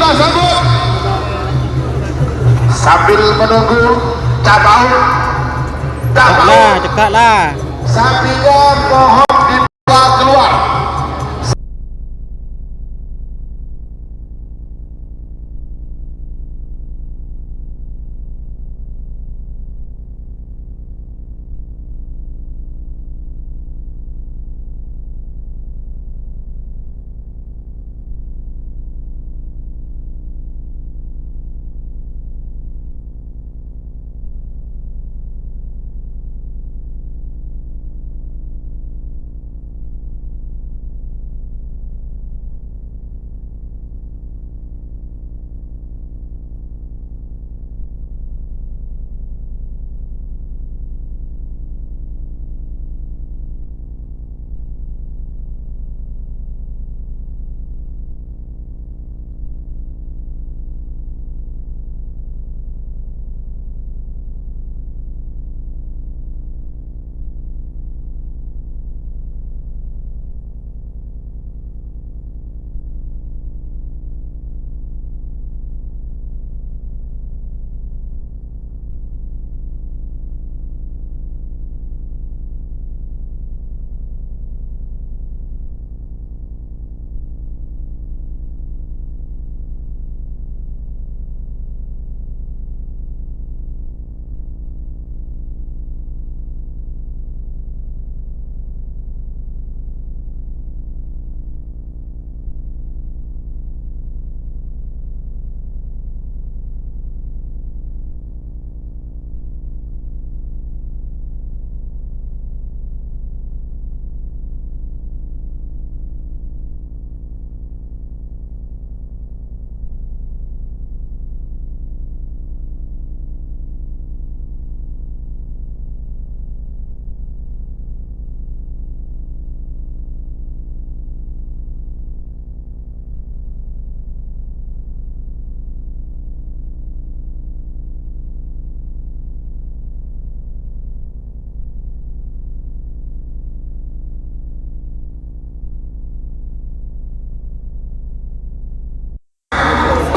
kita sambut sambil menunggu cabau. Dekat lah. Sapinya mohon dibawa keluar.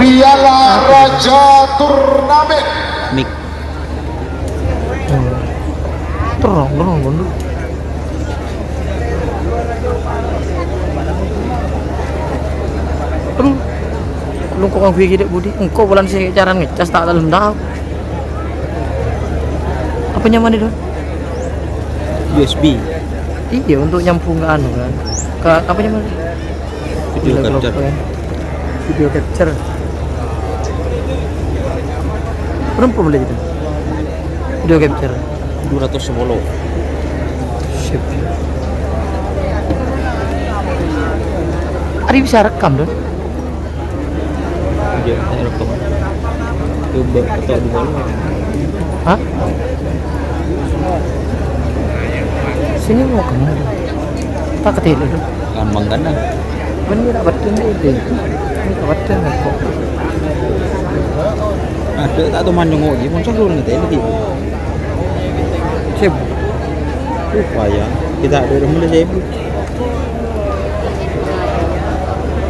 Piala Raja Turnamen. Mik. Terong dulu. Aduh, lu kok ngomong gede Budi? Engkau bulan sih cara ngecas tak dalam tahu. Apa nyaman itu? USB. Iya, untuk nyambung ke anu kan. Ke apa nyaman? Video capture. Video capture. Berapa boleh itu? Video capture 210. Sip. Ada bisa rekam dong? Iya, saya rekam. Coba atau di bawah. Hah? Sini mau kemana? Tak ketidur dong. Gampang kan dah. Bener tak betul ni. Ini tak betul kok. Ada tak tu manjung lagi, muncul dulu nanti lagi. Sip. Payah. Kita ada rumah dah ibu.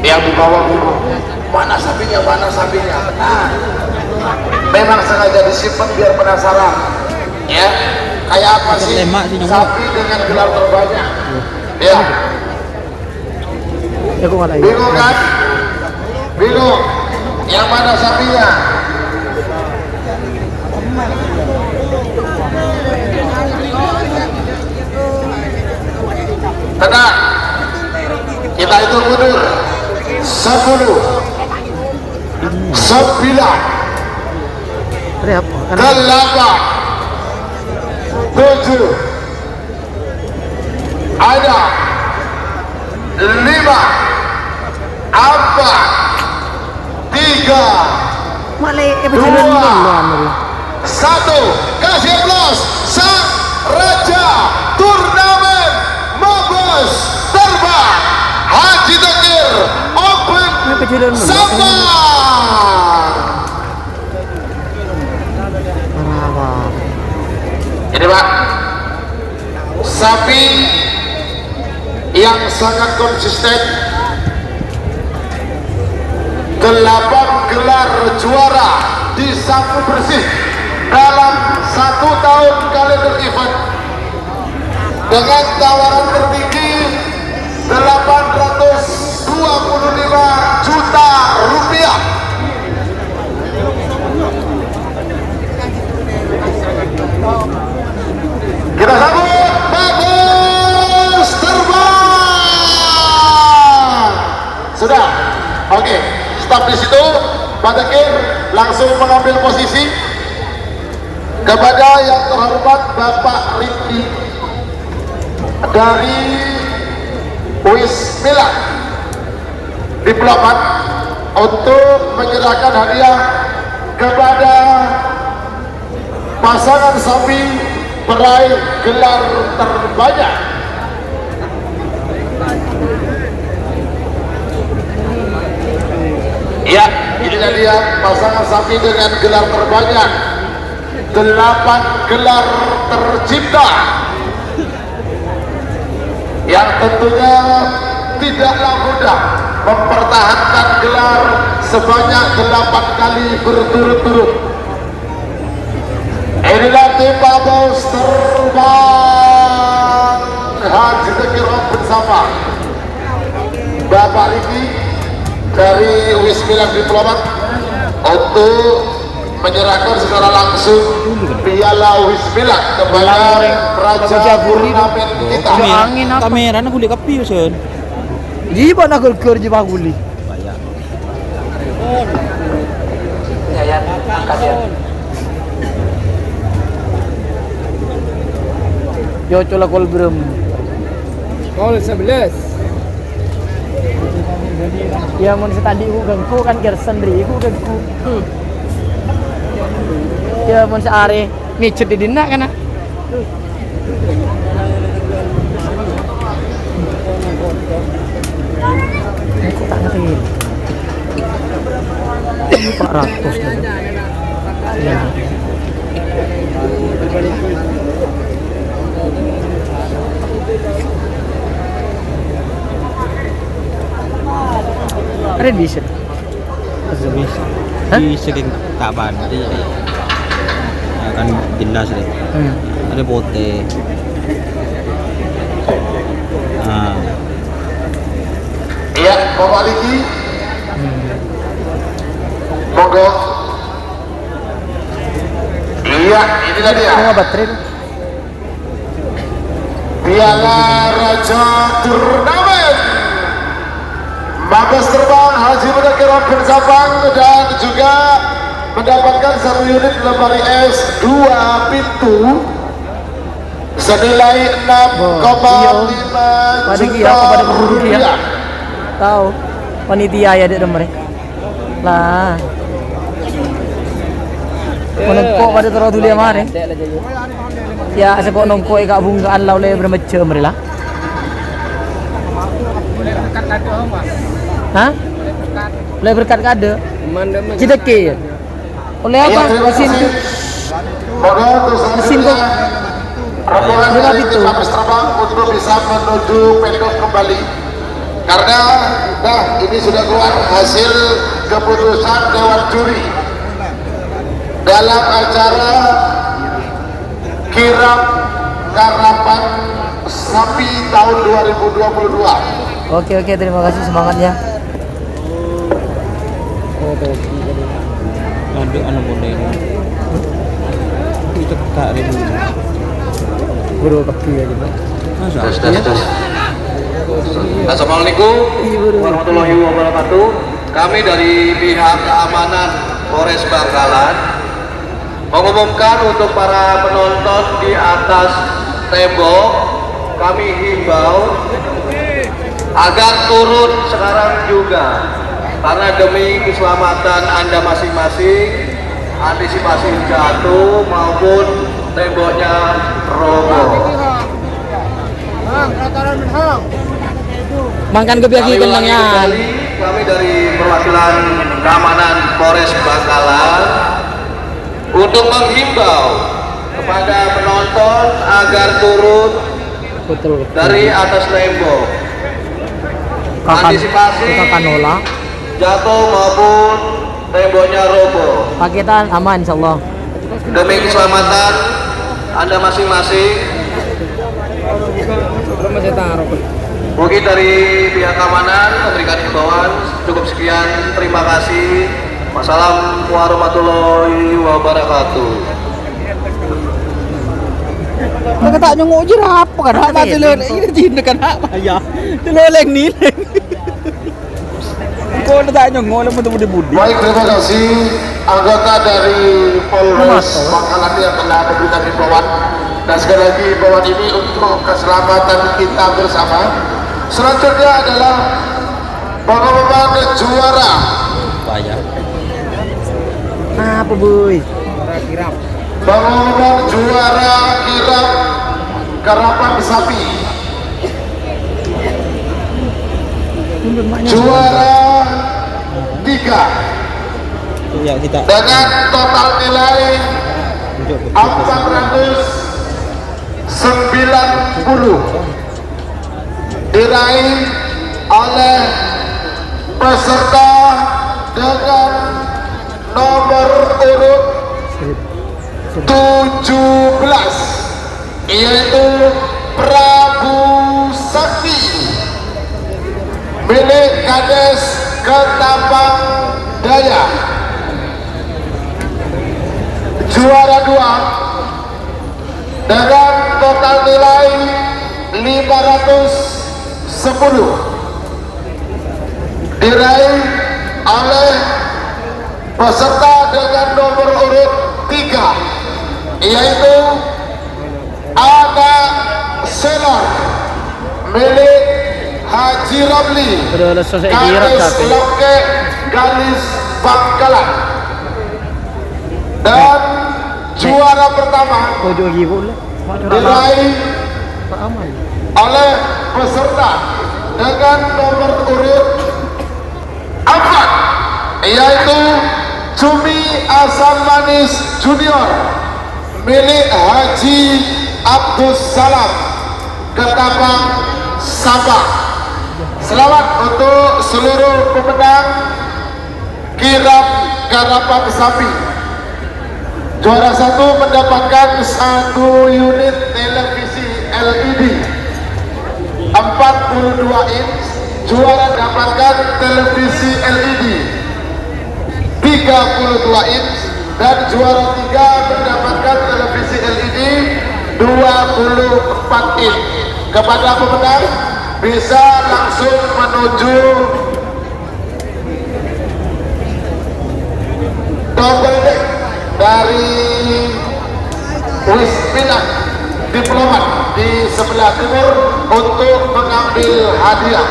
Yang dibawa guru. Mana sapinya? Benar. Memang sengaja disimpan biar penasaran. Ya, kayak apa sih Lemak sih, sapi dengan gelar terbanyak? Ya. Ya kok malah. Bingung kan? Bingung. Yang mana sapinya? Tenang. Kita hitung mundur. 10, 9, Ada apa? 8, 7, ada 5, 4, 3, Malah Dua. anu. 1. Kasih aplaus sang Raja Turnamen Mabes Terbang Haji Takir Open Samba. Ini Pak, sapi yang sangat konsisten, 18 juara di sapu bersih dalam 1 tahun kalender event dengan tawaran tertinggi 825 juta rupiah. Kita sambut Bagus Terbang. Sudah, oke, stop di situ. Pak Tekir langsung mengambil posisi. Kepada yang terhormat Bapak Rifki dari Wismilak Diplomat untuk menyerahkan hadiah kepada pasangan sapi peraih gelar terbanyak. Ya, inilah dia pasangan sapi dengan gelar terbanyak, 8 gelar tercipta, yang tentunya tidaklah mudah mempertahankan gelar sebanyak 8 kali berturut-turut. Inilah tim Bagus Terbang Haji Tekir bersama Bapak Riki dari Wismilak Diplomat untuk menyerahkan secara langsung piala Wismilak kepada Raja Turnamen kita. Kamera nak kulit kapi Usun. Ji ba nak gur ji ba guli. Bayar. Ya angkat ya. Yo cola kol brum. Kol 11. Ya mun tadi ku gangku kan Gerson ri ku gangku. Ya mun saare micut di dina kana. Aku tak ngerti. Ini 400. Ya. Ada bisa. Bisa. Di segi kapan nanti akan jelas deh. Ada bote. Iya, Bapak Liki. Monggo. Iya, inilah dia. Ada baterai tuh. Piala Raja Turnamen Bagus Terbang Haji Tekir bersabang dan juga mendapatkan 1 unit lemari es 2 pintu senilai 6,5 juta rupiah. Tahu panitia ya dek mereka lah menengkok pada terlalu dulu kemarin ya sebab nongkok ikat bungkaan lau le bermacam mereka hah? Oleh berkat kade Cideke oleh apa? Mesin tu mesin kok rombongan dari tim Bagus Terbang untuk bisa menuju pedok kembali karena ini sudah keluar hasil keputusan Dewan Juri dalam acara kirap karapan sapi tahun 2022. Oke, terima kasih semangatnya. Ada anak boleh. Itu tak ribu. Buru kaki aja, Pak. Assalamualaikum warahmatullahi wabarakatuh. Kami dari pihak keamanan Polres Bangkalan mengumumkan untuk para penonton di atas tembok, kami himbau agar turun sekarang juga karena demi keselamatan Anda masing-masing, antisipasi jatuh maupun temboknya roboh. Makan kebiaki kendangnya. Kami dari perwakilan keamanan Polres Bangkalan untuk menghimbau kepada penonton agar turun dari atas tembok. Antisipasi Kanola jatuh maupun temboknya roboh. Paketan aman insyaallah. Demi keselamatan Anda masing-masing, mungkin dari pihak keamanan memberikan himbauan. Cukup sekian, terima kasih. Wassalamualaikum warahmatullahi wabarakatuh. Kata tak nyongok je apa kan hak mati le ini jin kan hak ya. Tele leng ni leng. Kau tak nyongok le mudah budi. Baik, terima kasih anggota dari Polres Bangkalan yang telah memberikan himbauan. Dan sekali lagi himbauan ini untuk keselamatan kita bersama. Selanjutnya adalah pengumuman juara. Payah. Apa boy? Pengumuman juara kirap karapan sapi. Juara 3 Ya kita dengan total nilai tunjuk 490 diraih oleh peserta dengan nomor urut 17, yaitu Prabu Sakti milik Kades Ketapang Daya. Juara 2 dengan total nilai 510 diraih oleh peserta dengan nomor urut 3, yaitu anak Selon milik Haji Ramli Udah selesai kirap Galis tapi. Loke Galis Bangkalan. Dan juara pertama Pojok lagi boleh. diraih Aman. oleh peserta dengan nomor urut 4, yaitu Cumi Asam Manis Junior milik Haji Abdus Salam Ketapang Sabang. Selamat untuk seluruh pemenang kirap karapan sapi. Juara 1 mendapatkan 1 unit televisi LED 42 inch. Juara dapatkan televisi LED 32 inch. Dan juara 3 mendapatkan televisi LED 24 inch. Kepada pemenang bisa langsung menuju double deck dari Wismina Diplomat di sebelah timur untuk mengambil hadiah.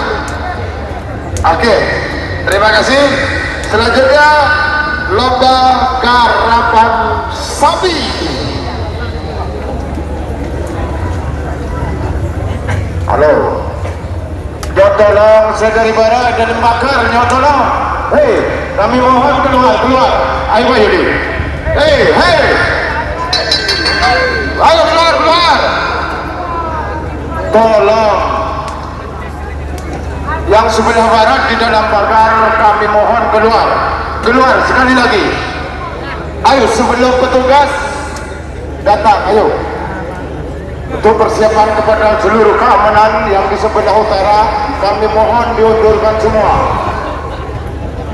Oke, terima kasih. Selanjutnya lomba karapan sapi. Halo, tolong segera barat dan bakar nyotolong. Hei, kami mohon keluar. Ayo Pak Yudi. Hei. Ayo keluar. Tolong. Yang sebelah barat di dalam bakar kami mohon keluar. Keluar sekali lagi. Ayo sebelum petugas datang, ayo. Untuk persiapan kepada seluruh keamanan yang di sebelah utara, kami mohon diundurkan semua.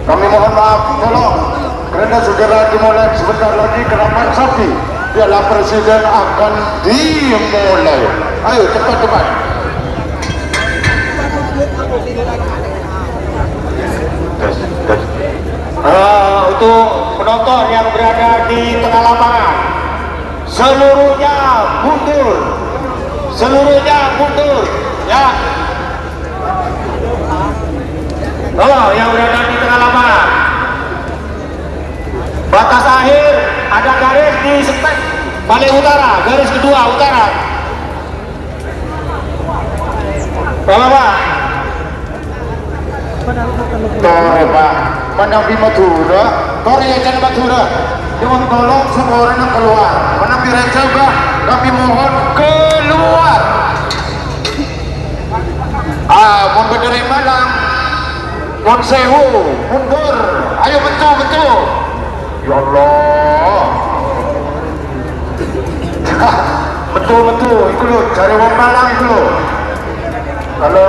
Kami mohon maaf, tolong, karena segera dimulai sebentar lagi karapan sapi. Piala Presiden akan dimulai. Ayo cepat. Untuk penonton yang berada di tengah lapangan, seluruhnya mundur, ya. Oh, yang berada di tengah lapangan, batas akhir ada garis di setek paling utara, garis kedua utara. Bapak, Pak, Menapi Madura, Korea Madura, dengan tolong semua orang yang keluar. Menapi Rencaba, kami mohon keluar. Mohon menerima Monsewu mundur, ayo betul. Ya Allah. Betul, itu loh, cari wong Malang itu loh. Kalau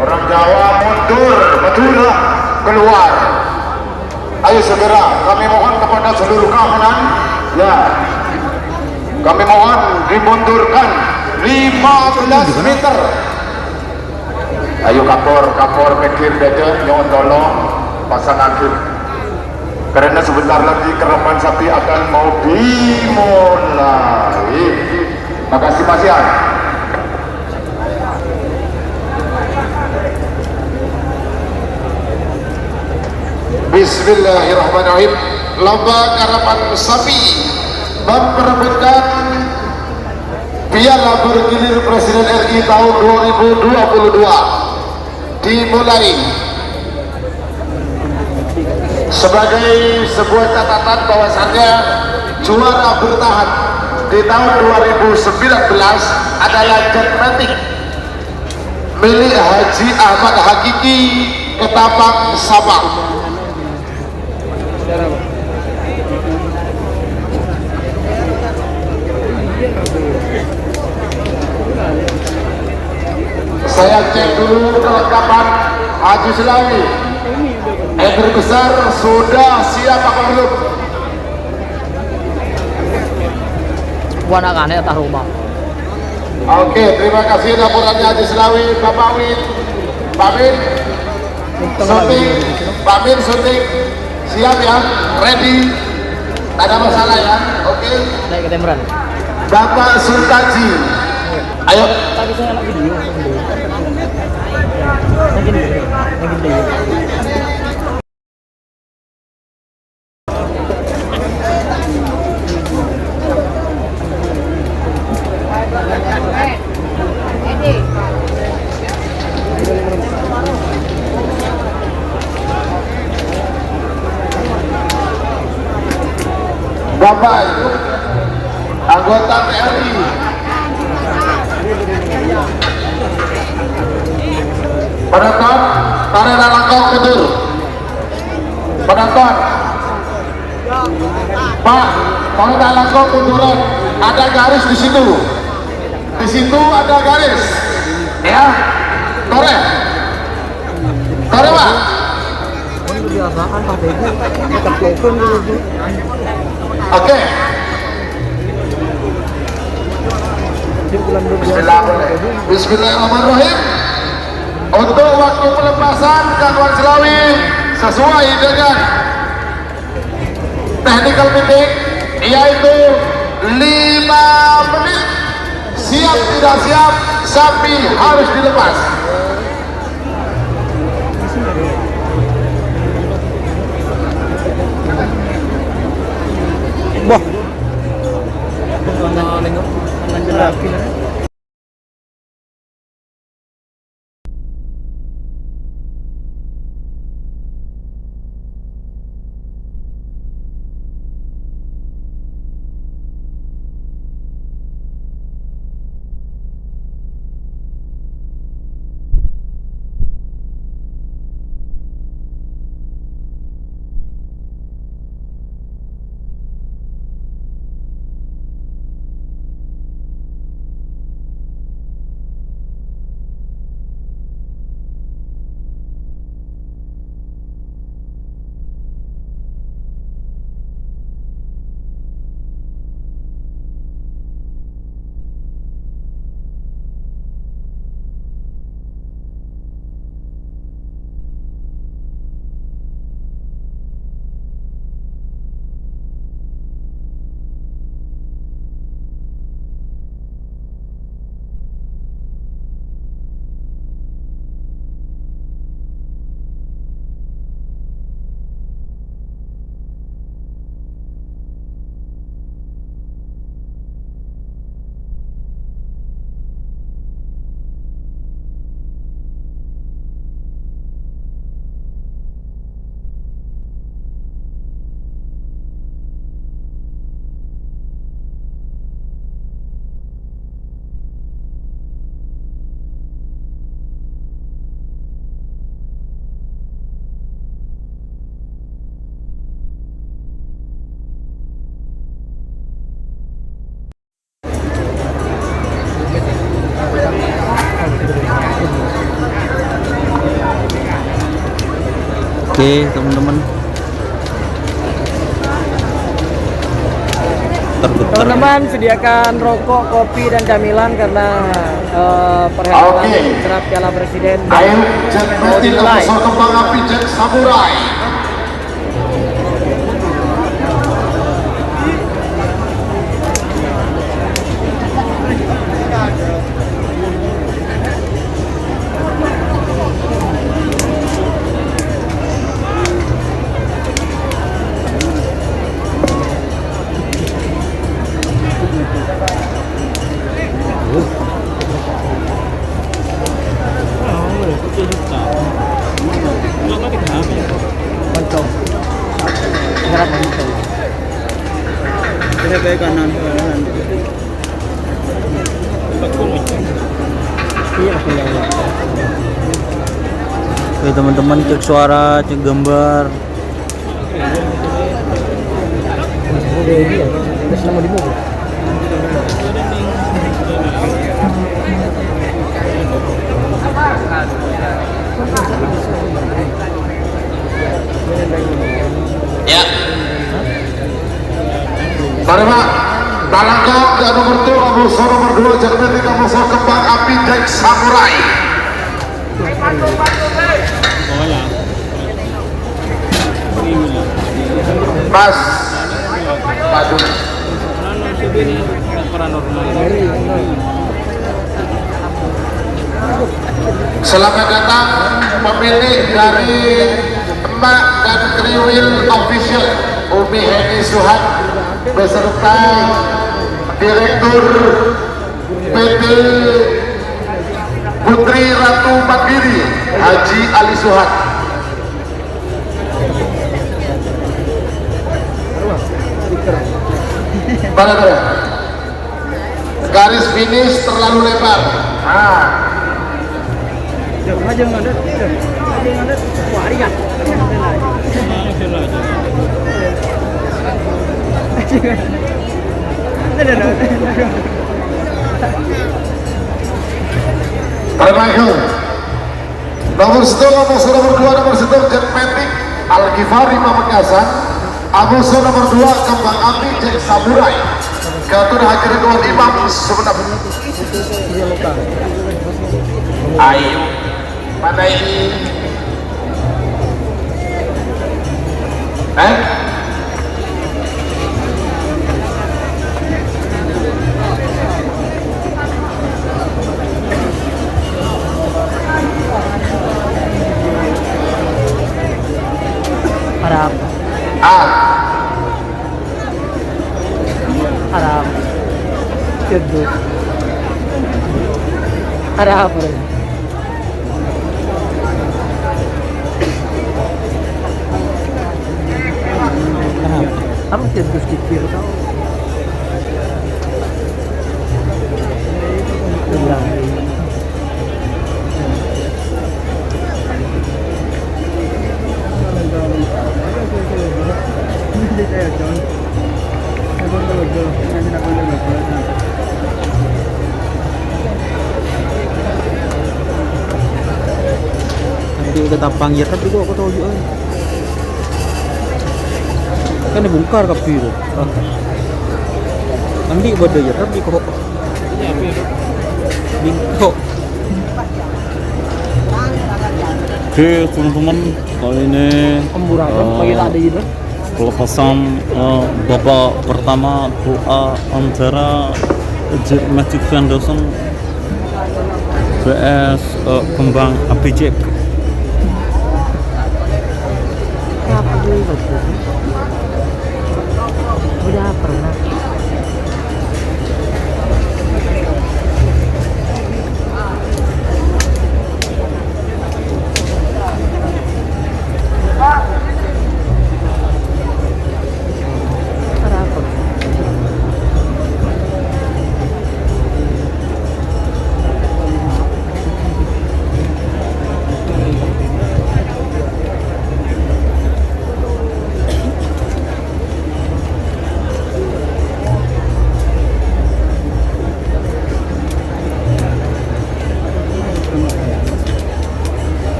orang Jawa mundur, betul lah, keluar. Ayo segera, kami mohon kepada seluruh keamanan, ya, kami mohon dimundurkan 15 meter. Ayo kapor pikir dede, nyon tolong pasang akhir. Karena sebentar lagi kerapan sapi akan mau dimulai. Makasih Mas Yan. Bismillahirrahmanirrahim. Lomba karapan sapi memperebutkan Piala Bergilir Presiden RI tahun 2022 dimulai. Sebagai sebuah catatan bahwasannya juara bertahan di tahun 2019 adalah Jet Matic milik Haji Ahmad Hakiki Ketapang Sabang. Saya cek dulu kelengkapan Haji Selawi. Ekor besar sudah siap apa belum? Gua anak aneh taruh rumah. Oke, terima kasih laporannya Haji Selawi, Bapak Win. Pak Min, syuting, Pak Min syuting, siap ya, ready, tak ada masalah ya, oke. Naik ke temeran. Bapak Sultaji, ayo. Tapi saya anak video. Lagi video. Bapak itu anggota TNI. Penonton, tarik langkah mundur. Penonton, Pak, tarik langkah munduran. Ada garis di situ. Di situ ada garis. Ya, tarik. Tarik Pak. Kebiasaan Pak Dedy dekat telepon dulu. Oke. Bismillahirrahmanirrahim. Untuk waktu pelepasan Kawan Selawi sesuai dengan technical meeting yaitu 5 menit. Siap tidak siap, sapi harus dilepas. Wah, Nengok. Oke teman-teman, Teman-teman sediakan rokok, kopi dan camilan karena perhelatan cerap Piala Presiden Ayo jet metik dimulai. kapal kembang api jet samurai. Moncong. Cerap moncong. Iya aku yang. oke teman-teman, cek suara, cek gambar. Terus nama di mobil. Ya. Mari Pak, balangkap dan nomor 2, Abuso nomor 2, jet metik kapal kembang api jet samurai. Mas, Padu. Selamat datang pemilik dari Emak dan Kriwil Official Umi Heni Suhat beserta Direktur PT Putri Ratu Mandiri Haji Ali Suhat. Mana? Garis finish terlalu lebar. Michael nomor 1, nomor 2, nomor 1 jet metik Al-Ghifari Pamekasan, Abuso nomor 2 kembang api jet samurai. Gatur Haji Ridwan Imam Sumenep. Ayo, mana ini? Harap. Harap. Kedua. Harap. Apa sih terus dikir tau? Jadi kita panggil tapi kok aku tahu juga. Kan dibongkar kapi itu. Andi beda ya tapi kok. Bingkok. Oke teman-teman, kali ini pelepasan babak pertama doa antara Jet Magic Foundation vs Kembang Api Jack. Udah pernah.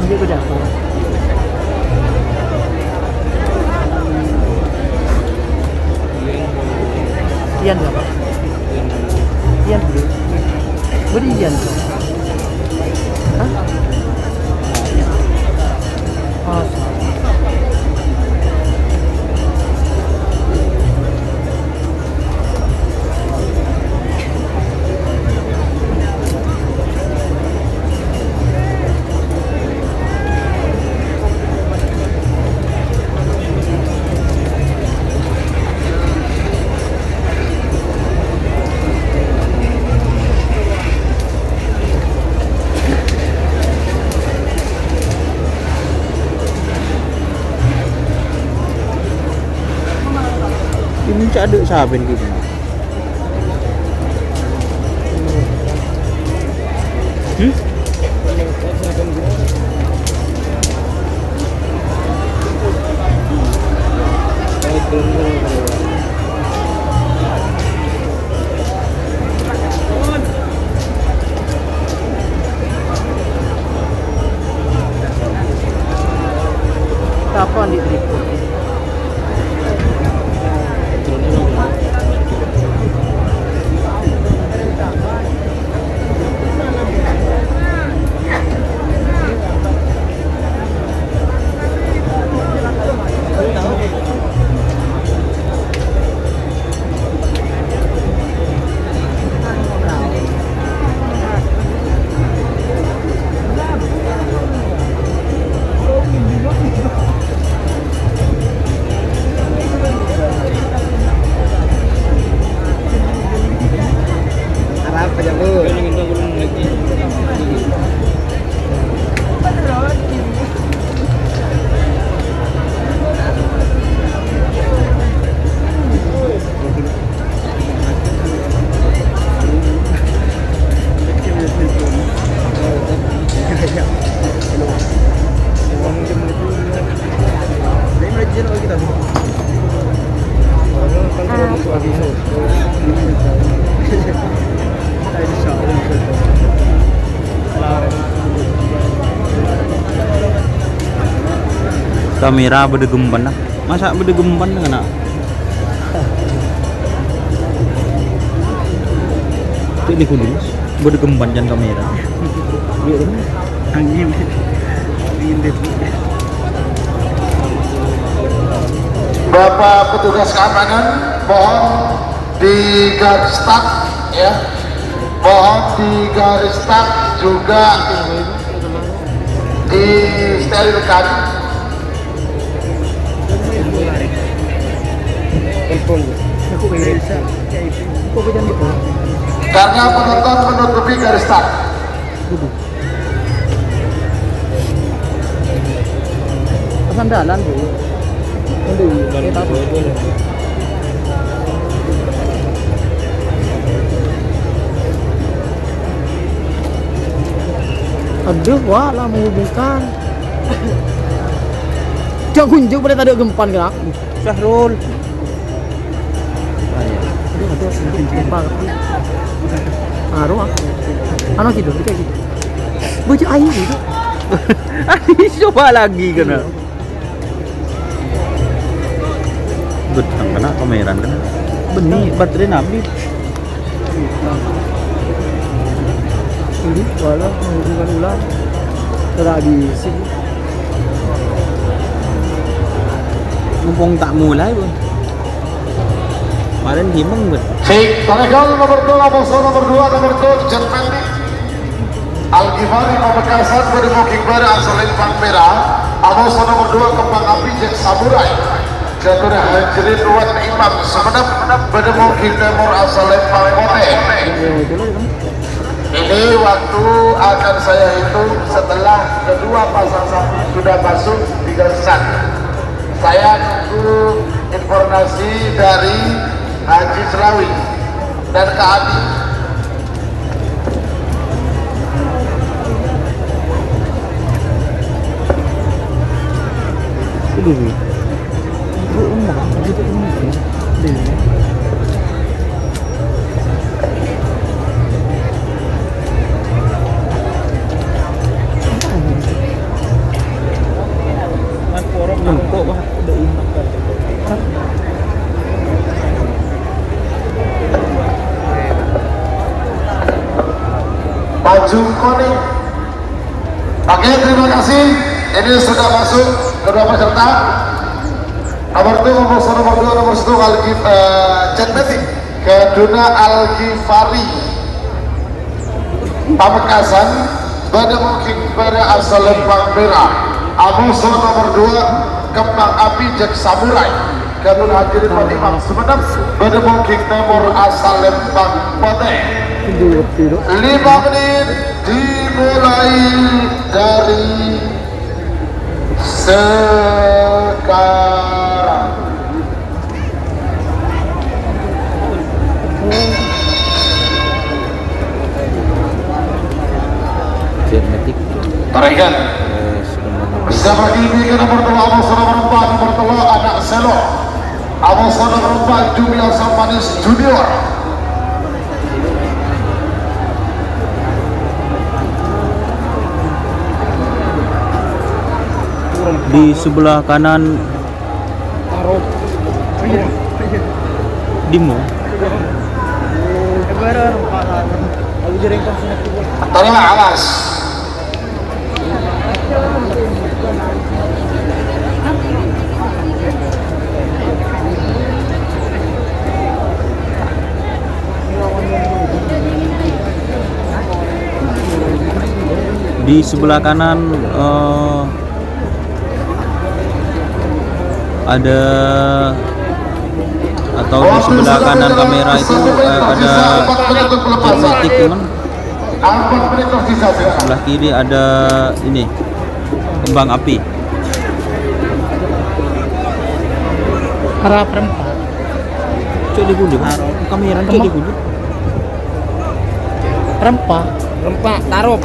Dia udah apa? Ian berapa? Ian dulu. Beri Ian. Hah? Oh, Ini cak ada saben gitu. kapan di tripod? Kamera berdegemban lah. Masa berdegemban kena? Itu di kudu berdegemban jangan kamera. Angin. Bapak petugas keamanan mohon di garis start ya, mohon di garis start juga disterilkan. Karena penonton menutupi garis start. Sandalan dulu. Aduh, wah lah menghubungkan. Jangan kunjung pada tadi gempan gerak. Syahrul. Aduh, ada gempa. Aruh aku. Ano gitu, kayak gitu. Baju air gitu. Coba lagi kena. Betang kena kamera kena. Benih baterai nabi. Ini walau menghubungkan ulang. Telah diisi. Mumpung tak mulai pun. Kemarin himeng bet. Baik, Taregal nomor 2, Amoso nomor 2, nomor 2, Jerpendi Al-Ghifari Pamekasan Berimuking Bara Asalin Pangmera Amoso nomor 2, Kembang Api Jek Samurai Jatuh Hajirin Ruat Imam Semenap Berimuking Timur Asalin Pangmote. Ini waktu akan saya hitung setelah kedua pasang sapi sudah masuk di garisan. Saya tunggu informasi dari Haji Selawi dan Kak Adi. Oke, terima kasih. Ini sudah masuk kedua peserta. Nomor 2, nomor 1, nomor 2, nomor 1 Cetmetik Keduna Al-Ghifari Pamekasan pada mungkin pada asal Lembang Merah. Amuso nomor 2 Kembang Api Jack Samurai Keduna Hadirin Imam Semenep pada mungkin timur asal Lembang Pate. 5 menit dimulai dari sekarang. Tarikan bersama ini ke nomor 2 Amos nomor 4 nomor 3 anak Selo Amos nomor 4 Jumi Asam Manis Junior. Di sebelah kanan Dimo. Terima awas. Di sebelah kanan ada, atau di sebelah kanan kamera itu ada Cetmetik teman. Sebelah kiri ada ini kembang api. Harap rempah. Cok digunduh kamera, cok digunduh. Rempah taruh.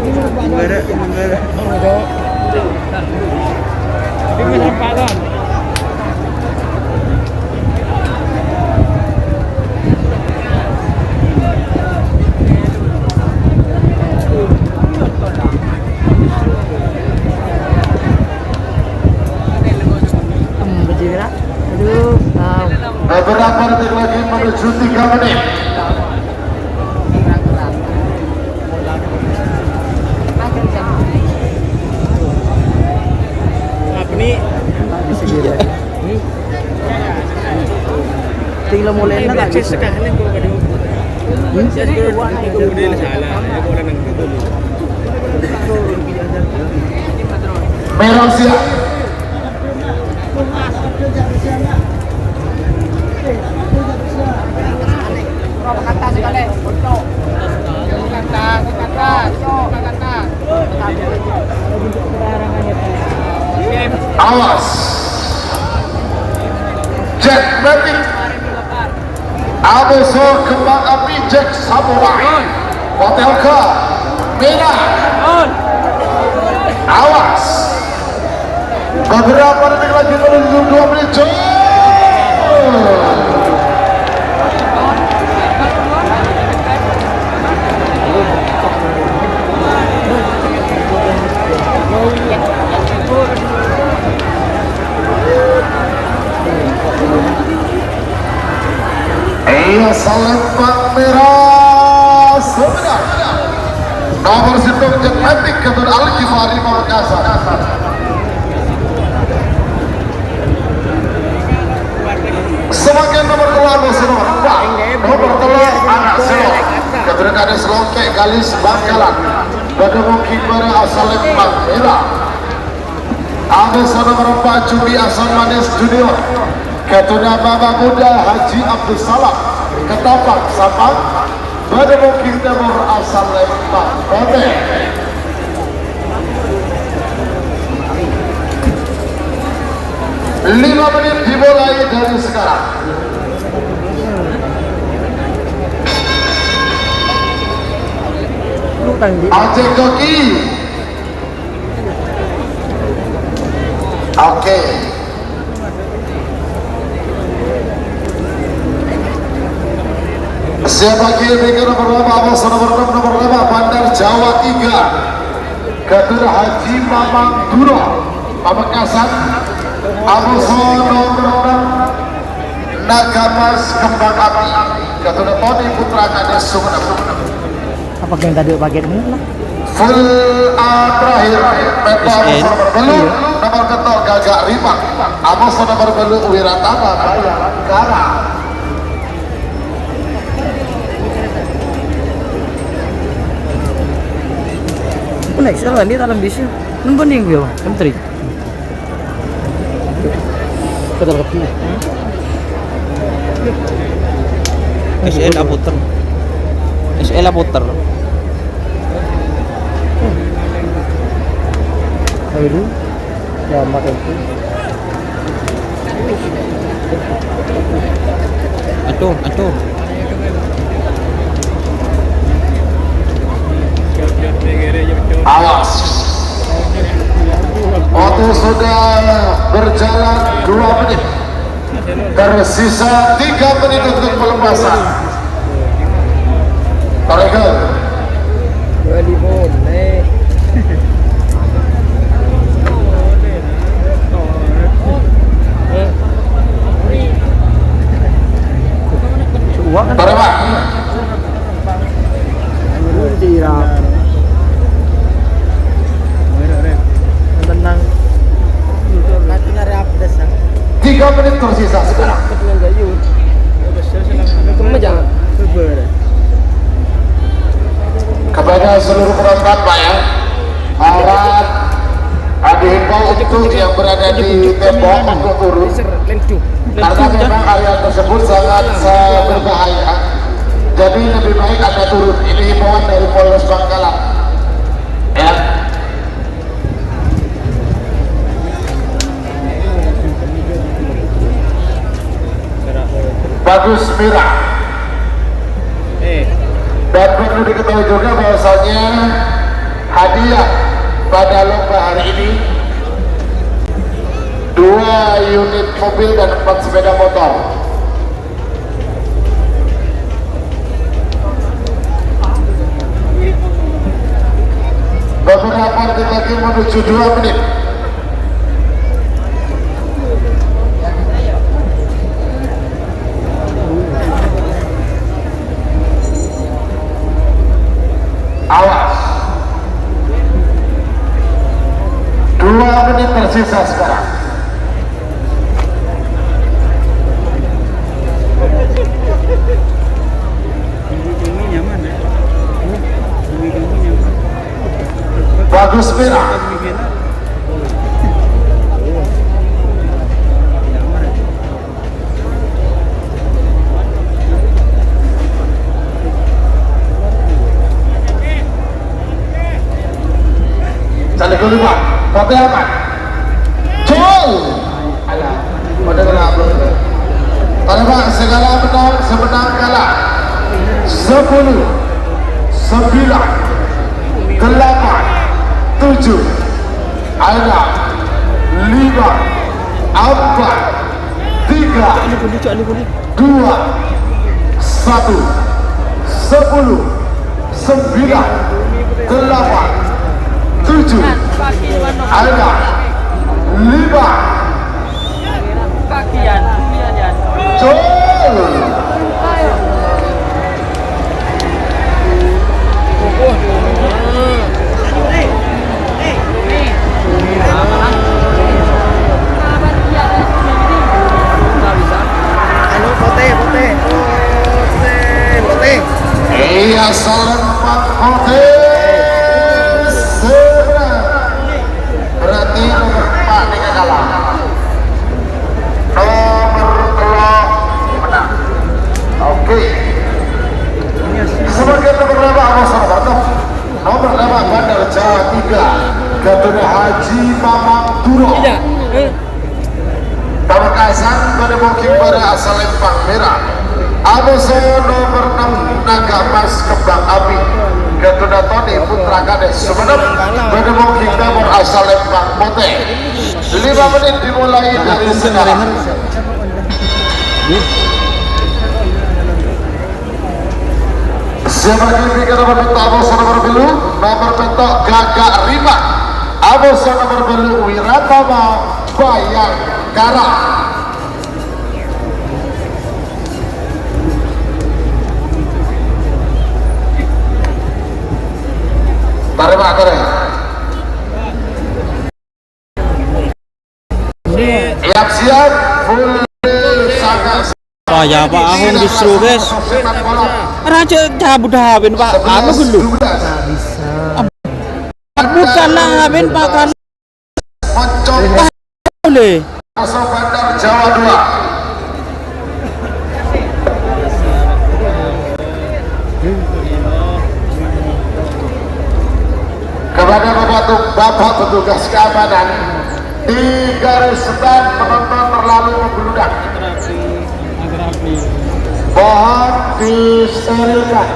Enggak ada. Ini rempah kan. Beberapa detik lagi menuju 3 menit. Tinggal mulai na tak bisa. Merah siap. Awas. Cetmetik Amuso Kembang Api Jack Samurai Hotel K Merah. Awas. Beberapa detik lagi menuju 2 menit. Iya, Lembang Merah Semenak. Nomor 1 Cetmetik Keduna Al-Ghifari Pamekasan. Semakin nomor 2 nomor 4 nomor 3 anak Selo Keduna Kades Longke Galis Bangkalan pada mungkin pada asal Lembang Merah. Amus nomor 4 Jumi Asam Manis Junior Keduna Baba Muda Haji Abdul Salam Ketapang Sapang pada mungkin timur asal Lembang Pate. 5 menit dimulai dari sekarang. Aceh Koki. Oke. Siapa kiri nomor 5 Awas nomor 6 nomor 5 Bandar Jawa 3 Keduna Haji Mamang Duro Pamekasan. Awas nomor 6 Nagamas Kembang Api Keduna Tony Putra Kades Sumenep. Apa yang tadi bagian ini lah? full terakhir Peto Amos nomor belu nomor ketok Gagak Rimak Amos nomor belu Wiratama Bayangkara. Next lah ini dalam bisnya. Nembening gue, menteri. Ketal kepi. SL puter. SL puter. Aduh. Ya makan itu. Aduh. Awas. Waktu sudah berjalan 2 menit. Tersisa 3 menit untuk pelepasan. Tarekel. Tarekel. Menang. 3 menit tersisa sekarang. Kepada seluruh penonton Pak ya, harap dihimbau untuk yang berada di tembok untuk turun karena memang area tersebut sangat berbahaya. Jadi lebih baik Anda turun. Ini himbauan dari Polres Bangkalan. Ya. Bagus Mira. Dan perlu diketahui juga bahwasanya hadiah pada lomba hari ini 2 unit mobil dan 4 sepeda motor. Beberapa detik lagi menuju 2 menit. Awas. 2 menit tersisa sekarang. Bagus Mira. Cari kelima, tapi aman. Jol. Alah, pada kenapa? Tanpa segala menang, semenang kalah. 10, 9, 8, 7, 6, 5, 4, 3, 2, 1, 10, 9, 8, 7, 6, 5, Jol. Iya, salam Pak Kote. Berarti nomor 4 nih kalah. Nomor 3 menang. Oke. Sebagai nomor 5 Amos Rabarto. Nomor 5 Bandar Jawa 3 Gatune Haji Mamang Duro. Pamekasan pada Moking pada asal Lempang Merah. Amos nomor 6 Naga Mas Kembang Api Gatuna Tony Putra Kades Sumenep pada Moking nomor asal Lempang Pote. 5 menit dimulai dari sekarang. Siapa lagi pikir nomor petok Amos nomor biru, nomor petok Gagak Rimak, Amos nomor biru Wiratama Bayangkara. Tarik Pak, tarik. Siap-siap, full sangat. Wah ya Pak Ahon justru guys. Raja cabut habin Pak. Apa dulu? Bukan lah habin Pak kan. Mencoba Boleh. Masuk Bandar Jawa 2. Kepada Bapak petugas keamanan di garis start penonton terlalu membludak. Mohon disterilkan.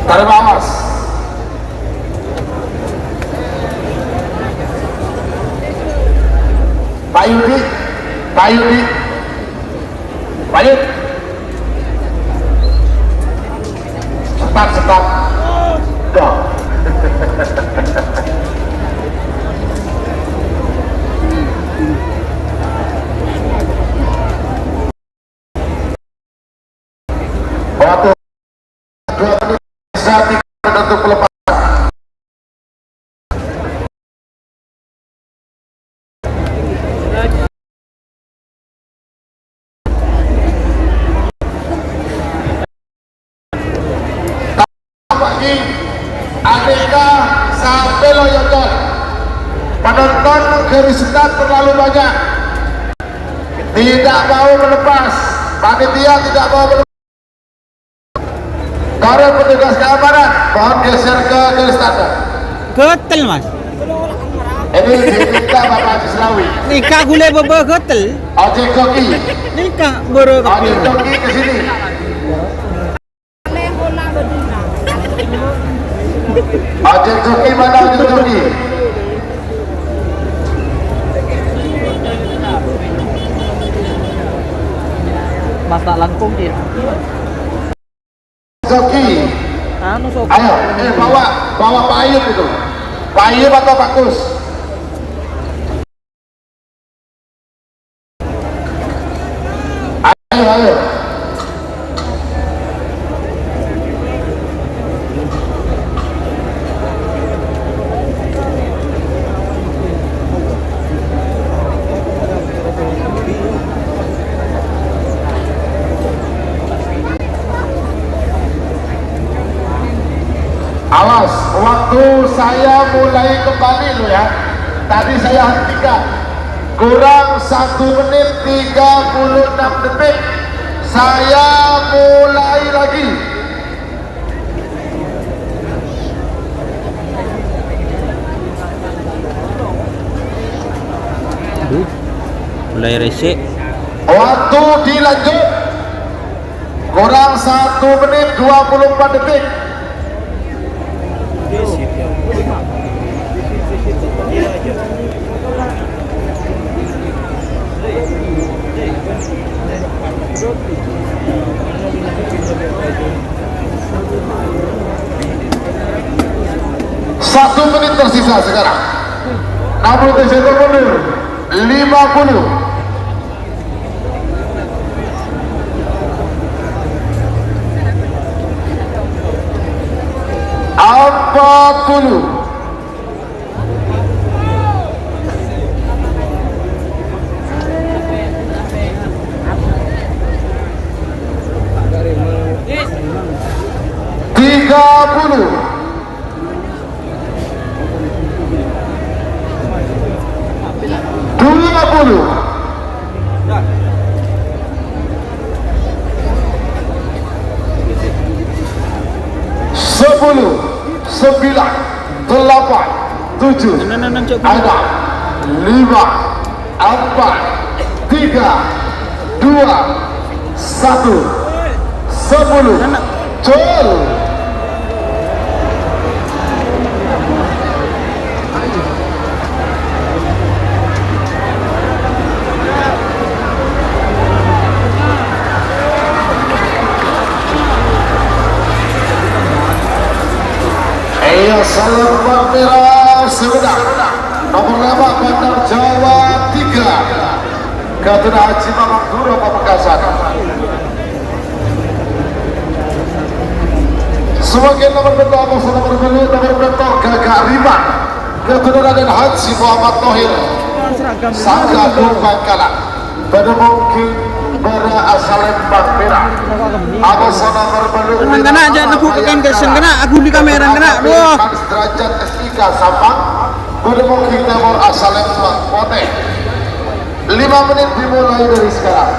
Tarik awas. Pak Yudi, Pak Yudi, Pak Yud. Cepat. Go. Waktu 2 menit saat untuk pelepasan. Pagi Aneka sampai Loyoton. Penonton garis start terlalu banyak. Tidak mau melepas. Panitia tidak mau melepas. Para petugas keamanan, mohon geser ke garis start. Getel Mas. Ini diminta Bapak Haji Selawi. Nikah gule bebe getel. Ojek Joki, Nikah boro Ojek kepil. Joki ke sini. Ojek Joki mana Ojek Joki? Masak langkung dia. Joki. Anu sok. Ayo, bawa Pak Ayub itu. Pak Ayub atau Pak Kus? Ayo. Awas, waktu saya mulai kembali loh ya. Tadi saya hentikan. Kurang 1 menit 36 detik. Saya mulai lagi. Mulai resik. Waktu dilanjut. Kurang 1 menit 24 detik. Satu menit tersisa sekarang. 60 detik mundur. 50. Puluh. Tiga puluh. 20. 10. 9, 8, 7, 6, 5, 4, 3, 2, 1, 10. Col. Ya salam Merah Sumedang nomor 5 Bandar Jawa 3 Gatuna Haji Mamangduro Pamekasan. Sebagai nomor bentuk nomor bentuk Gagak Riman Gatuna Raden Haji Muhammad Tohir Sangga Bangkalan pada mungkin bara asal Lembang Merah. Aku nomor belum kena aja aku kena aku di kamera kena doh derajat S3 Sampang pada mungkin nomor asal Lembang Pote 5 menit dimulai dari sekarang.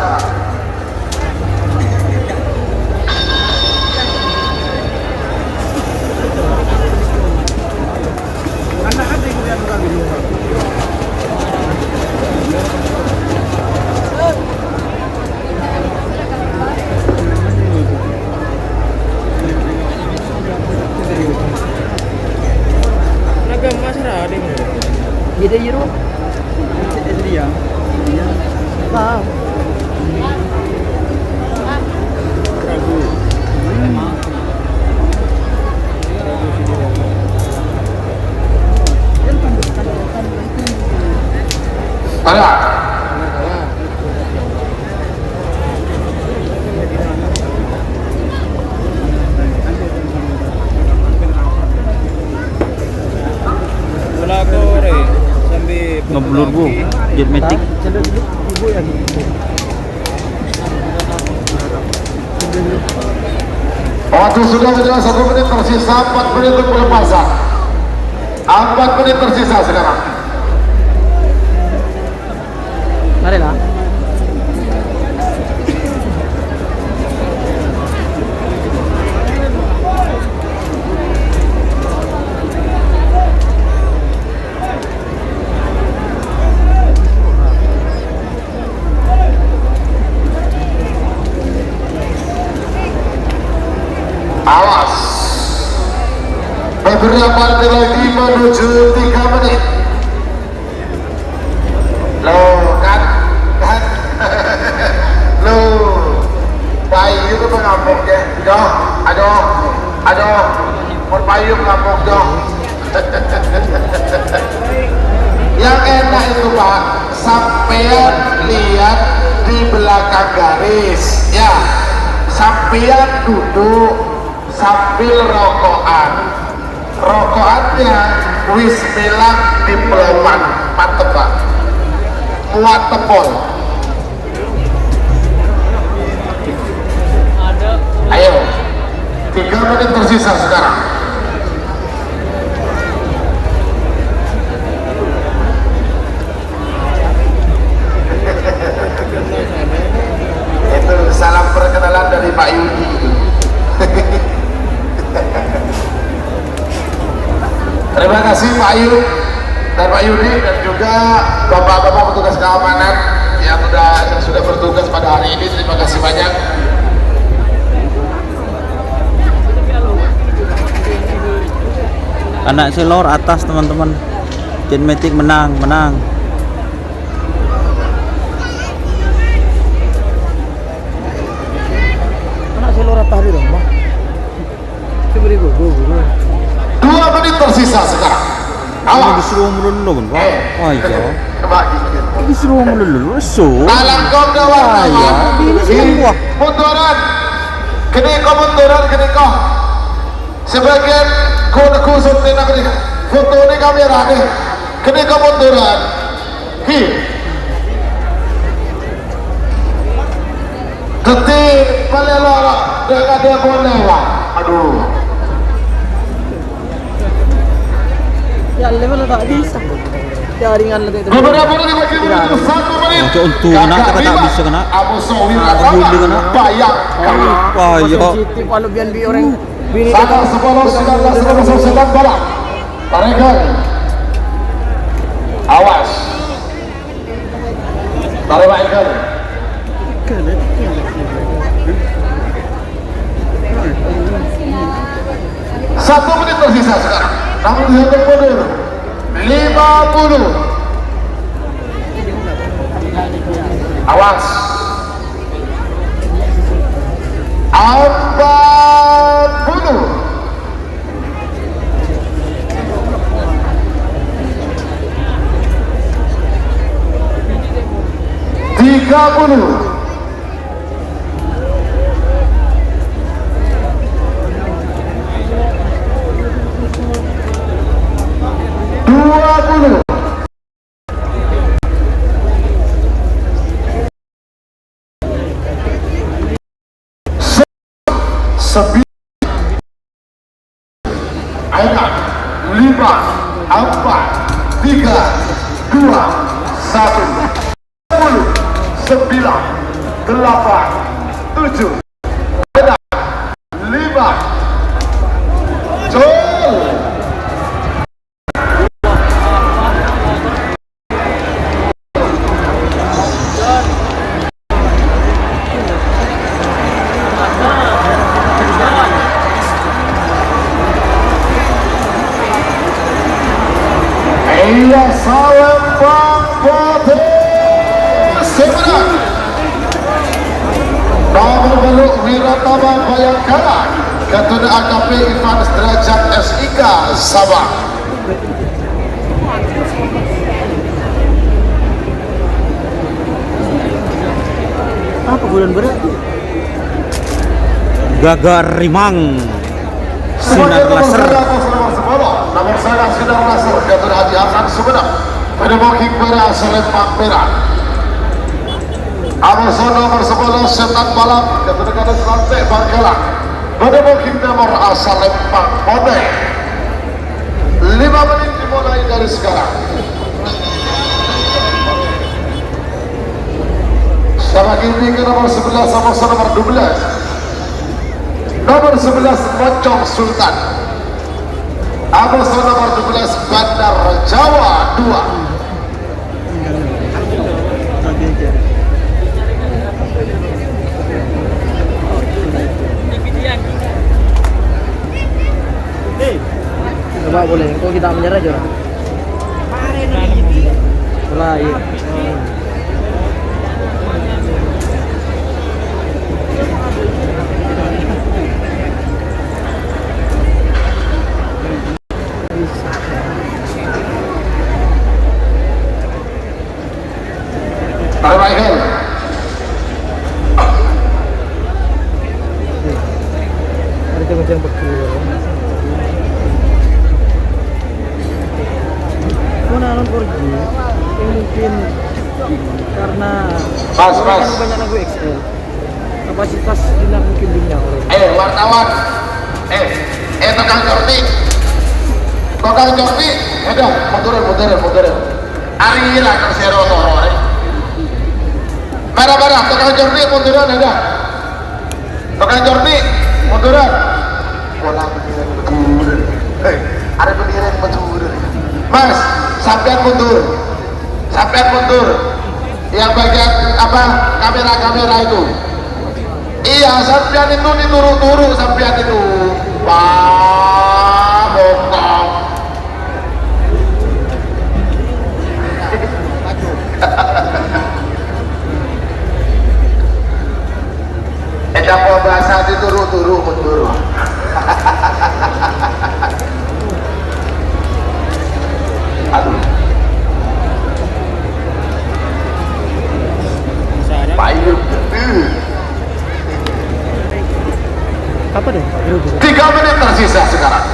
Jadi Euro. Jadi ya. Wow. Ada. Ngeblur bu, jet matic. Waktu sudah berjalan 1 menit tersisa, 4 menit untuk pelepasan. 4 menit tersisa sekarang. Mari lah. Awas, beberapa menit lagi menuju 3 menit. Loh kan loh bayi itu mengamuk ya doh aduh perpayu mengamuk doh. Yang enak itu Pak, sampean lihat di belakang garis ya, sampean duduk sambil rokokannya wis bilang diplomat mantep Pak, muat tepol. Ayo 3 menit tersisa sekarang. Itu salam perkenalan dari Pak Yudi. Terima kasih Pak Ayu dan Pak Yudi dan juga bapak-bapak petugas keamanan yang sudah bertugas pada hari ini. Terima kasih banyak. Anak selor atas teman-teman. Jet matic menang. Anak selor atas di rumah. Seberi go. 2 menit tersisa sekarang. Awas. Disuruh melulu kan Pak? Oh iya. Kembali. Disuruh melulu. So. Alangkong kawan. Ya. Ini sih wah. Munduran. Keniko munduran keniko. Sebagian kusut ini namanya. Foto ini kamera nih. Keniko munduran. Hi. Ketik pelelor dengan dia boleh. Aduh. Ya level tak bisa. Jaringan lagi itu. Beberapa menit lagi menuju 1 menit. Untuk nak kata tak bisa kena. Abu Sawir Boleh kena. Bayang. Wah ya. Kalau biar bi orang bini Sana 10 19 balap. Tarekan. Awas. Tarik Michael. 1 menit tersisa sekarang. Namun satu mundur 50. Awas 40. 30. Ayo, 5, 4, 3, 2, 1. 10, 9, 8, 7, 6, 5. Jol. Iya Salembang Putih Semarang Nomor beluk Wiratama Bayangkara Ketua AKP Ivan Derajat SIK Sabang. Apa bulan berat? Gagar Rimang Sinar Laser. Nomor saya Sinar Laser Ketua Haji Hasan Sumedang pada booking merah Selempang merah. Amoson nomor 11 Setan Balap Ketua Kadek Rantai Bangkalan pada booking nomor asal Lempang Pode. 5 menit dimulai dari sekarang. Sama kini ke nomor 11 sama nomor 12. Nomor 11 Mocong Sultan. Amoson nomor 12 Bandar Jawa 2. Coba boleh, kok kita menyerah aja. Setelah iya. Michael. Ada macam begitu. Anon pergi yang mungkin karena Mas. banyak lagu XL kapasitas tidak mungkin punya orang. Wartawan tukang jorti ada mundur ari lah kan sero toro bara tukang jorti munduran ada tukang jorti munduran bola mundur ada bendera mundur Mas sampean mundur yang bagian apa kamera itu iya sampean itu dituru sampean itu Pak Bokong apa bahasa dituru mundur aduh payung Apa deh? 3 menit tersisa sekarang.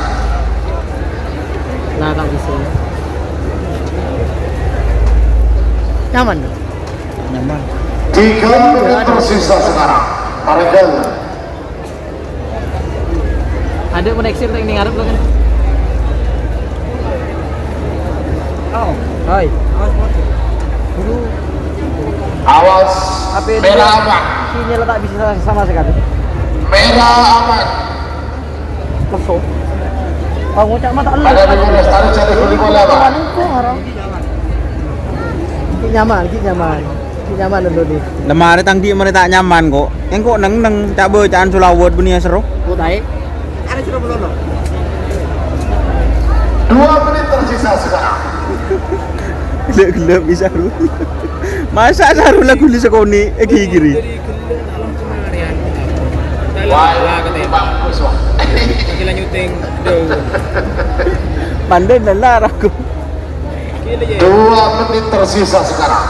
Nah, tak bisa. Nyaman dong? Nyaman. 3 menit tersisa sekarang. Tarekel. Ada koneksi yang ini ngarep lo kan? Oh, hai. Dulu Awas merah aman. Sinyal tak bisa sama sekali. Merah aman. Kosong. Oh, ngucap mata Allah. Ada 15 tarik jadi kulit bola apa? Nyaman dulu nih. Lemari tang di mereka nyaman kok. Yang kok neng cak bacaan sulawat punya seru. Kok tae? Ada sudah belum? 2 menit tersisa sekarang. Gelap bisa ru. Masa saru lagu di sekoni gigi. Wah, bagus wah. Kila nyuting Pandai lelar aku. 2 menit tersisa sekarang.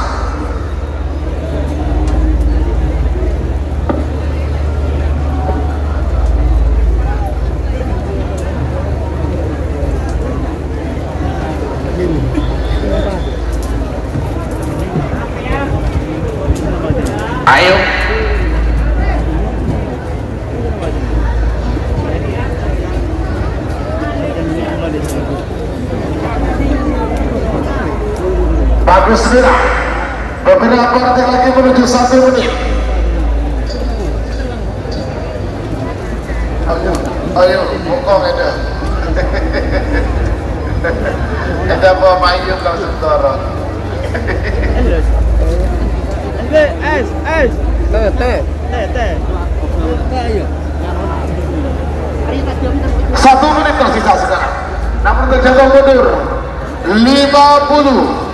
bagus merah. Beberapa detik lagi menuju 1 menit. Ayo, bokong ada. Ada bawa mayung langsung dorong. Teh. 1 menit tersisa sekarang. Namun terjaga mundur 50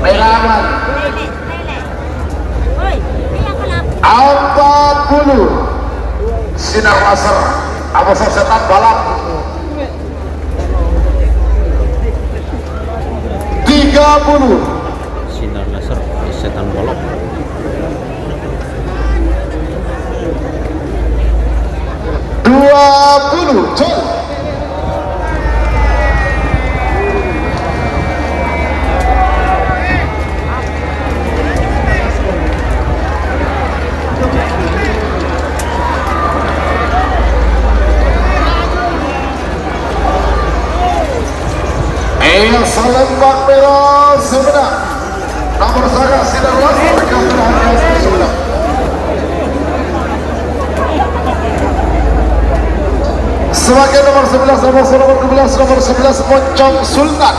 Melawan 40 sinar laser apa setan balap 30 Sinar laser setan bolong. 20 Jol. Salembak merah sebenar nomor saga sinar laser sebenar. Sebagai nomor 11, nomor 12, nomor 11 Moncong Sultan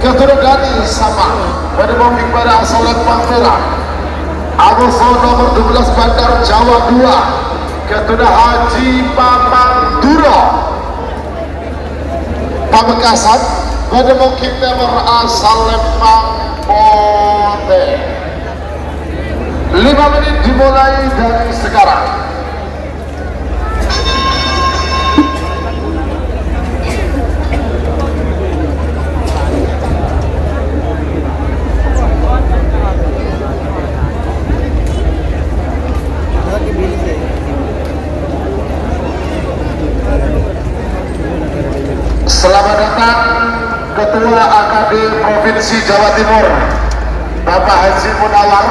Ketua Gani sama pada mobil pada Salembak merah. Aboso nomor 12 Bandar Jawa 2 Ketua Haji Pamang Duro Pamekasan pada mungkin nomor asal Lembang Pote. 5 menit dimulai dari sekarang. Selamat datang Ketua AKD Provinsi Jawa Timur Bapak Haji Munawar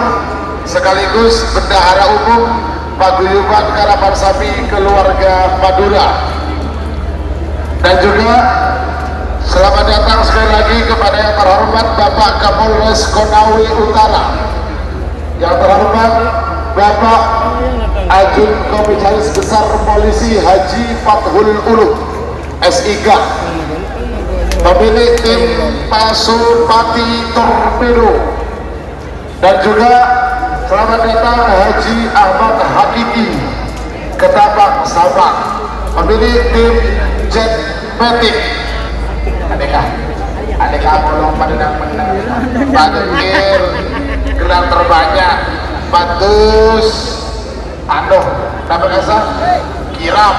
sekaligus Bendahara Umum Paguyuban Karapan Sapi Keluarga Madura, dan juga selamat datang sekali lagi kepada yang terhormat Bapak Kapolres Konawe Utara, yang terhormat Bapak Ajun Komisaris Besar Polisi Haji Fathul Ulum SIK, pemilik tim Pasupati Torpedo, dan juga selamat datang Haji Ahmad Hakiki Ketapang Sabang, pemilik tim Jet Matic. Adek bolong pada menang Padekir gelar terbanyak Batus Aduh dapat asa Kiram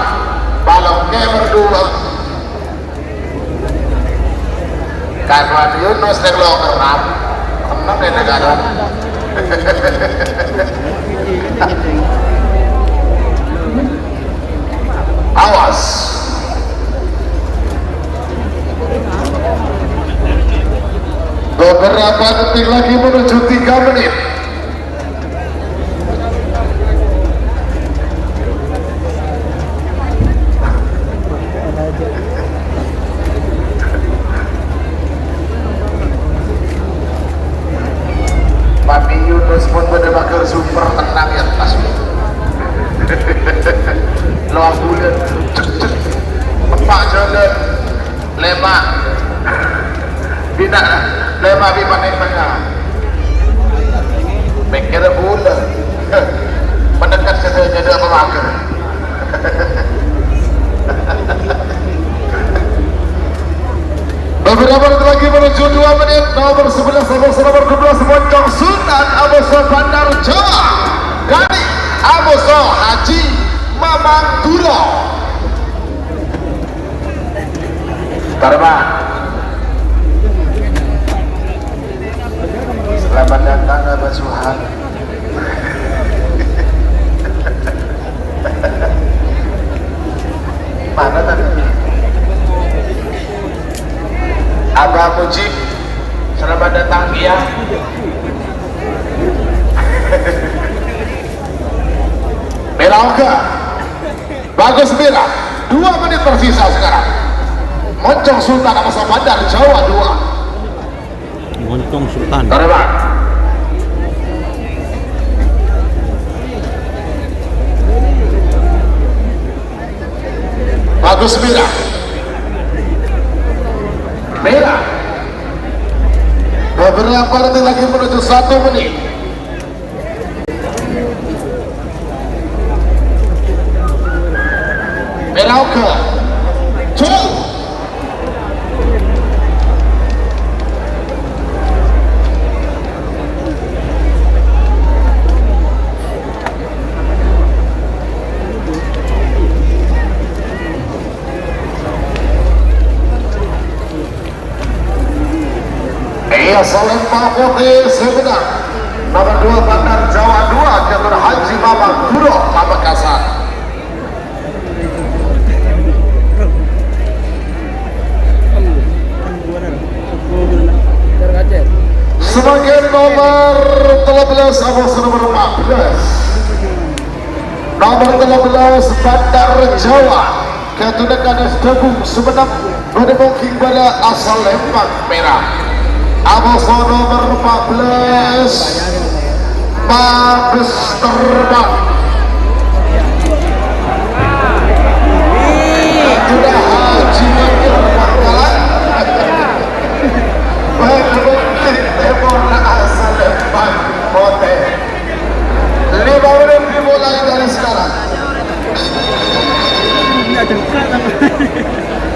balongnya berdua Kadwan Yunus yang lo kerap tenang deh negara. Awas beberapa detik lagi menuju 3 menit. Papi Yunus pun bener-bener super tenang ya tas. Loh bulan Pak jalan lemak bina lemak bina tengah mikir bulan mendekat saya jadi apa makan. Beberapa menit lagi menuju 2 menit. Nomor 11, nomor 12 Moncong Sultan Aboso Bandar Jawa Gani Aboso Haji Mamang Duro. Karma selamat datang Abah Suhan. Mana tadi Abah Mujib, selamat datang ya. Merah Oka bagus merah. 2 menit tersisa sekarang. Moncong Sultan Aboso Bandar Jawa 2. Tong Sultan. Terima. Bagus merah. Merah. Beberapa detik lagi menuju 1 menit. Merah ke. Jauh. Iya, Salim Pak Putih sebenar. Nomor 2 Bandar Jawa 2 Jatuh Haji Mamang Guro Pamekasan. Sebagai nomor 13 abos nomor 14. Nomor 13 Bandar Jawa Ketunakan Gabung Sumenep Berdemongking pada asal Lembang Merah. Abos nomor 14 Mabes Terbang. Sudah Haji Pangkalan Berdemongking Timur asal Lembang Hotel. 5 menit dimulai dari sekarang.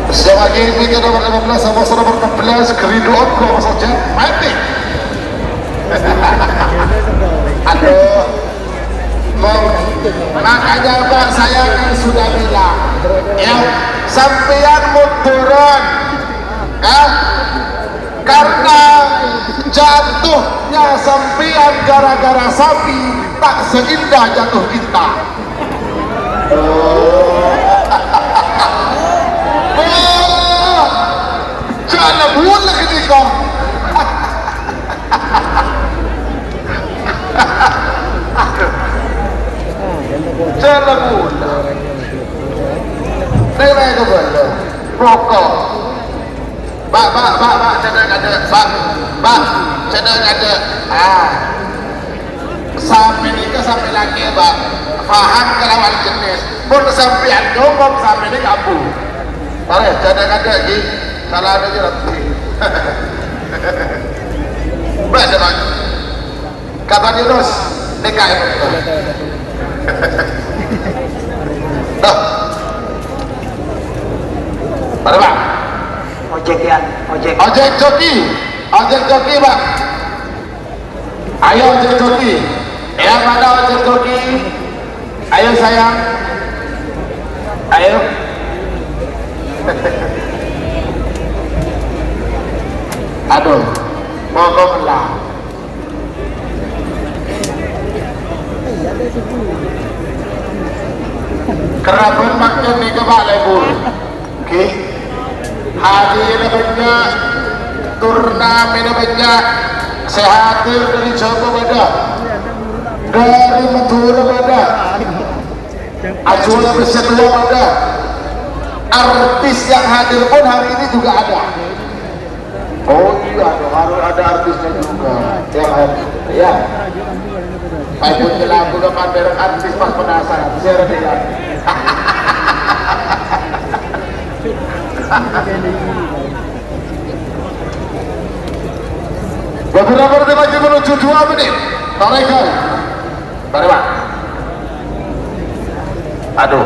Semakin tinggi nomor 15 sama nomor 16 keriduan kok saja mati. Aduh, makanya Pak saya kan sudah bilang, ya sampean munduran, ya karena jatuhnya sampean gara-gara sapi tak seindah jatuh kita. Jangan bulan ketika jangan bulan nenek itu belum rokok Pak, cadang ada Pak, cadang ada sampai nikah sampai lagi Pak paham kelawan jenis pun sampai ngomong sampai ini kamu tarik cadang ada lagi salah ada je nanti baik Pak kapan Yunus nikah itu tuh pada Pak Ojek ya, ojek. ojek joki Pak ayo ojek joki yang mana ojek joki ayo sayang ayo aduh mogok lah kerabat makin di kebak lebur oke hadir banyak turnamen banyak sehadir dari Jawa ada dari Madura ada Ajuan Bersetua ada artis yang hadir pun hari ini juga ada. Oh iya, harus ada artisnya juga yang hadir ya. Saya punya lagu depan berang artis pas penasaran share dia. Beberapa detik lagi menuju 2 menit. Tarik kali. Tarik Pak. Aduh.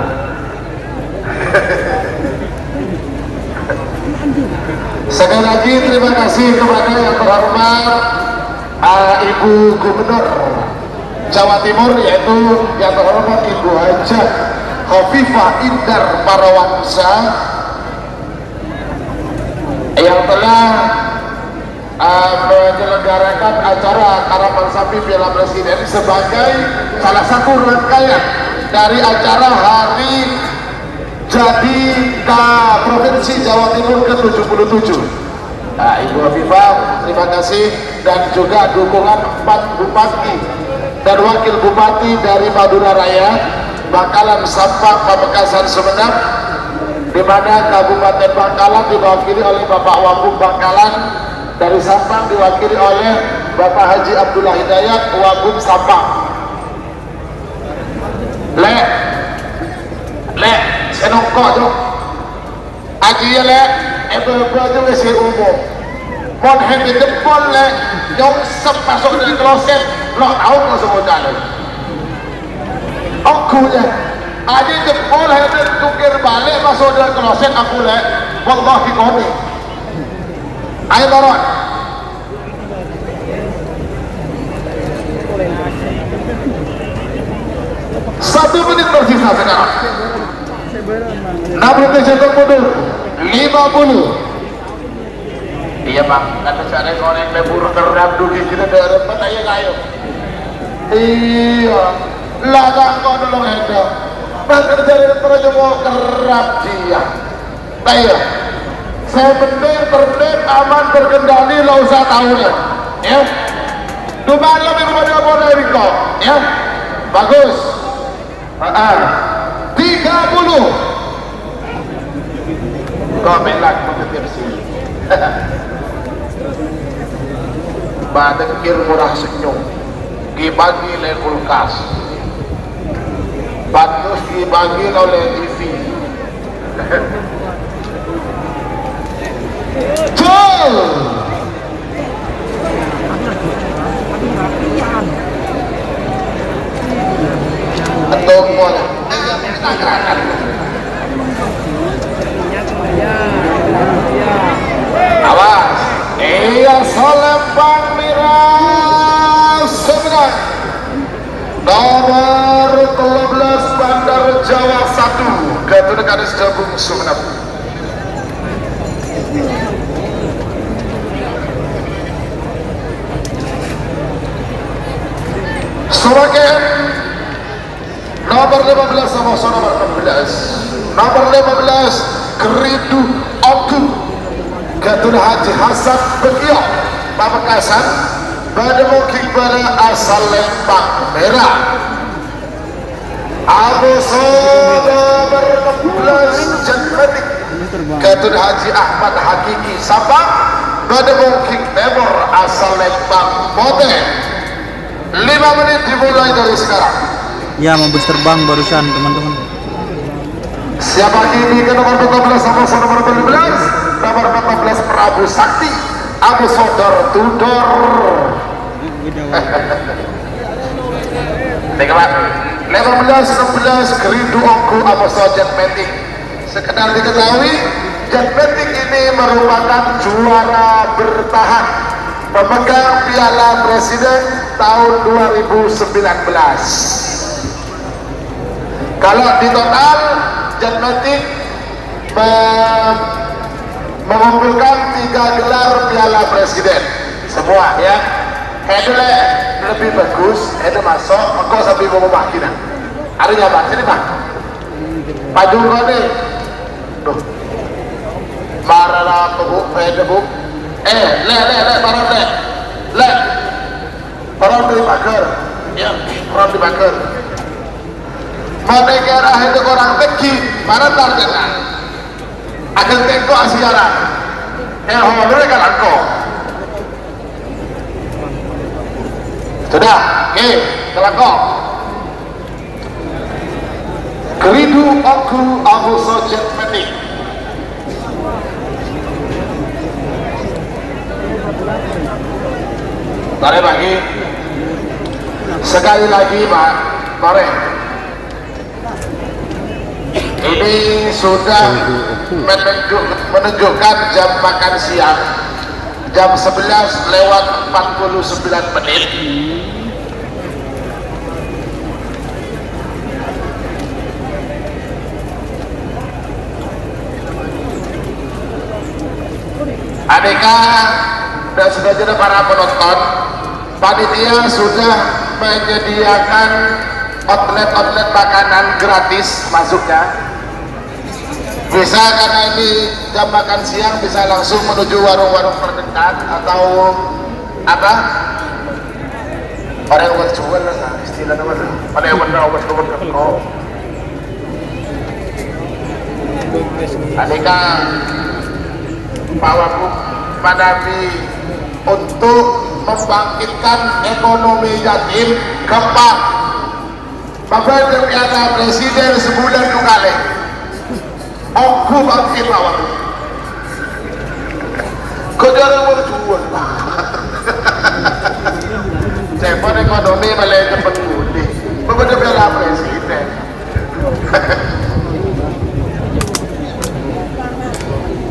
Sekali lagi terima kasih kepada yang terhormat Ibu Gubernur Jawa Timur yaitu yang terhormat Ibu Hajah Khofifah Indar Parawansa yang telah menyelenggarakan acara Karapan Sapi Piala Presiden sebagai salah satu rangkaian dari acara Hari Jadi Provinsi Jawa Timur ke-77. Nah, Ibu Khofifah, terima kasih dan juga dukungan 4 bupati dan wakil bupati dari Madura Raya, Bangkalan, Sampang, Pamekasan, Sumenep, di mana Kabupaten Bangkalan diwakili oleh Bapak Wabung Bangkalan dari Sampang diwakili oleh Bapak Haji Abdullah Hidayat Wagub Sampang. Le senongkok tu aji ya le ebe-ebe tu wesi umum mon hendi jempol le nyong sep masuk dari kloset lo tahu kau semua jalan aku je aji jempol hendi tukir balik masuk dari kloset aku le wallahi koni ayo baron satu menit tersisa sekarang 60 detik mundur 50. Iya bang, kata saya orang lebur terhadap dunia kita dari apa ayo ayo. Iya, lagang kau dulu itu. Bahkan dari terus mau kerap dia. Ayo, saya benar aman terkendali, lo usah tahu ya. Dua malam yang pada boleh Riko, ya. Bagus. 30. Kau melak mengetip sini. Badengkir murah senyum dibagi oleh kulkas, bagus dibagi oleh TV. Jol atau mana awas iya Salembang Miras sebenarnya nomor 13 Bandar Jawa 1 Gatot Garis Gabung Sumeneb. Suragen nomor 15 sama nomor 16 nomor 15 Keridu Oku Gatot Haji Hasan Begio Pamekasan Bademo Kigbara asal Lembang Merah. Abu nomor 16 Jenmetik Gatot Haji Ahmad Hakiki Sabang Bademo Kigbara asal Lembang Mote. 5 menit dimulai dari sekarang. Ya mau bus terbang barusan teman-teman. Siapa ini ke nomor 14 sama nomor 15 nomor 14 Prabu Sakti Abu Sodor Tudor. Tengok Pak 15-16 Kerindu Ongku Abu Sojet Metik. Sekedar diketahui Jet Metik ini merupakan juara bertahan pemegang Piala Presiden tahun 2019. Kalau di total Jet Metik mengumpulkan 3 gelar Piala Presiden semua ya. Hedele lebih bagus, hedele masuk, engkau sampai mau makinan. Ada apa? Sini Pak. Padu kau ni. Duh. Marah bu, hedele bu. Le, parang le. Le. Parang di bakar. Ya, parang di bakar. Mana kira itu orang teki, mana target lah. Akan tengok asiaran. Mereka langkau. Sudah, oke, telangkok. Keridu Oku Abu Sojet Metik. Mari bagi. Sekali lagi Pak, mari. Ini sudah menunjukkan jam makan siang jam 11:49 menit. Adeka dan sebagian para penonton, panitia sudah menyediakan outlet makanan gratis masuknya. Bisa karena ini jam makan siang bisa langsung menuju warung-warung terdekat atau apa? Orang yang jual lah, istilah nama tu. Pada yang benar obat kau. Adeka bawa madami untuk membangkitkan ekonomi Jatim kembang. Bapak dan Piala Presiden sebulan 2 kali. Aku bangkit lawan. Kejar berjuang. Cepat ekonomi malah cepat pulih. Bapak dan Piala Presiden.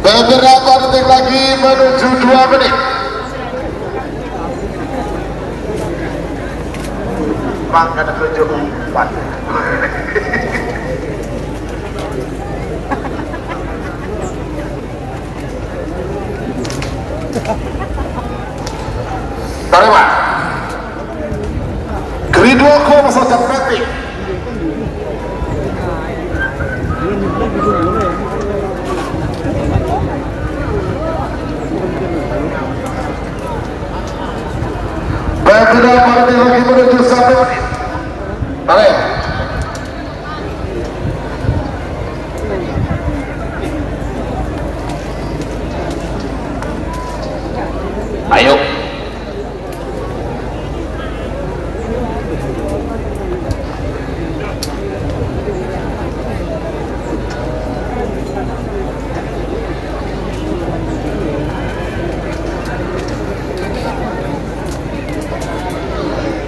Beberapa detik lagi menuju 2 menit. Makan kerja 4. Terima. Kedua kau masa cantik. Beberapa menit lagi menuju 1 menit. Tarik. Ayo.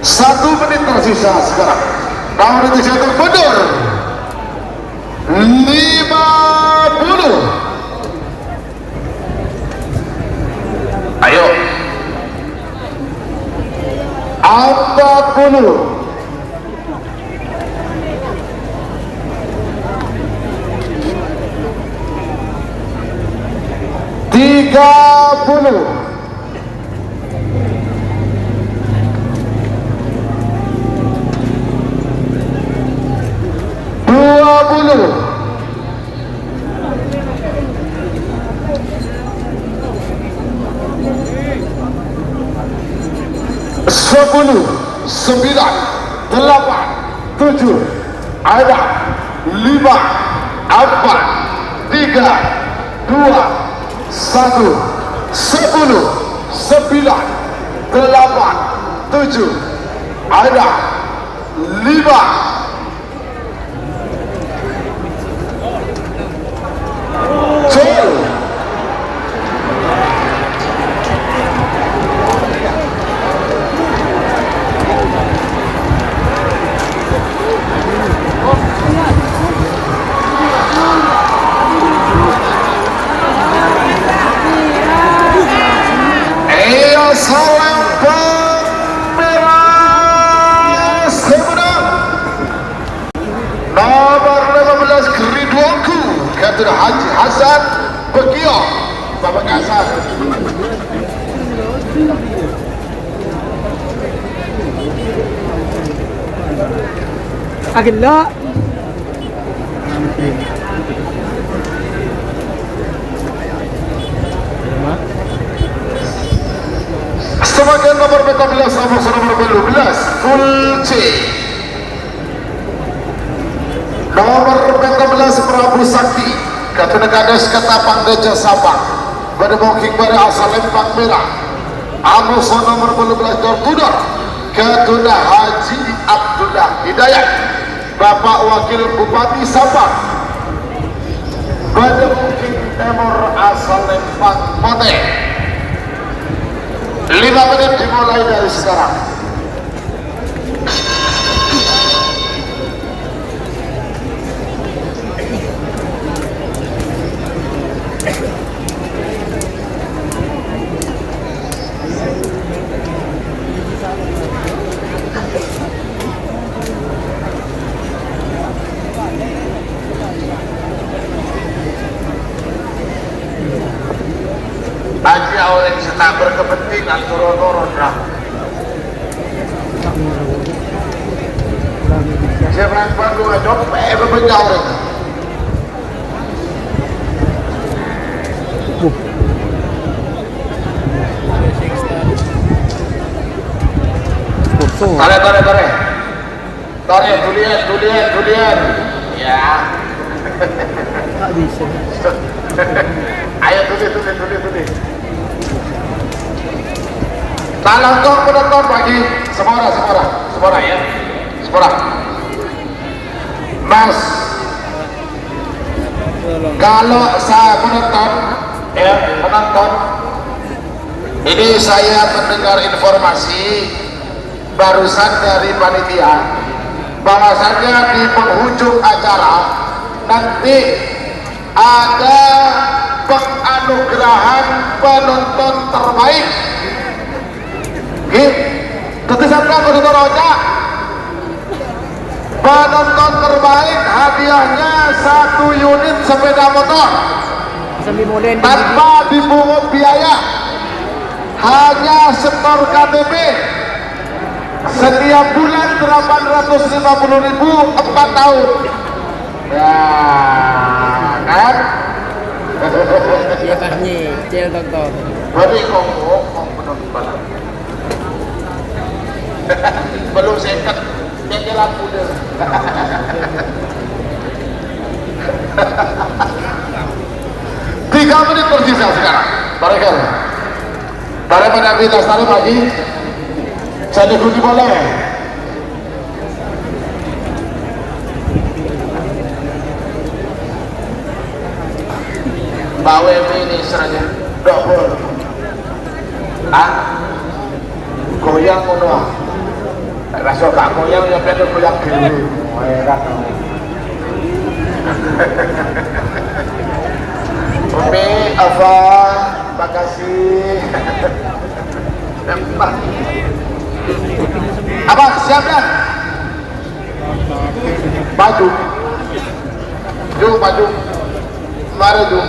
Satu menit tersisa sekarang. Tahun itu saya terbendur 50. Ayo 40. 30. 10, 9, 8, 7, ada 5, 4, 3, 2, 1, 10, 9, 8, 7, ada 5. Salam merah sebenarnya nomor 15 Ridwanku Kapten Haji Hasan Bekio Bapak Hasan. Agila. Sebagian nomor 14 sama nomor 12 Full C. Nomor 14 Prabu Sakti Kapten Kades Ketapang Deja Sabang Bademokik Bari Asal Lempang Merah Amuso nomor 12 Dortudor Ketuna Haji Abdullah Hidayat Bapak Wakil Bupati Sabang Bademokik Timur Asal Lempang Mote. 5 menit dimulai dari sekarang. Haji awalnya senang berkepentingan turun-turun dah. Saya pernah bantu ngajok, berbenjau dah. Tarik, tulian. Ya. Tak bisa. Ayo tulis. Talangkong penonton bagi semora ya, semora. Mas, kalau saya penonton, ini saya mendengar informasi barusan dari panitia bahwasanya di penghujung acara nanti ada penganugerahan penonton terbaik. Tentu saja penonton roja. Penonton terbaik hadiahnya 1 unit sepeda motor tanpa dipungut biaya, hanya setor KTP. Setiap bulan 850.000 4 tahun. Ya kan? Ya kan nyicil tonton. Beri ngomong penonton. Belum seket, jadi lampu deh. 3 menit tersisa sekarang. Barangkali. Daripada kita tarik lagi, saya diikuti boleh. Bawa ini seranya. Double. Goyang ngono. Rasa gak goyang ya bener goyang dhewe. Heran. Oke, apa? Makasih. Apa siap kan? Baju. Baju. Mari dulu.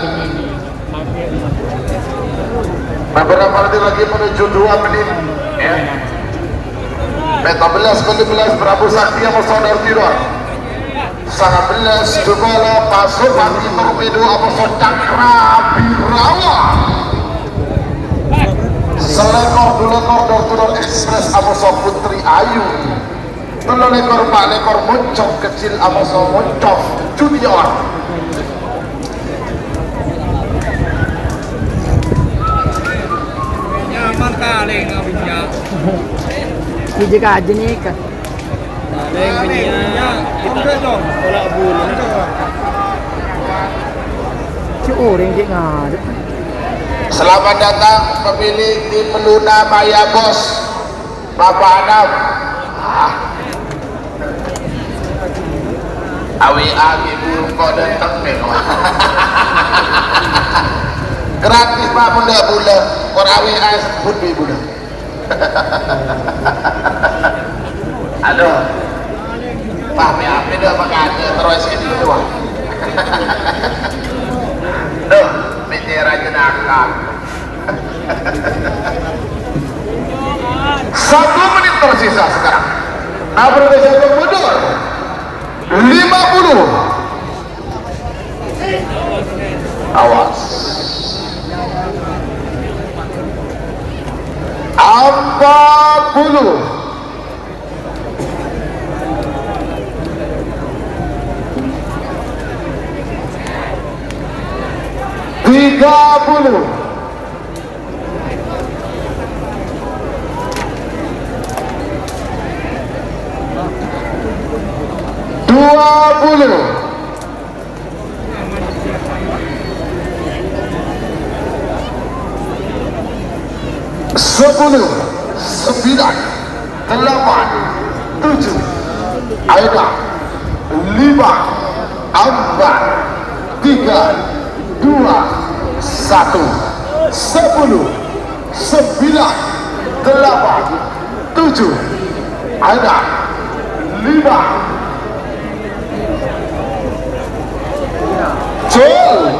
Beberapa menit lagi menuju 2 menit. Ya. 14 Prabu Sakti yang Saudara Tidur. 19 Dukola pasukan torpedo Aposol Cakra Birawa. Selekor 2 lekor door-to-door ekspres Aposol Putri Ayu. 3 lekor 4 lekor moncong kecil Aposol Moncong Junior. Nyaman kali ngawinya. Hiji ka aja nih kan. Kita dong, bola bulan. Si orang dia ngadep. Selamat datang pemilik tim Luna Maya Bos, Bapak Anam. Awi ibu kok datang nih. Gratis Pak bunda bulan, kor awi sebut bulan. Aduh, Pak apa dah makanya terus ini doang. Duh, bicara jenaka. 1 menit tersisa sekarang. Nah, berdasarkan mundur 50. Awas. 40. 30. 20. 10, 9, 8, 7, Aida, 5, 4, 3, 2, 1, 10, 9, 8, 7, Aida, 5, Col.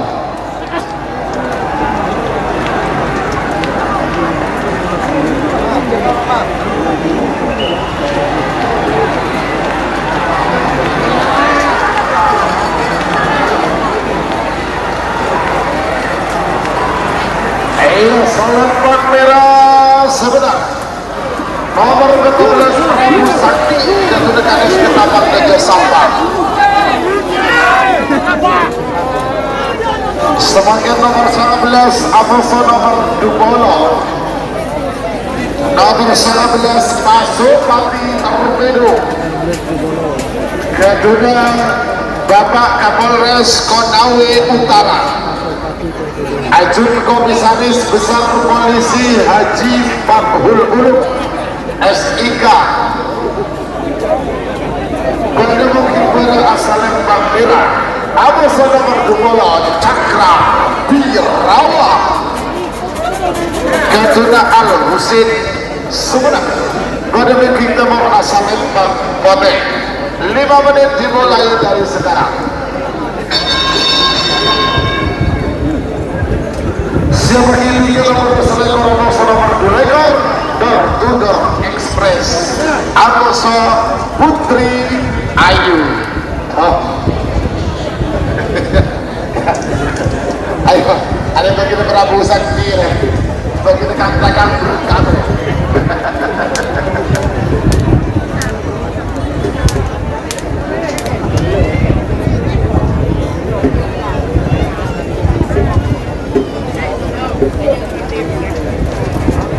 Selamat merah sebentar. Nomor 12 Prabu Sakti jatuh dekat Ketapang Gajah Sampang. Semakin nomor 19 Aposol nomor Dupolo. Nomor 11 masuk Bati Torpedo. Kedua Bapak Kapolres Konawe Utara. Ajun Komisaris Besar Polisi Haji Fathul Ulum SIK. Kiper Asalem Bambira. Abu Saudara Dumola Cakra Birawa. Kedua Al Husin Sumena. Pada kita mau Asalem Bambira. 5 menit dimulai dari sekarang. Siapa ini yang nomor 2 ekor Door to Door Express Amoso Putri Ayu. Oh. Ayo, ada bagi Prabu Sakti, bagi katakan berkat.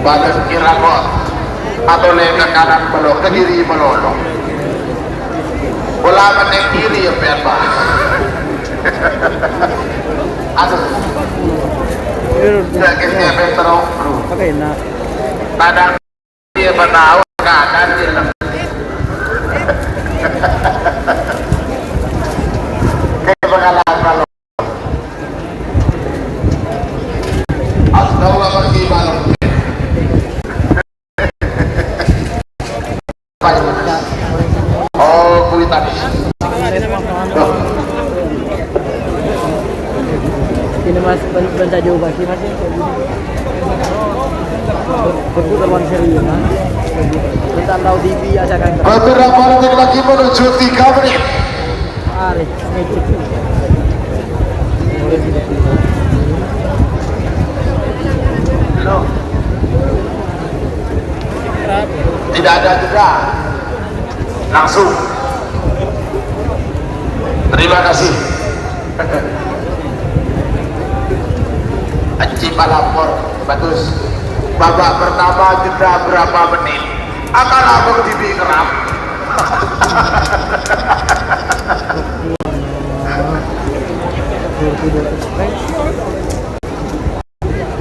Pada kira kok atau ke kanan belok ke kiri melolong bola menek kiri ya apa aduh tidak kira petro Pakai nak. padang dia tahu kanan dia kayak pengalaman kalau tahu apa gimana. Oh, kuitan. Ini mas penca juga sih mas. Berputar lawan serius mas. Kita tahu TV aja kan. Beberapa detik lagi menuju 3 menit. Arik. Tidak ada jeda. Langsung. Terima kasih. Aci lapor, bagus. Babak pertama jeda berapa menit? Akan abang TV kerap.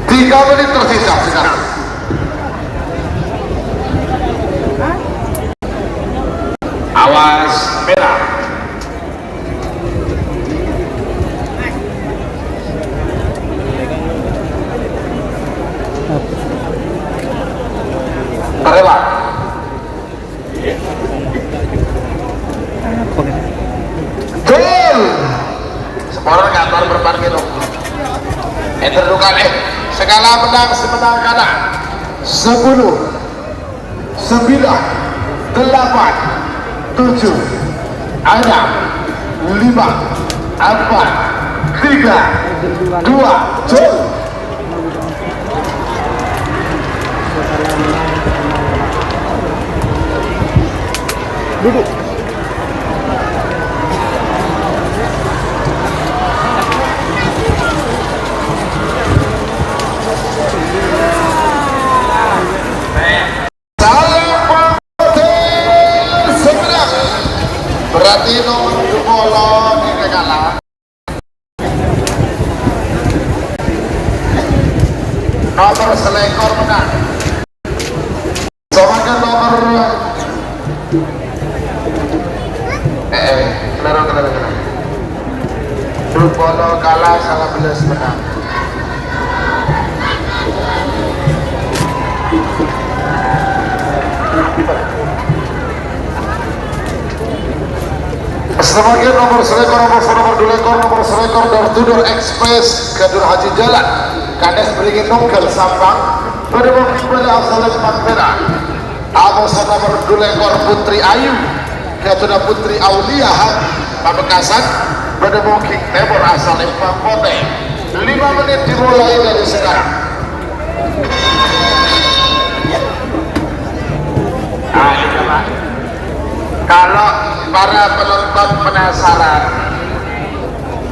3 menit tersisa sekarang. Awas merah. Terlewat. Gol. Seorang kantor berparkir. Terduga segala menang semenang kalah. 10 9 8 7 6 5 4 3 2 jol. Duduk. Berarti nomor Jumolo ini kalah. Nomor selekor menang. Soalnya nomor kenapa. Jumolo kalah, salah belas menang. Sebagai nomor selekor, nomor 2 ekor, nomor selekor Door to Door Express Gadur Haji Jalan Kades beringin nongkel Sampang pada mobil pada Asalem Bambira. Amos nomor 2 ekor Putri Ayu Gadur Putri Aulia Pamekasan pada mobil Tebor Asalem Bambote. 5 menit dimulai dari sekarang. Nah, ini coba. Kalau para penonton penasaran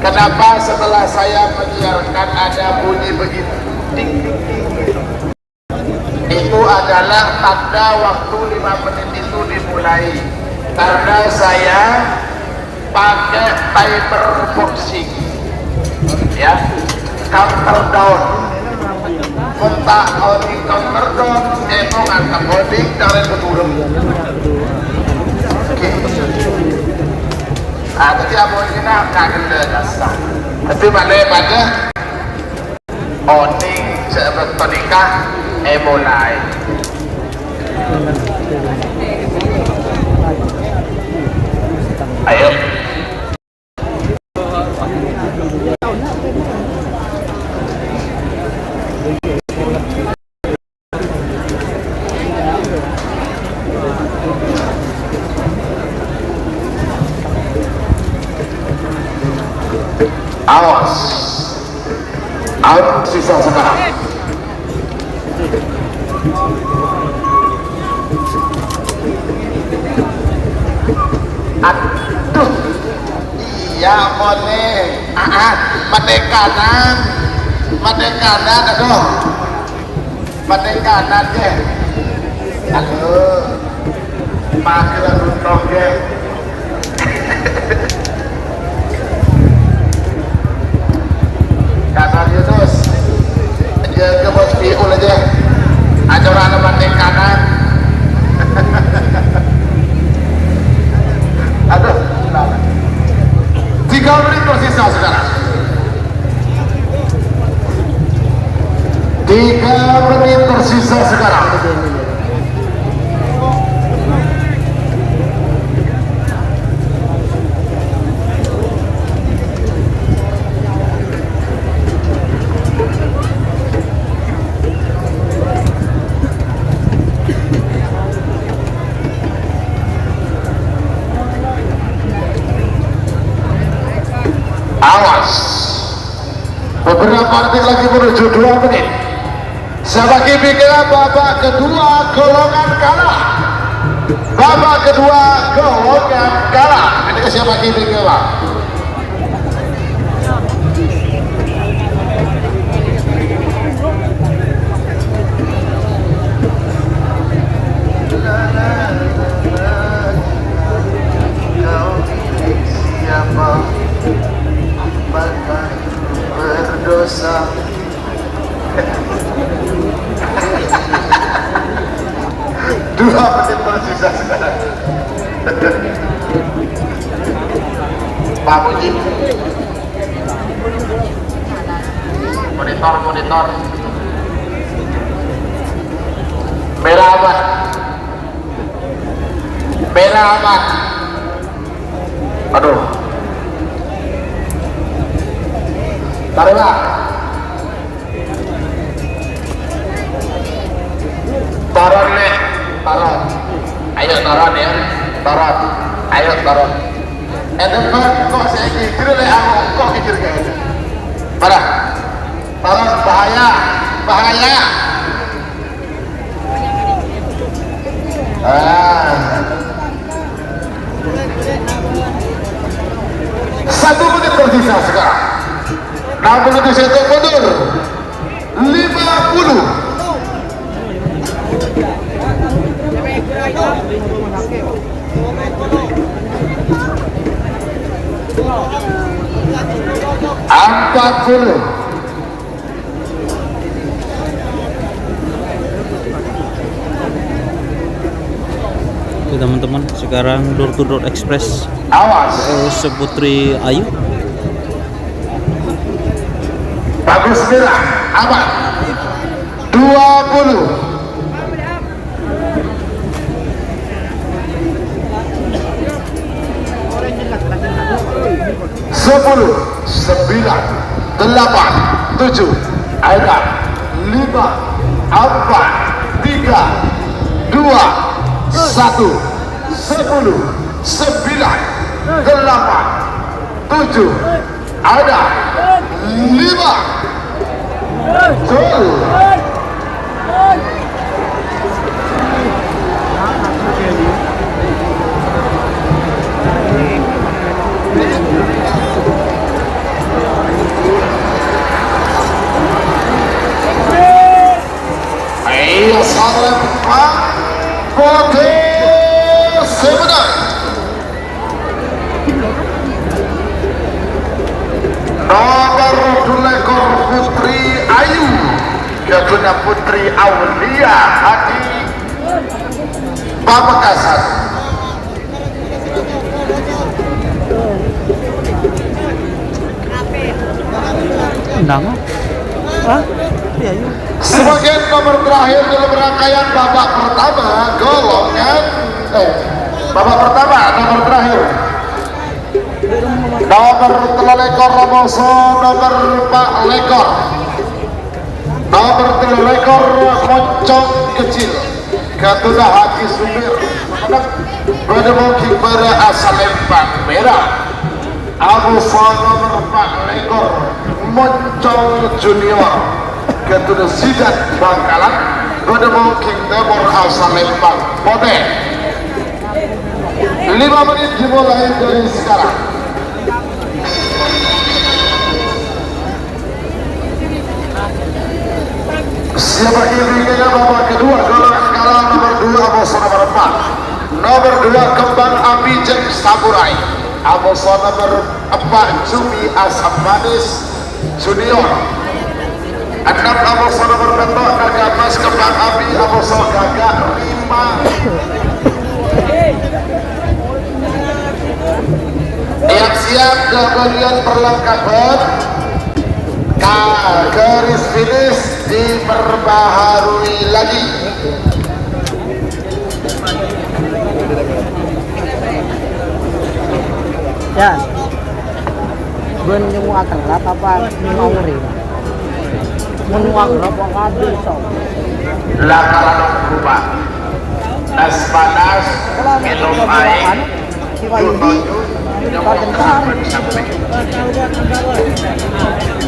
kenapa setelah saya menyiarkan ada bunyi begitu, ding, ding, ding. itu adalah tanda waktu 5 menit itu dimulai, karena saya pakai timer boxing ya, countdown kontak holding countdown emang angkat holding dari berturun. Oke, tadi apa ini nak kagenda dasar tapi mana pada holding sebetulnya nikah mulai. Ayo. Awas. Out sisa sekarang. Aduh, iya boleh. Mati kanan, aduh, mati kanan deh. Aduh, makin runtuh deh. Kanan Yunus, jaga bos piul aja. Ajaran mati kanan. Aduh, 3 menit tersisa sekarang. 3 menit tersisa sekarang. Awas, beberapa detik lagi menuju 2 menit. Sebagai pikiran babak kedua golongan kalah. Babak kedua golongan kalah. Ini siapa pikiran? Siapa? Berdosa. Dua menit tersisa sekarang. Pak Muji, monitor merah amat. Aduh, taruh lah. Taron nih, taron. Ayo taron ya, taron. Ayo taron. Kok saya kikir leh aku, kok kikir kayak gitu. Parah. Taron bahaya. Satu menit tersisa sekarang. 67 mundur. 50. Empat puluh. Oke teman-teman, sekarang door to door express. Awas. Seputri Ayu. Bagus merah. Aman. 20. Sepuluh, 9, 8, 7, ada 5, 4, 3, 2, 1, 10, 9, 8, 7, ada 5, 7. Ayo 1 nomor 2 lekor Putri Ayu Gaguna Putri Aulia Hadi Pamekasan. Undang. Hah? Iya, iya. Sebagai nomor terakhir dalam rangkaian babak pertama golongan babak pertama nomor terakhir nomor 3 lekor Romoso nomor 4 lekor nomor 3 lekor Moncong Kecil Gatuna Haji Sumir menemukan pada asal Lembang Merah Amusa nomor 4 lekor Moncong Junior Gatuna Sidat Bangkalan menemukan Timur asal Lembang Pote. 5 menit dimulai dari sekarang. Siapa kirinya babak kedua golongan kalah nomor 2 Amoso nomor 4 nomor 2 Kembang Api Jack Samurai Amoso nomor 4 Cumi Asam Manis Junior 6 Amoso nomor 4 Naga Mas Kembang Api Amoso Gagak 5 yang siap ke bagian perlengkapan garis finish diperbaharui lagi. Ya. Gue nemu akan lah apa mau ring. Menuang berapa kali so. Lakaran berubah. Es panas, minum air,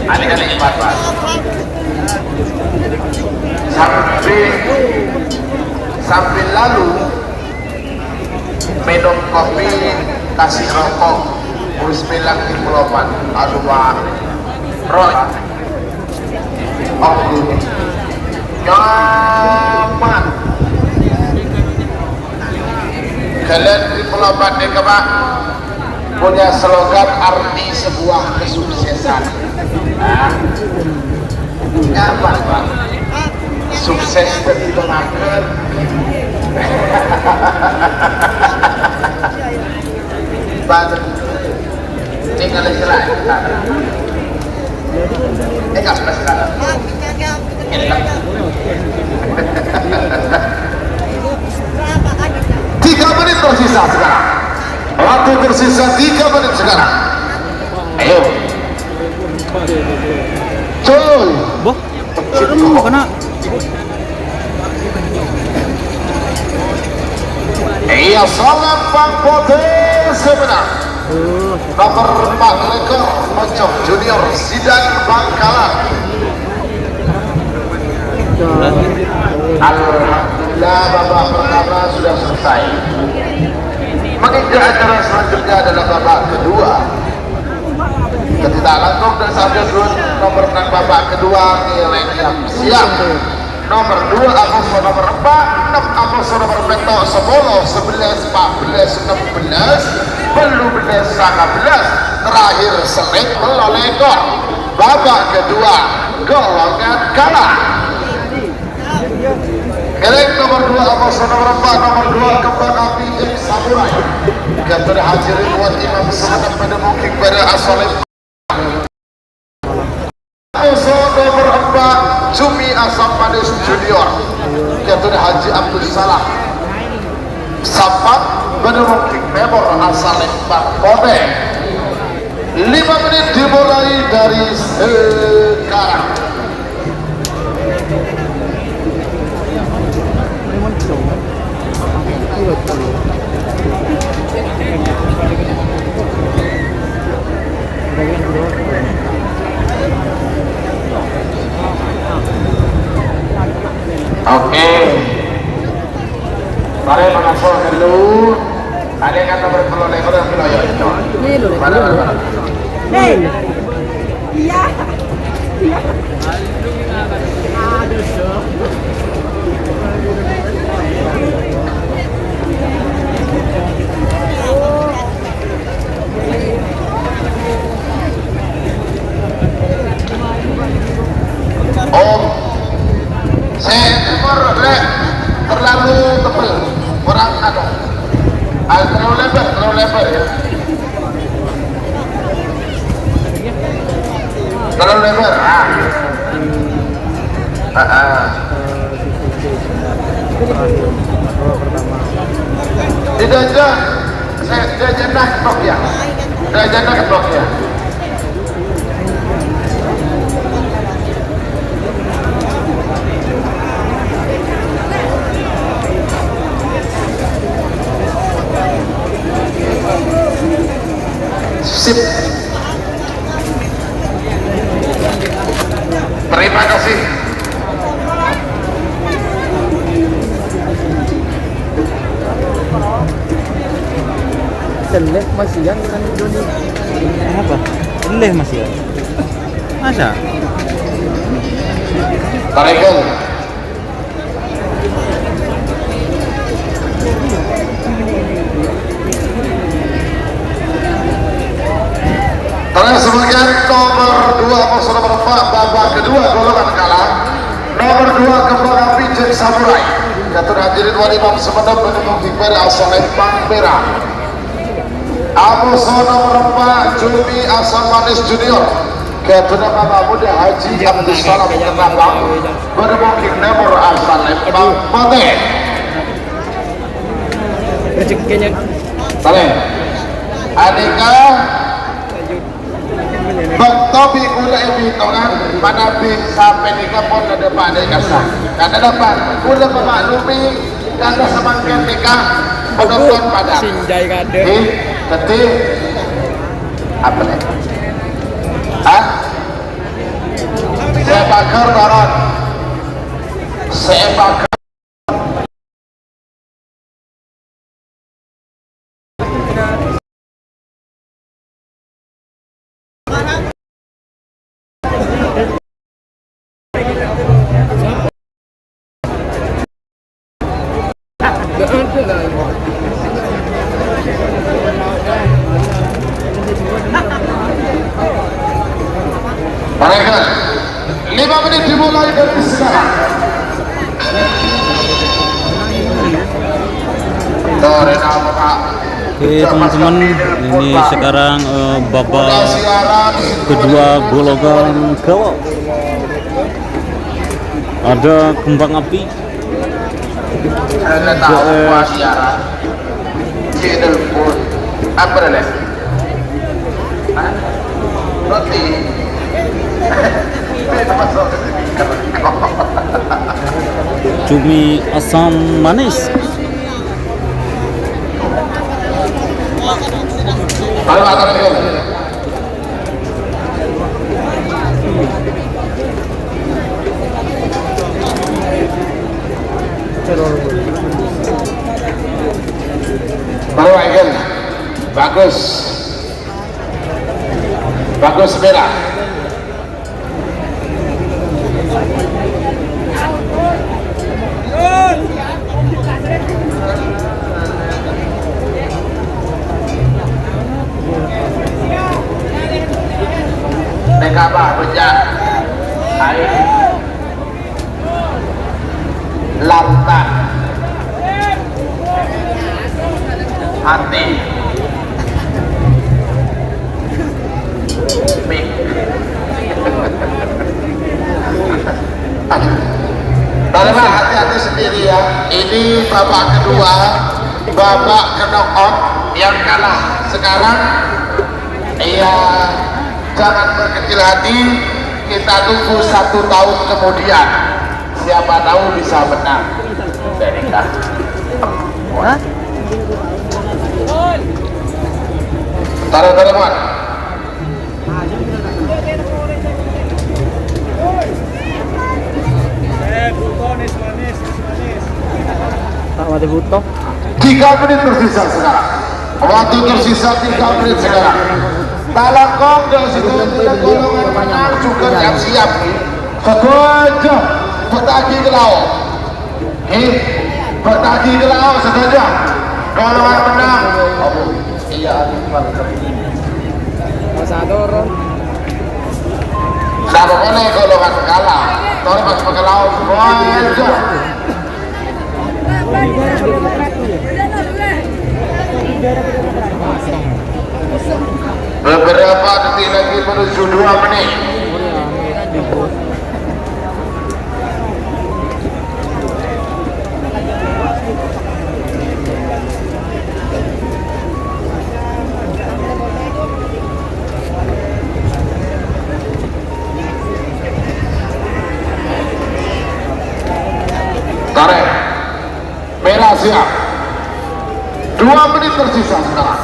adik-adik bapak sambil lalu minum kopi kasih rokok Bismillahirrahmanirrahim adua roy oke nyaman kalian di Pulau Bande Kebak punya slogan arti sebuah kesuksesan. Apa Pak? Sukses tertolakkan. Badan tinggal selai. Kasih sekarang. 3 menit tersisa sekarang. Waktu tersisa 3 menit sekarang. Ayo. Coy. Boh. Mau kena. Iya salam Bang Pote sebenarnya. Nomor 4 lekor Moncong Junior Sidan Bangkalan. Alhamdulillah babak pertama sudah selesai. Menginjak acara selanjutnya adalah babak kedua. Ketika langsung dan sambil nomor 6 babak kedua nilai yang siap. Nomor 2 Amoso nomor 4 6 Amoso nomor 4 10 11 14 16 belum 19 terakhir selek melolekor babak kedua golongan kalah. Keleng nomor 2 Amoso nomor 4 nomor 2 Kembang Api Jack Samurai Gator Haji Ridwan Imam Semangat pada mungkin pada asalnya Amoso nomor 4 Cumi Asam Manis Junior Gator Haji Abdul Salam Sampak pada mungkin memor asalnya Bang Pote. 5 menit dimulai dari sekarang. Oke, mari mengasul dulu. Ada yang kata berpeluang lekor dan peluang itu. Mana? Hei. Iya. Terlalu lebar. Tidak aja, saya jenah ketok ya. Saya jenah ketok ya. Sip. Terima kasih. Selek masih yang dengan Indonesia. Apa? Leh masih ya? Masa? Tarekel. Terus sebagian nomor 2 pasal nomor 4 babak kedua golongan kalah. Nomor 2 Kembang Api Jet Samurai. Ketua hadirin wali imam semenep pendukung Timber asal Lembang Merah. Abu Sono nomor 4 Jumi Asal Manis Junior. Ketua Nama Muda Haji Abdul Salam Kenabang bermungkin nomor asal Lembang Pate. Rezekinya Tale. Adika Baktobi kula ebitongan mana sampai nikah pun ada pak dekasa. Karena dapat kula memaklumi karena semangkin nikah penonton pada. sinjai kade. Teti apa nih? Hah? Saya bakar baron. Saya bakar. Mereka 5 menit dimulai dari sekarang. Oke teman-teman, ini sekarang babak kedua golongan gawang. Ada Kembang Api Saya tahu siaran channel pun apa dah? Roti. Cumi Asam Manis. Halo, assalamualaikum. Halo, Aigen. Bagus. Bagus merah. Nekabah bejak air lantan hati mik Bapak hati-hati sendiri ya. Ini babak kedua, babak knock-out yang kalah sekarang. Iya, jangan berkecil hati. Kita tunggu 1 tahun kemudian. Siapa tahu bisa menang. Dari kah? Taruh muat. Tak mati butuh. 3 menit tersisa sekarang. Waktu tersisa 3 menit sekarang. Talakong dan segala golongan menang juga yang siap. Setuju. Bertagi ke laut. Bertagi ke laut setuju. Golongan menang. Iya. Masa dorong. Sama boleh golongan kalah. Torang masuk ke laut. Setuju. Beberapa detik lagi menuju 2 menit. bego. Tarik. Merah siap. 2 menit tersisa sekarang.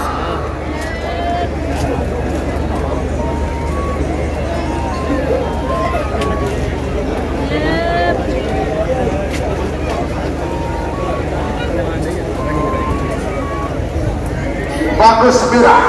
Bagus merah.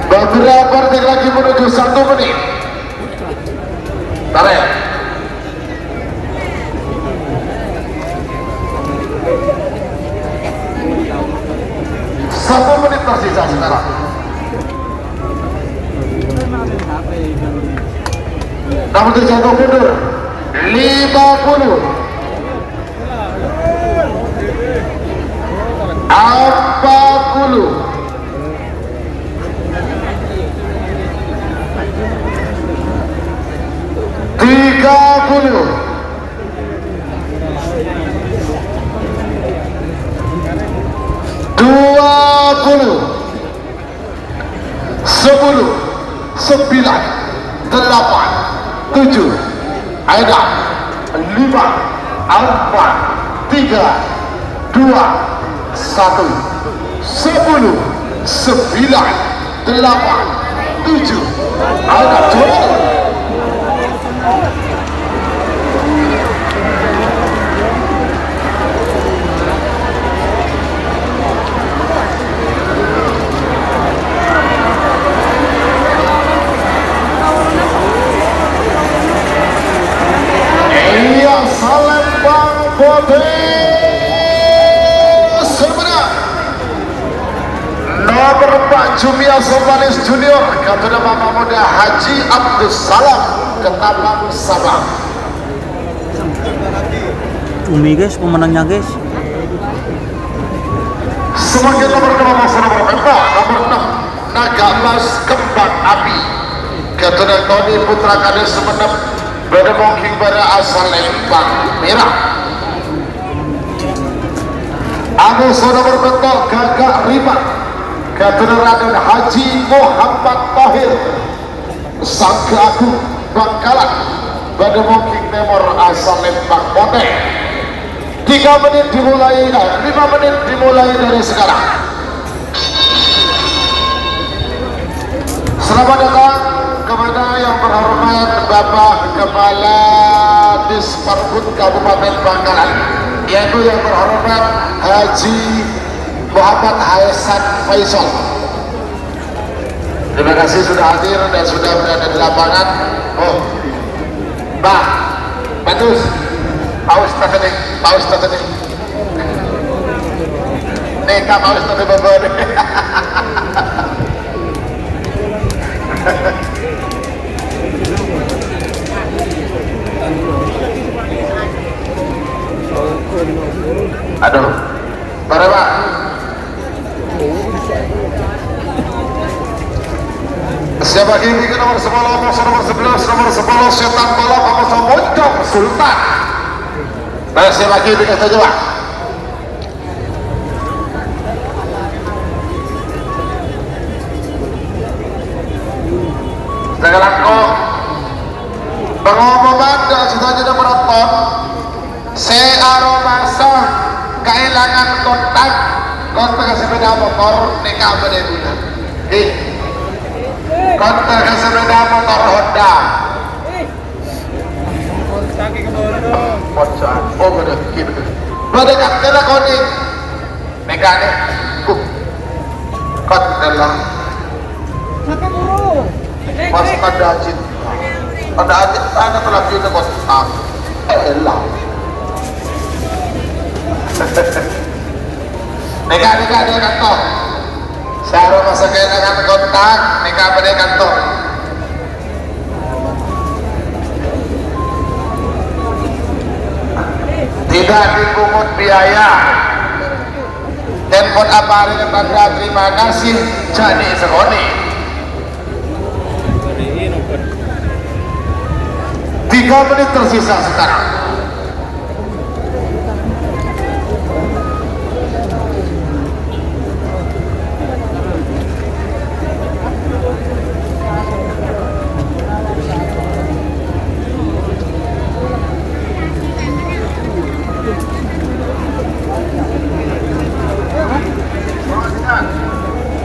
Beberapa detik lagi menuju 1 menit. Tarik. Satu menit tersisa sekarang. Namun terjatuh mundur 50 40 30 20 10 9 8 7 ada 5 4 3 2 1 10 9 8 7 ada 20. Salembang Bote sebenarnya nomor 4 Jumia Sobalis Junior kepada Bapak Muda Haji Abdus Salam Ketapang Sabang. Umi guys, pemenangnya guys. Sebagai nomor 2 masa nomor 4 nomor 6 Naga Emas Kembang Api kepada Tony Putra Kades Semenep Bedemongking pada asal Lembang Merah. Agus nomor bentok Gagak Ribat kepada Raden Haji Muhammad Tahir Sangka Agung Bangkalan Bedemongking Timur asal Lembang Bote. 3 menit dimulai, 5 menit dimulai dari sekarang. Selamat datang kepada yang berhormat Bapak Kepala Disparbud Kabupaten Bangkalan, yaitu yang berhormat Haji Muhammad Hasan Faisal. Terima kasih sudah hadir dan sudah berada di lapangan. Oh, Pak, bagus. Pak Ustaz ini, Pak Ustaz ini. Neka Pak Ustaz ini beban. Aduh, mari Pak. Siapa kini ke nomor 10, nomor 11, nomor 10 setan balap nomor Moncong Sultan. Nah, siapa kini ke saja Pak. Sekarang kok pengumuman dan selanjutnya menonton searomasa kehilangan kontak sepeda motor nikah beda-beda. Kontak sepeda motor Honda. Oh bener, gitu. Pada kantela koning mekanik, kantela. Mas ada ajit, ada terlebih itu kontak. Elah. Nikah dia kantor. Saya masa kehilangan kontak, nikah pada kantor. tidak dipungut biaya. Handphone apa hari ini tanda terima kasih jadi sekoni. 3 menit tersisa sekarang.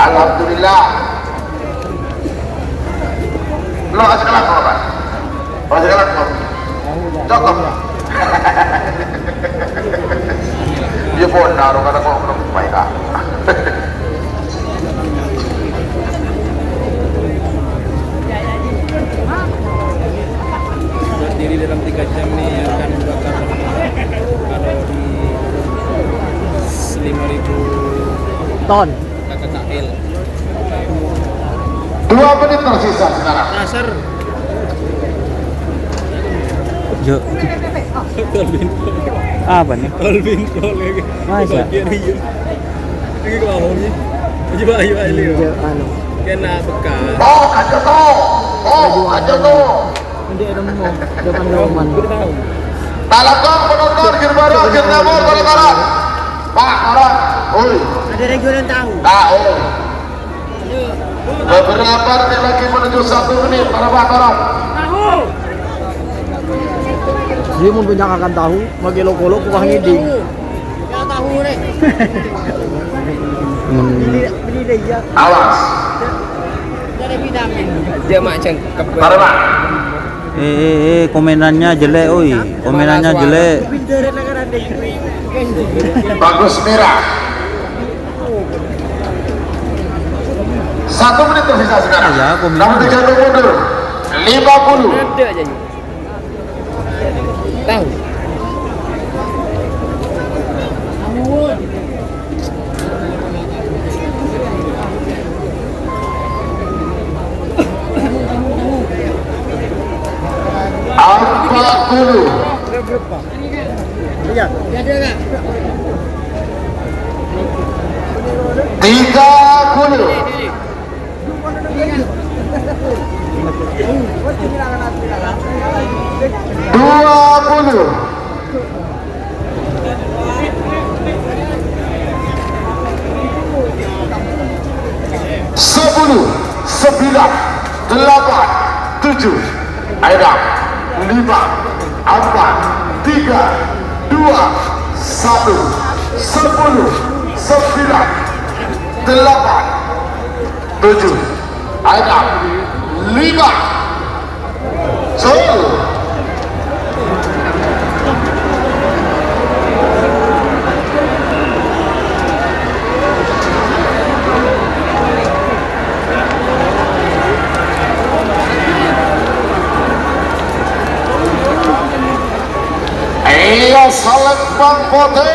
Alhamdulillah. Lo kasih kelas apa? Kasih kelas apa? Cukup. Dia pun naruh kata kau belum baik ah. Berdiri dalam 3 jam nih akan membakar kalau di 5.000 Ton. KKL. 2 menit tersisa sekarang. Dasar Yo. Apa nih? Kolbin lagi. Masa? Lagi ke bawahnya. Coba ayo ayo. Anu. Kena bekas. Oh, kacau tuh. Oh, kacau tuh. Hindi alam mo. Depan naman. Talakong penonton Girbaro, Girnamor, Tolong-tolong. Pak, orang. Oi. Ada regional tahu. Tahu. Beberapa detik lagi menuju 1 menit. Para Pak, tolong. Dia mau penyakakan tahu, magilo-kolo kuah ngiding. Ya tahu rek. Beli dia. Awas. Ada vitamin. Dia macam Para Pak. Komenannya jelek, oi. Komenannya jelek. Pintar na kan ada. Bagus merah. 1 menit tersisa sekarang. Ya, komen. Kamu dijatuh mundur. 50. Ada aja. Tahu. Apa dulu? Iya. Ada enggak? 30. 20. 10, 9, 8, 7, ayo 5, 4, 3, 2, 1, 10, 9, 8, 7, ayo 5, Sol. Iya, salam Bang Pote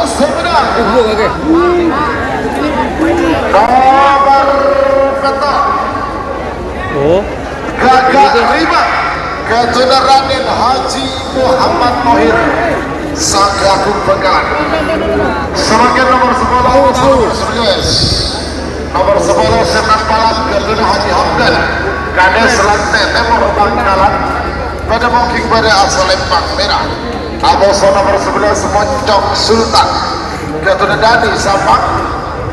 sebenarnya. oke. Nomor kata Oh, Gagak 5 Ketunan Raden Haji Muhammad Mohir Sagagung Pegan. Semakin nomor 10 nomor 10 Senan Palang Ketunan Haji Hamdan Kades Lante Temur Bangkalan pada mungkin pada asal Lempang Merah. Aboso nomor 11 Moncong Sultan Ketunan Dani Sapang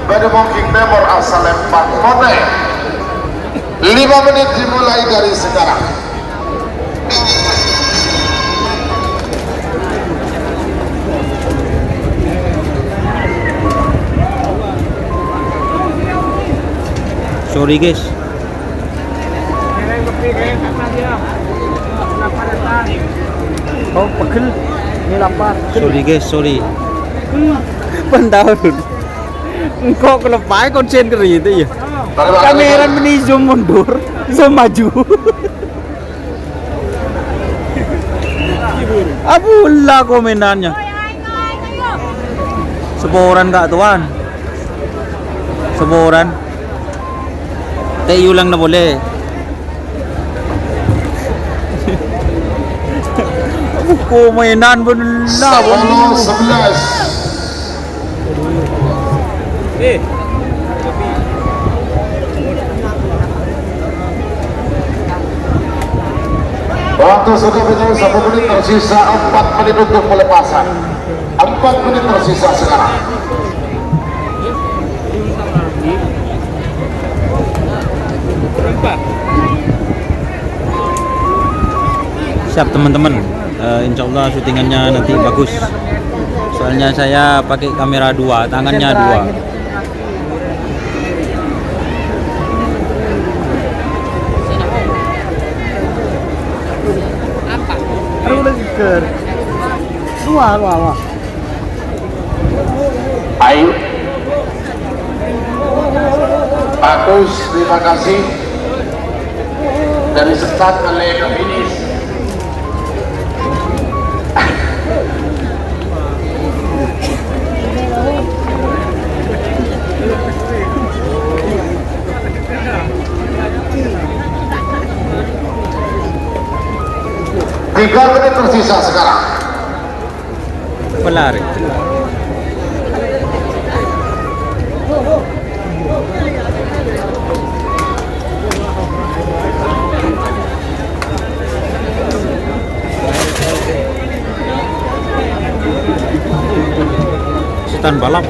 pada mungkin Temur asal Lempang Mote. 5 menit dimulai dari sekarang. sorry guys. Oh, pegel. Ini lapar. Sorry guys, sorry. Pentahun. Engkau kelepai konsen ke itu ya. Kamera meni zoom mundur, zoom maju. Apalah komenannya. Seboran kak tuan. Seboran. TU lang na boleh. Kok mainan pun lah. 10-11. Waktu sudah berjalan 1 menit tersisa, 4 menit untuk pelepasan. 4 menit tersisa sekarang. Siap teman-teman. Insya Allah syutingannya nanti bagus. Soalnya saya pakai kamera 2, tangannya 2. Wah. Ayo. Bagus, terima kasih. Dari start oleh finish. Tiga menit tersisa sekarang. Pelari. Setan balap.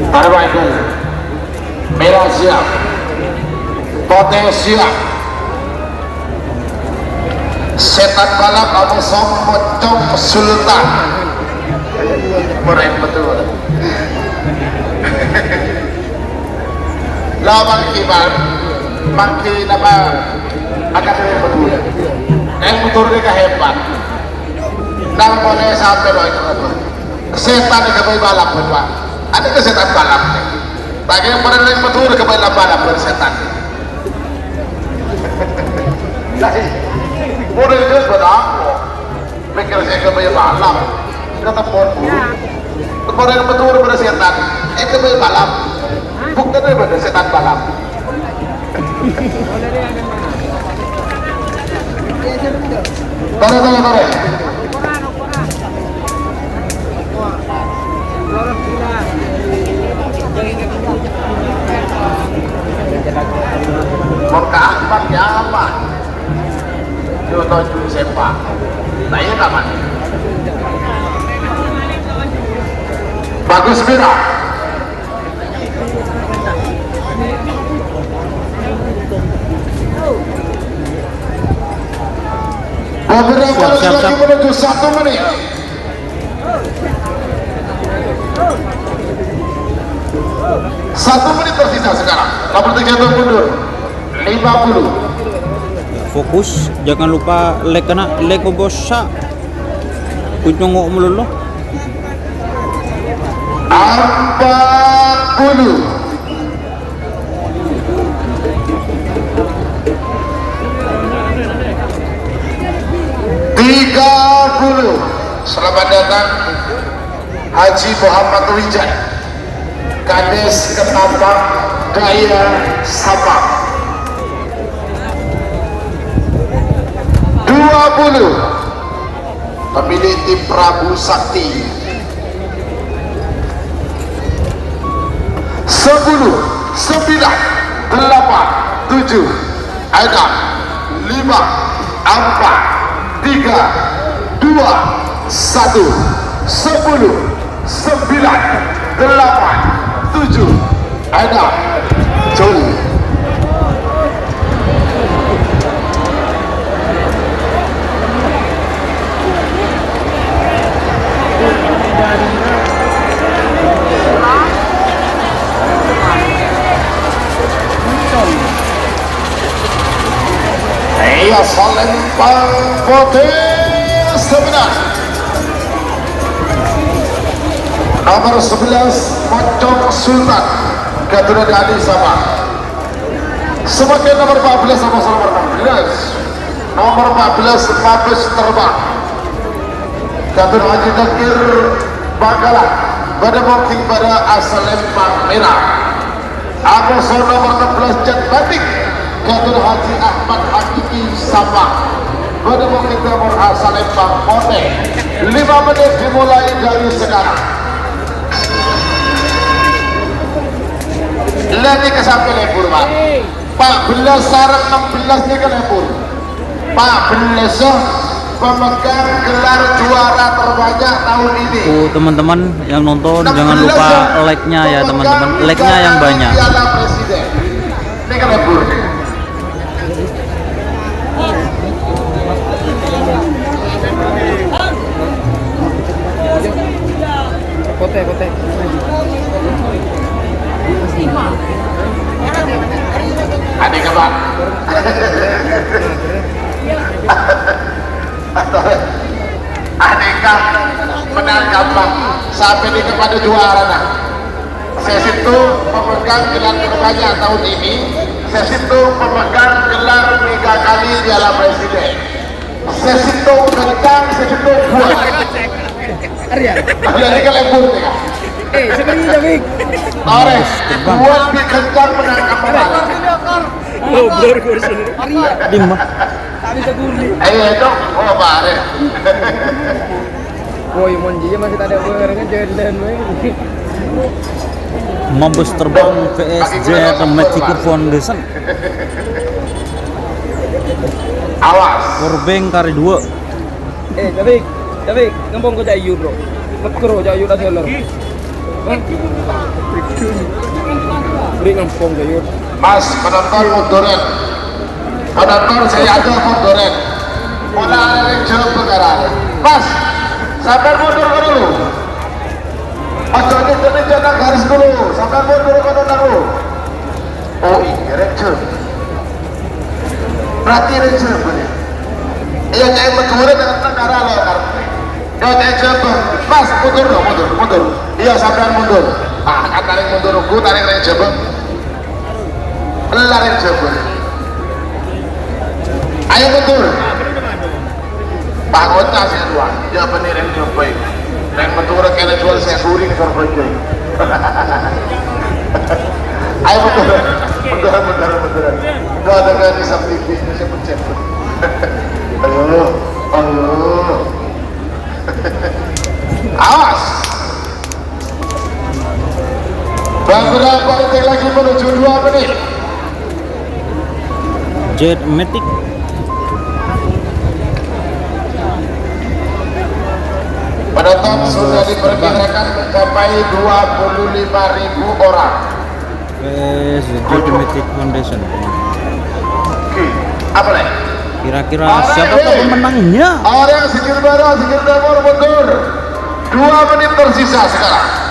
Arbaikan. Merah siap. Tote siap. Setan balap atau Pocong Sultan. Keren betul. Lawan kibar makin apa agak keren betul. Betul dia hebat. Dan boleh sampai loh itu apa? Setan yang kebaik balap berdua. Ada ke setan balap? Bagaimana pada yang betul kebaik balap bersetan? Boleh dia berapa? Mikir saya kebaik balap. Kata pun. Kepada yang betul pada setan, kebaik balap. Bukan daripada setan balap. Tore. Muka Ahmad nyaman. Jono juru sepak. Saya kapan? Bagus Mira. Beberapa lagi menuju 1 menit. Satu menit tersisa sekarang. Nomor 3 mundur. 50. Fokus, jangan lupa like kena like bosa. Kunyongok melulu. 40. Selamat datang Haji Muhammad Wijaya, Kades Ketapang Daya Sabang. 20 pemilik tim Prabu Sakti. 10, 9, 8, 7, 6, 5, 4, 3, 2, 1, 10, 9, 8, 7, 6, Juli. Iya Salempang Putih sebenarnya nomor 11 Pocong Sultan Garuda Dani sama sebagai nomor 14 sama nomor 16 nomor 14 Mabes terbang Garuda Haji Nakir Bangkalan pada booking pada asal Lempang Merah. Aku nomor 16 Jet Batik Gator Haji Ahmad Hakiki Sabah menemukan kita berasal Lembang Pote. 5 menit dimulai dari sekarang. Lagi ke sampai lembur Pak. 14 sarang 16 nya ke lembur. 14 pemegang gelar juara terbanyak tahun ini. Teman-teman yang nonton jangan lupa like-nya ya teman-teman, like-nya yang banyak. Piala Presiden. Ini ke lembur. Kote. Adik kebak. Aneka menang gampang sampai di kepada juara nah. Sesi itu pemegang gelar terbanyak tahun ini. Sesi itu pemegang gelar 3 kali Piala Presiden. Sesi itu kencang, sesi itu buat. Jadi ke lembur nih. Sebenarnya Jamik. Torres buat di kencang menang gampang. Ngobrol kursi. Lima. Itu oh bare. Woi, monjinya masih ada barengnya jalan Mabes terbang VSJ Mexico Foundation. Awas. Korbeng kari 2. Jamik, ngomong ko jayu bro. Makro jayu dah seller. Beri ngomong jayu. Mas penonton munduran. Penonton saya aja munduran. Pola yang jauh perkara. Mas, sabar mundur dulu. Ojo jadi jangan garis dulu. Sabar mundur dulu. Oh iya ranger. Berarti ranger bener. Iya nyai munduran dengan negara loh karena. Yo ranger Mas mundur dong mundur. Iya sabar mundur. Kan tarik mundur aku tarik ranger bang. Lari jebol. Ayo mundur. Bangun tas yang luar. Ya bener yang coba. Yang mundur kena jual saya guring korbannya. Ayo mundur. Gak ada gani sampai TV saya pencet. Ayo. Awas. Beberapa detik lagi menuju 2 menit. Jet Matic. Penonton sudah diperkirakan mencapai 25.000 orang. Jet Matic Foundation. Oke, apa nih? Kira-kira siapakah pemenangnya? Area Sikir Barat, Sikir Timur mundur. 2 menit tersisa sekarang.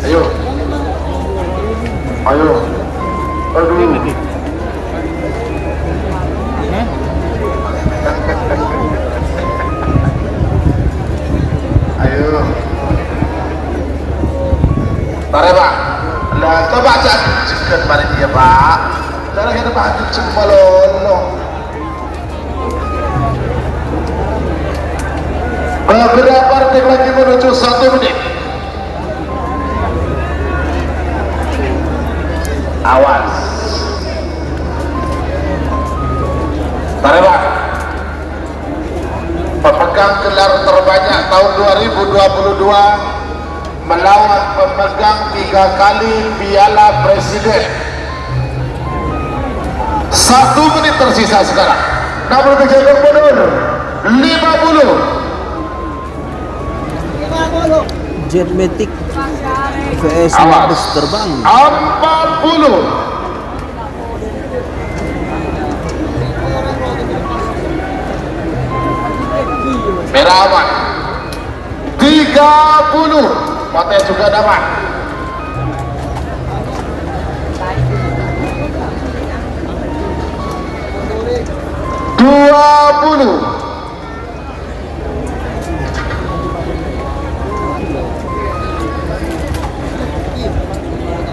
Ayo. Aduh. Ayo. Mari Pak. Lah coba aja cekat mari dia Pak. Cara kita Pak cepat lolo. Beberapa detik lagi menuju 1 menit. Awas. Mari Pak. Pemegang gelar terbanyak tahun 2022 melawan pemegang 3 kali Piala Presiden. 1 menit tersisa sekarang. 60 mundur. 50. Jet Matic VS Mabes terbang. 40. Merawan 30. Pote juga dapat. 20.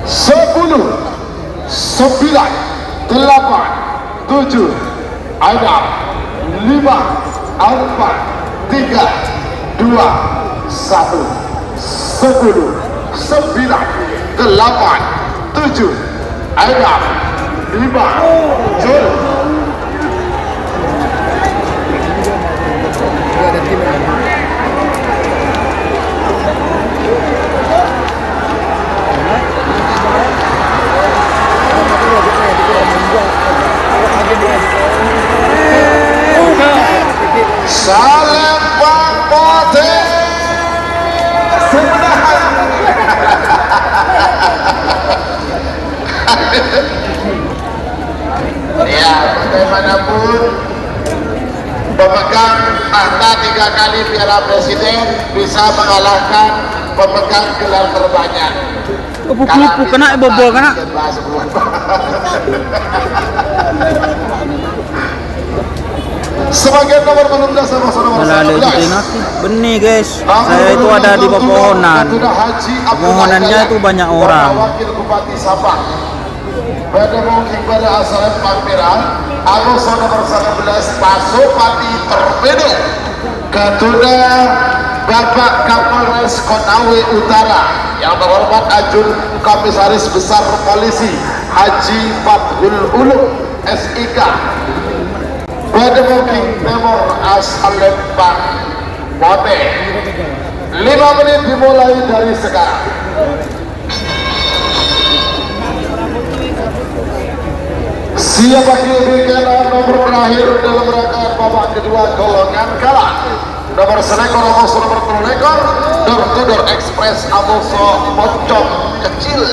10, 9, 8, 7, 6, 5, 4, 3, 2, 1. 10, 9, 8, 7, 6, 5, jul. Salam Pangkote Semenahan. Ya, bagaimanapun pemegang tahta 3 kali Piala Presiden bisa mengalahkan pemegang gelar terbanyak. Buku kena bobol kena. Sebagai nomor 16 sama nomor Malah 19. benih guys, saya itu ada di pepohonan. Pepohonannya itu banyak orang. Wakil Bupati Sabang. Pada mungkin pada asal Pampiran, Agosto nomor 19 Pasopati Torpedo. Ketua Bapak Kapolres Konawe Utara yang terhormat Ajun Komisaris Besar Polisi Haji Fathul Ulum SIK. Pada mungkin Timur asal Lembang Bote. 5 menit dimulai dari sekarang. Siapa kiri nomor terakhir dalam rangka babak kedua golongan kalah. Nomor selekor Amoso nomor 3 ekor door to door express Amoso Pocong kecil.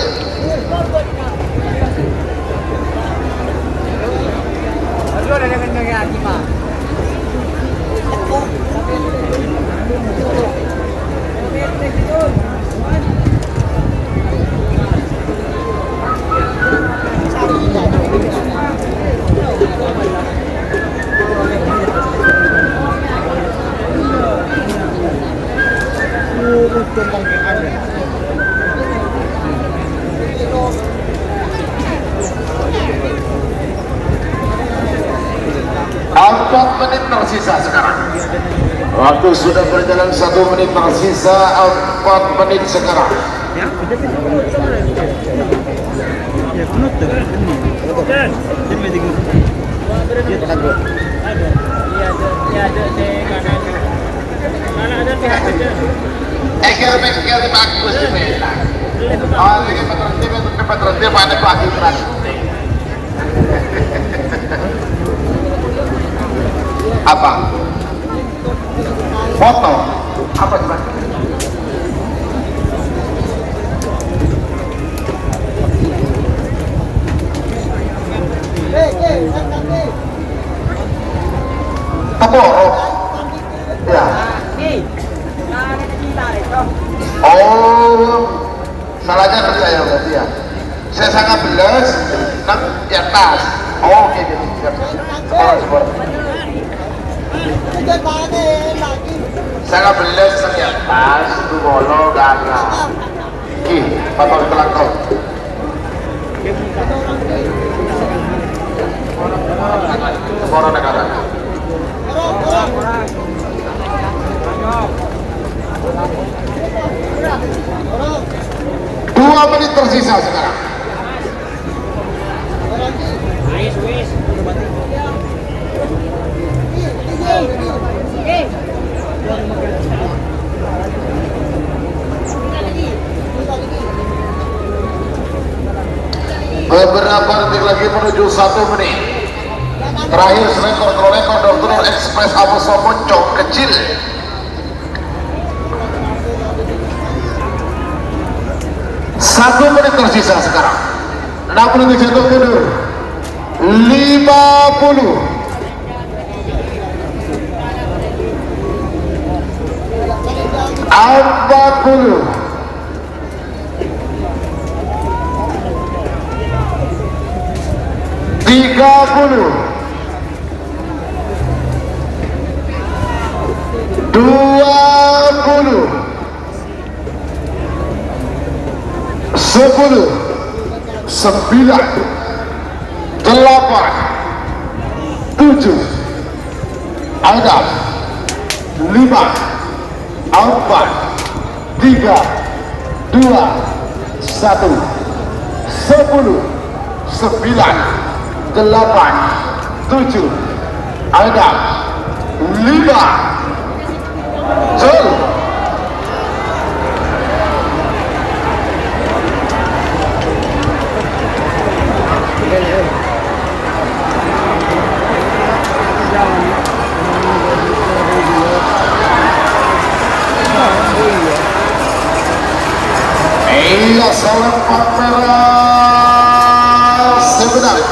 Empat menit tersisa sekarang. Waktu sudah berjalan 1 menit tersisa. 4 menit sekarang. Ekor bagus sebentar. Oh, ini berhenti pada pagi berat. Apa? Foto? Apa coba? Teporo? Ya. Oh, salahnya saya berarti ya. Saya sangat belas, di atas. Oh, oke, gitu. Sekolah. Saya belas di atas, itu bolo karena. Ki, patol kelakon. Sekolah negara. 2 menit tersisa sekarang. Beberapa detik lagi menuju 1 menit. Terakhir selekor dokter ekspres Amoso Pocong kecil. Satu menit tersisa sekarang. 60 detik jatuh mundur. 50. 40. 30. 20. 10, 9, 8, 7, 6, 5, 4, 3, 2, 1, 10, 9, 8, 7, 6, 5, Jol. Iya, salam merah sebenarnya.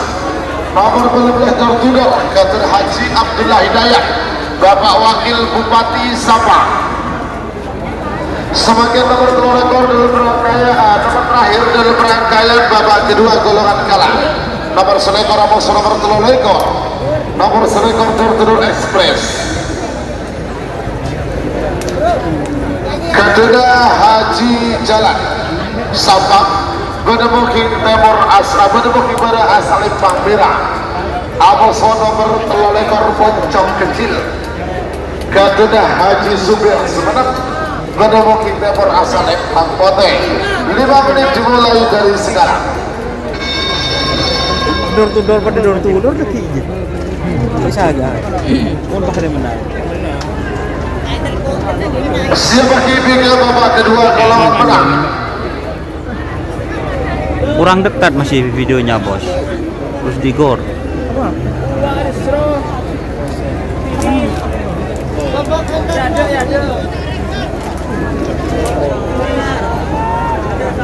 Nomor 12 tertuduh Dr. Haji Abdullah Hidayat, Bapak Wakil Bupati Sabah. Semakin nomor rekor dalam rangkaian nomor terakhir dalam rangkaian babak kedua golongan kalah. Nomor selekor nomor telur lekor. Nomor selekor tertuduh ekspres. Kedua Haji Jalan Sabah Benemuking Timur Asal Benemuking Barat Asal Limpang Merah. Amoso nomor telur lekor Poncong Kecil. Kedua Haji Subir Semenep Benemuking Timur Asal Limpang Poteng. 5 menit dimulai dari sekarang. Door to door pada door to door lagi aja. Bisa agak. Pun pakai menang. Siapa kipiknya babak kedua kalau menang? Kurang dekat masih videonya bos. Terus di gor.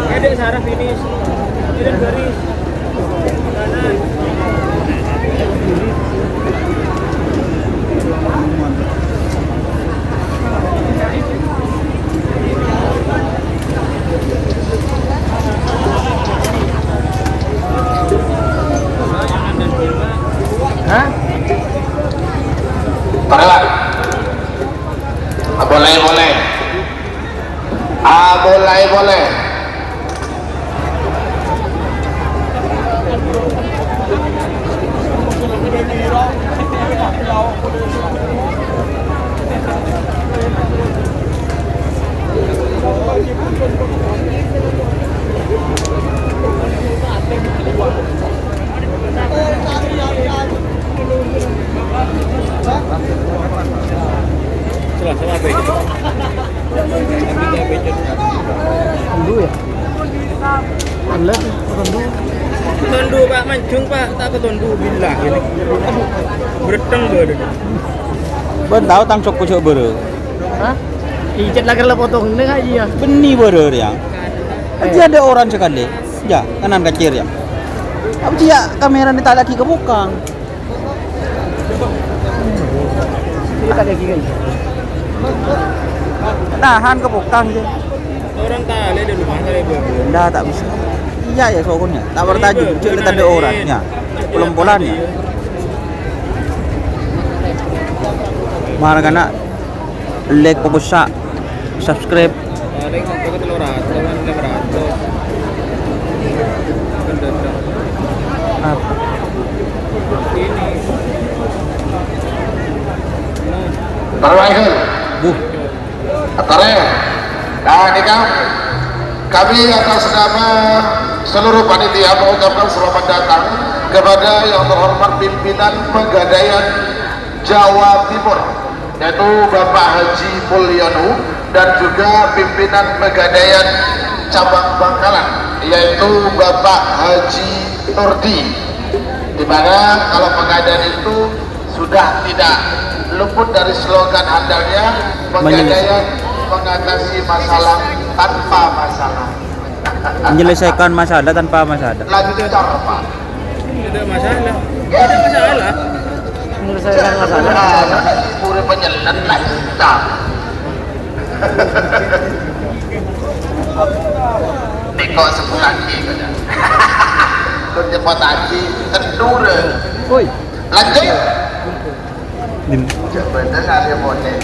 Ada saraf finish. Ini garis. Parah. Boleh. Boleh. Tondu Pak Mancung Pak, tak ke tondu bilah ini. Bereteng badan. Ben tahu tang sok pucuk bere. Hah? Ijat lagi lah potong ini aja ya. Beni bere ya. Aja ada orang sekali. Ya, kanan ke kiri ya. Apa dia kamera ni tak lagi ke bukang. Ini tak lagi kan. Nahan ke bukang je. Orang tali di rumah tali baru. Dah tak bisa. Iya ya sokonnya. Tak bertajuk cek lihat ada orangnya. Pelompolannya. Mana kena like pokok subscribe. Paling untuk ke telur ratus, kan 500. Apa? Ini. Terbaik. Bu. Atare. Nah, ini kan kami atas nama seluruh panitia mengucapkan selamat datang kepada yang terhormat pimpinan Pegadaian Jawa Timur, yaitu Bapak Haji Mulyono, dan juga pimpinan Pegadaian Cabang Bangkalan, yaitu Bapak Haji Nurdi. Di mana kalau Pegadaian itu sudah tidak luput dari slogan handalnya, Pegadaian mengatasi masalah tanpa masalah. Menyelesaikan masalah tanpa masalah. Lancar Pak. Tidak masalah. Tidak masalah. Menyelesaikan masalah. Pura penyelan lancar. Tengok sebulan ni kena. Kau jemput lagi tendur. Oi. Lanjut. Dim. Betul ada boleh.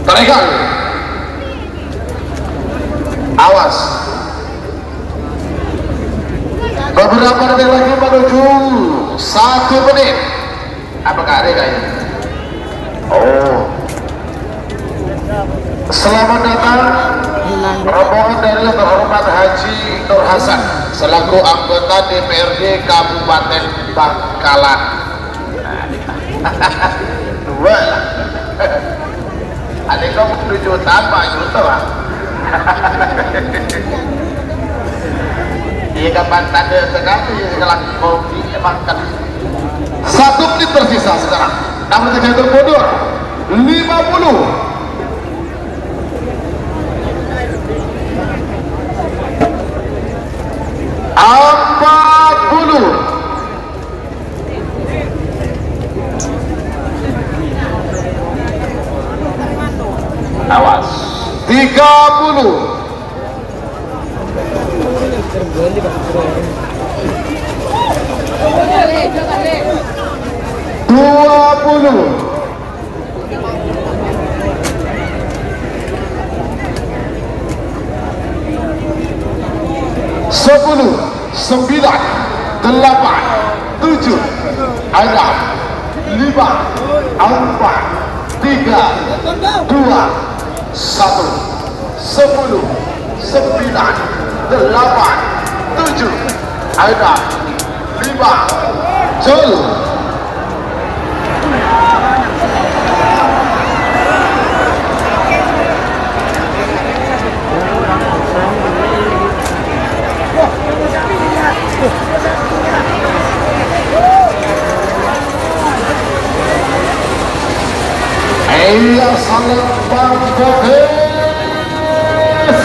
Tarekat. Awas. Beberapa detik lagi menuju 1 menit. Apa kare kayaknya? Oh. Selamat datang rombongan dari yang terhormat Haji Nur Hasan selaku anggota DPRD Kabupaten Bangkalan. Dua lah. Adik kamu 2 juta, 4 juta lah. Iya kapan tanda sekali sekarang kopi makan. 1 menit tersisa sekarang. Namun terjatuh mundur 50. Awas 30. Sepuluh, 9, 8, 7, 6, 5, 4, 3, 2, 1, 10, 9, 8, 7, 6, 5, 4, 3, 2, 1, 10. Iya salah bangkoke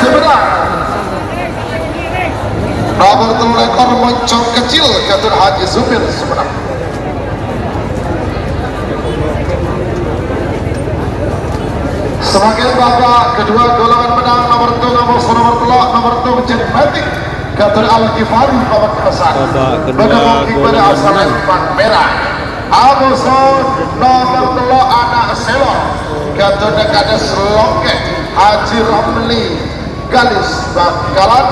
sebentar. Nomor telur moncong kecil Gatur Haji Zubir sebentar. Semakin bapak kedua golongan menang nomor telur nomor Jenmatik Gatur Al-Ghifari Pamekasan. Kedua golongan menang merah. Abuson nomor telur anak selor Gatot Dekades Loket Haji Ramli Galis Bangkalan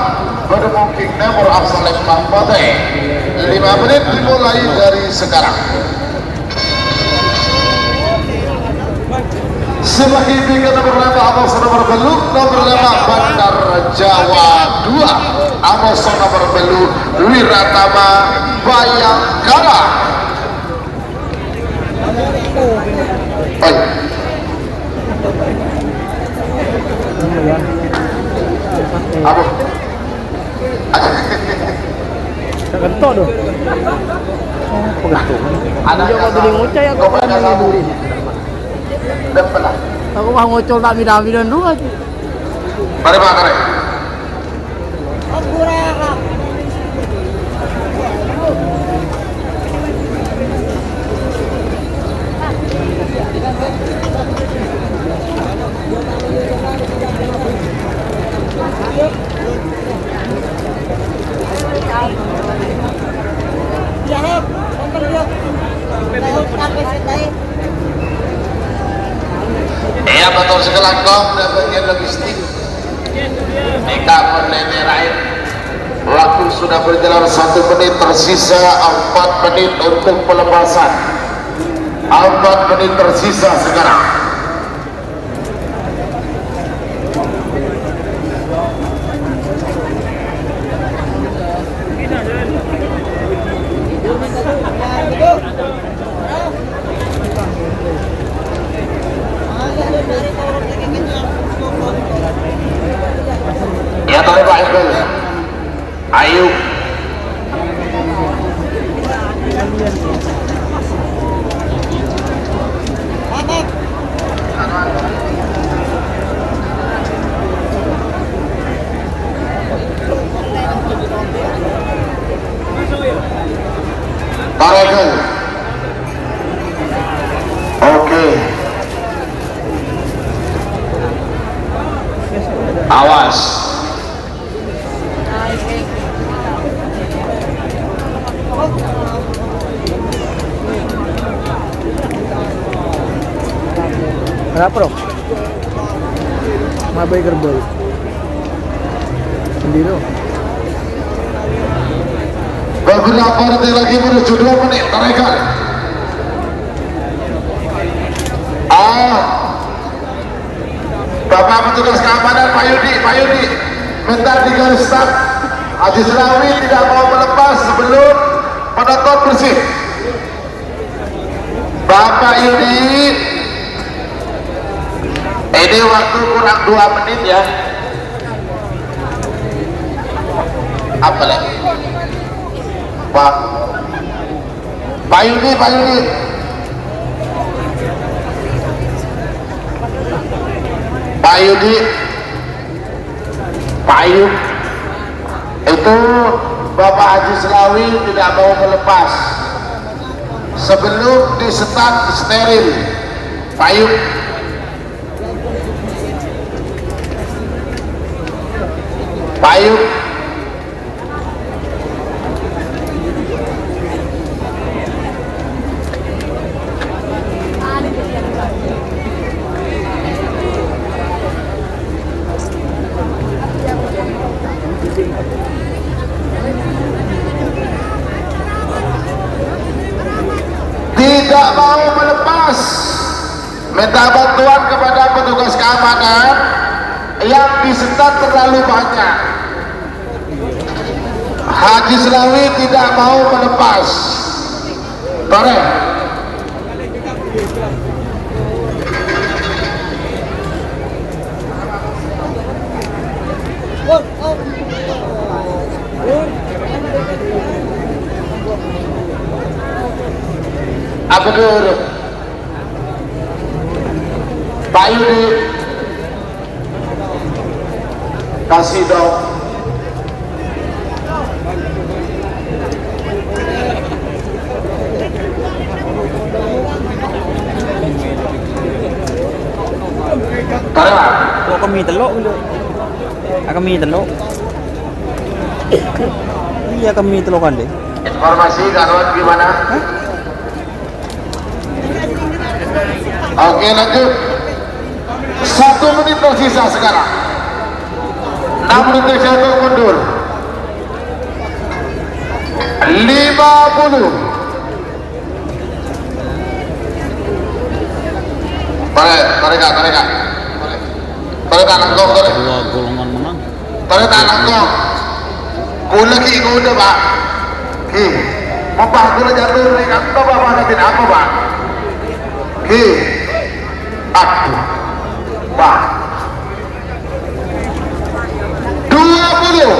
Bedemungking Nemor Asalem Mampote. 5 menit dimulai dari sekarang. Sebagai tiga nomor 5 Amos nomor Belu nomor 5 Bandar Jawa 2 Amos nomor Belu Wiratama Bayangkara. Apa? Kegentok doh. Ada yang mau beli ngoceh aku pengen beli. Depan lah. Aku mau ngocol tak bidan dulu aja. Mari Pak Kare. Ya betul sekelangkong dan bagian logistik di kapal Nenek Raid. Waktu sudah berjalan 1 menit, tersisa 4 menit untuk pelepasan. 4 menit tersisa sekarang. Ya tarik Pak Iqbal. Ayo. Tarekan. Oke. Awas. Berapa dong? Mabai gerbol. Sendiri. Beberapa detik lagi menuju 2 menit. Tarekan. Bapak petugas keamanan Pak Yudi minta di garis start. Haji Selawi tidak mau melepas sebelum penonton bersih. Bapak Yudi, ini waktu kurang 2 menit ya. Apa lagi? Pak Yudi. Pak Yud itu Bapak Haji Selawi tidak mau melepas sebelum di start steril. Pak Yud, tidak mau melepas, minta bantuan kepada petugas keamanan yang di start terlalu banyak. Haji Selawi tidak mau melepas. Tore. Apa dulu? Pak Yudi, kasih dong. Karena Kok kami telok dulu? Kami telok. Iya kami telok kan deh. informasi Karwan gimana? Oke, lanjut. 1 menit tersisa sekarang. 6 menit tersisa mundur. 50. Tarik nangkong, tarik. Dua golongan menang. Tarik nangkong. Kula ki udah pak. Ki, apa kula jatuh nih kan? Apa hadatin apa pak? Ki, aduh, pak. 20.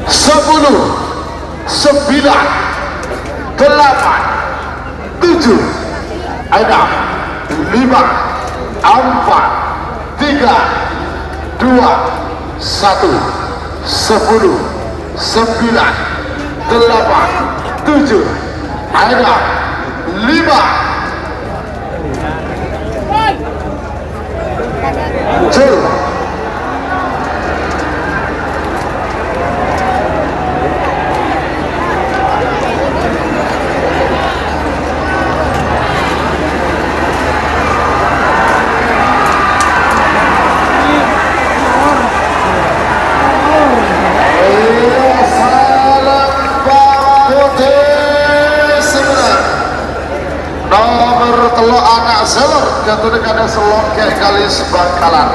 10, 9, 8, 7, ada 5, 4, 3, 2, 1, 10, 9, 8, 7, ada 5, 7. Nomor telok anak seler jatuh dengan selok kayak kali sebangkalan.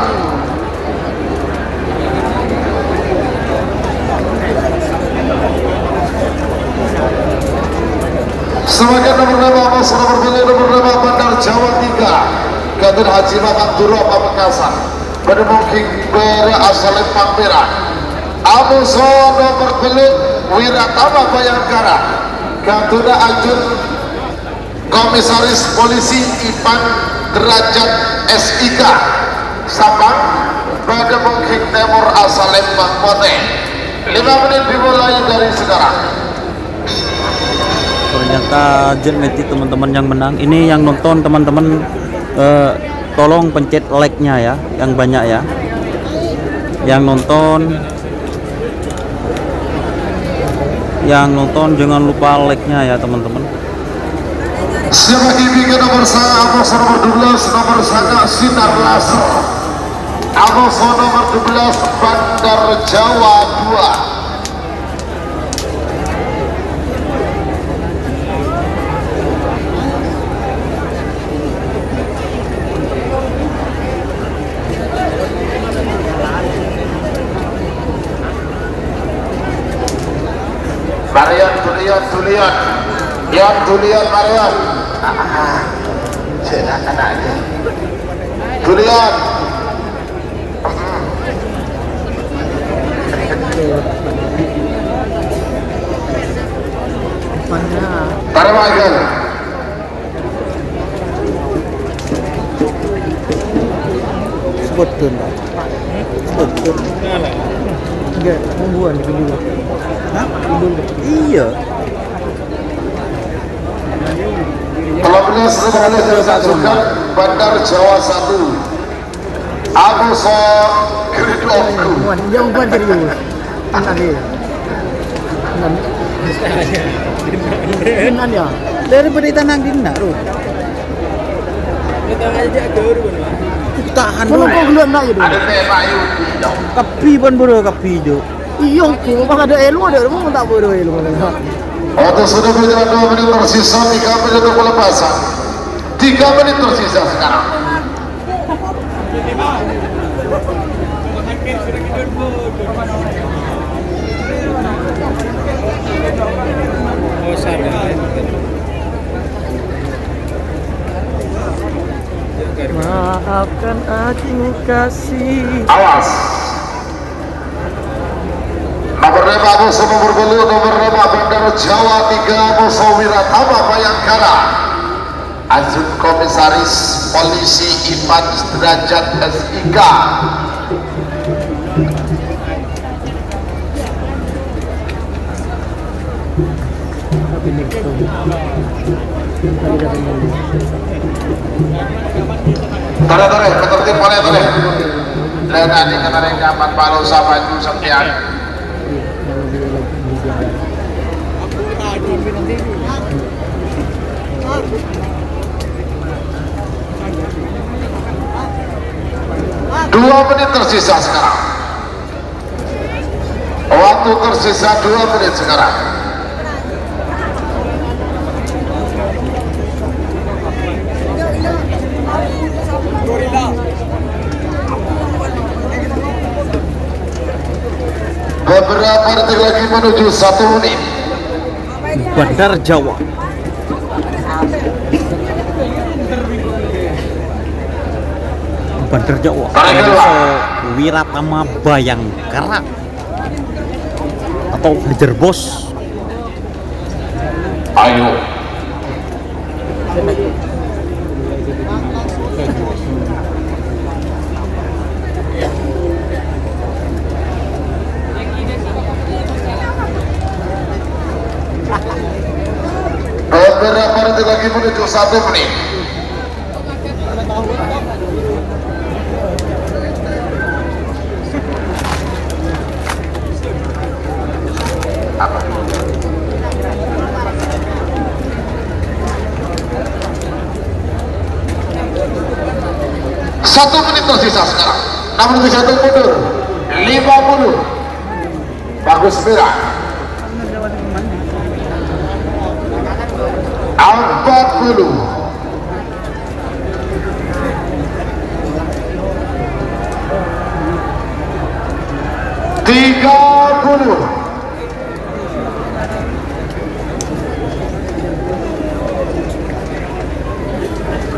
Sebagai nomor 5 Mas nomor pilih nomor 5 Bandar Jawa 3 Gadir Haji Mamat Duro Pamekasan Bedemungking Bere Asal Lempang Merah Amuso nomor pilih Wiratama Bayangkara Gatuna Ajun Komisaris Polisi Ipan Derajat SIK Sabang Bedemungking Timur Asal Lempang Mote 5 menit dimulai dari sekarang. Ternyata Genmeti teman-teman yang menang. Ini yang nonton teman-teman tolong pencet like-nya ya, yang banyak ya. Yang nonton jangan lupa like-nya ya teman-teman. Siapa ini ke nomor sana Amos nomor 12 nomor sana Sinar Laser Amos nomor 12 Bandar Jawa 2. Marian, Julian. Julian Marian. Cina anaknya. Julian. Tarik Michael. Sebutkan. Enggak, pembuan di dulu. Hah? Iya. Pelabnya serta disaksikan Bandar Jawa 1 Agus Gridloku. Yang bukan serius. Nanti. Ya. Daripada tanang dina, Ruh. Tahan Kalau dulu. kau keluar nak je dulu. Ada tema Yudi. Kapi pun bro, kapi jo. Iya, kau bang ada elu ada, mau tak boleh elu. Waktu sudah berjalan 2 menit tersisa, 3 menit untuk pelepasan. 3 menit tersisa sekarang. Maafkan aku kasih. Awas. Nomor 5 Agus nomor belu, nomor 5 Bandar Jawa 3 Musa Wiratama Bayangkara. Azun Komisaris Polisi Ivan Derajat SIK. Tore, ketertib boleh tore. Dan nanti kemarin kapan baru sampai itu sekian. Dua menit tersisa sekarang. Waktu tersisa 2 menit sekarang. Beberapa detik lagi menuju 1 menit. Bandar Jawa. Bandar Jawa. Wiratama Bayangkara atau Hajar Bos. Ayo. Beberapa detik lagi menuju 1 menit. Satu menit tersisa sekarang. 61 mundur. 50. Bagus merah. 40. 30.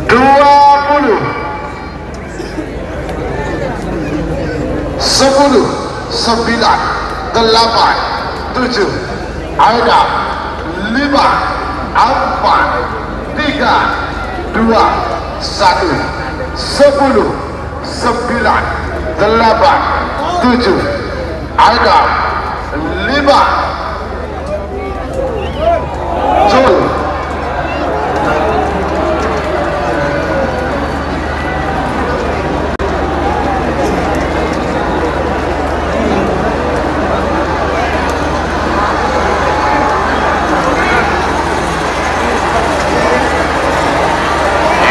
20. 10, 9, 8, 7, ada 5, 4, 3, 2, 1, 10, 9, 8, 7, ada 5, Jul.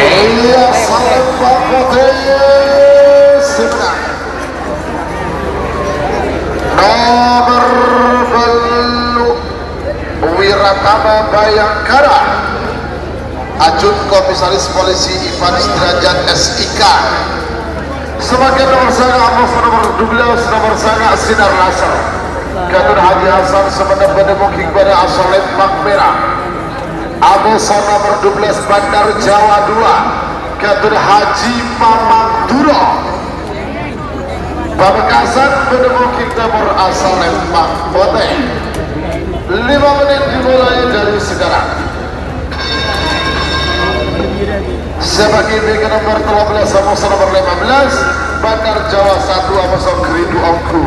Iya, salam bakote sebenarnya. Nomor belu Wiratama Bayangkara, Ajun Komisaris Polisi Ivan Derajat SIK. Sebagai nomor sana Amos, nomor 12 nomor sana Sinar Laser. Gatot Haji Hasan sebenar-benar mungkin pada asal Lembang Merah. Abosan nomor 12 Bandar Jawa 2 Gatot Haji Mamang Duro. Pamekasan menemukan timur asal Lembang Bote. 5 menit dimulai dari sekarang. Sebagai bek nomor 13 Abosan nomor 15 Bandar Jawa 1 Abosan Geridu Ongku.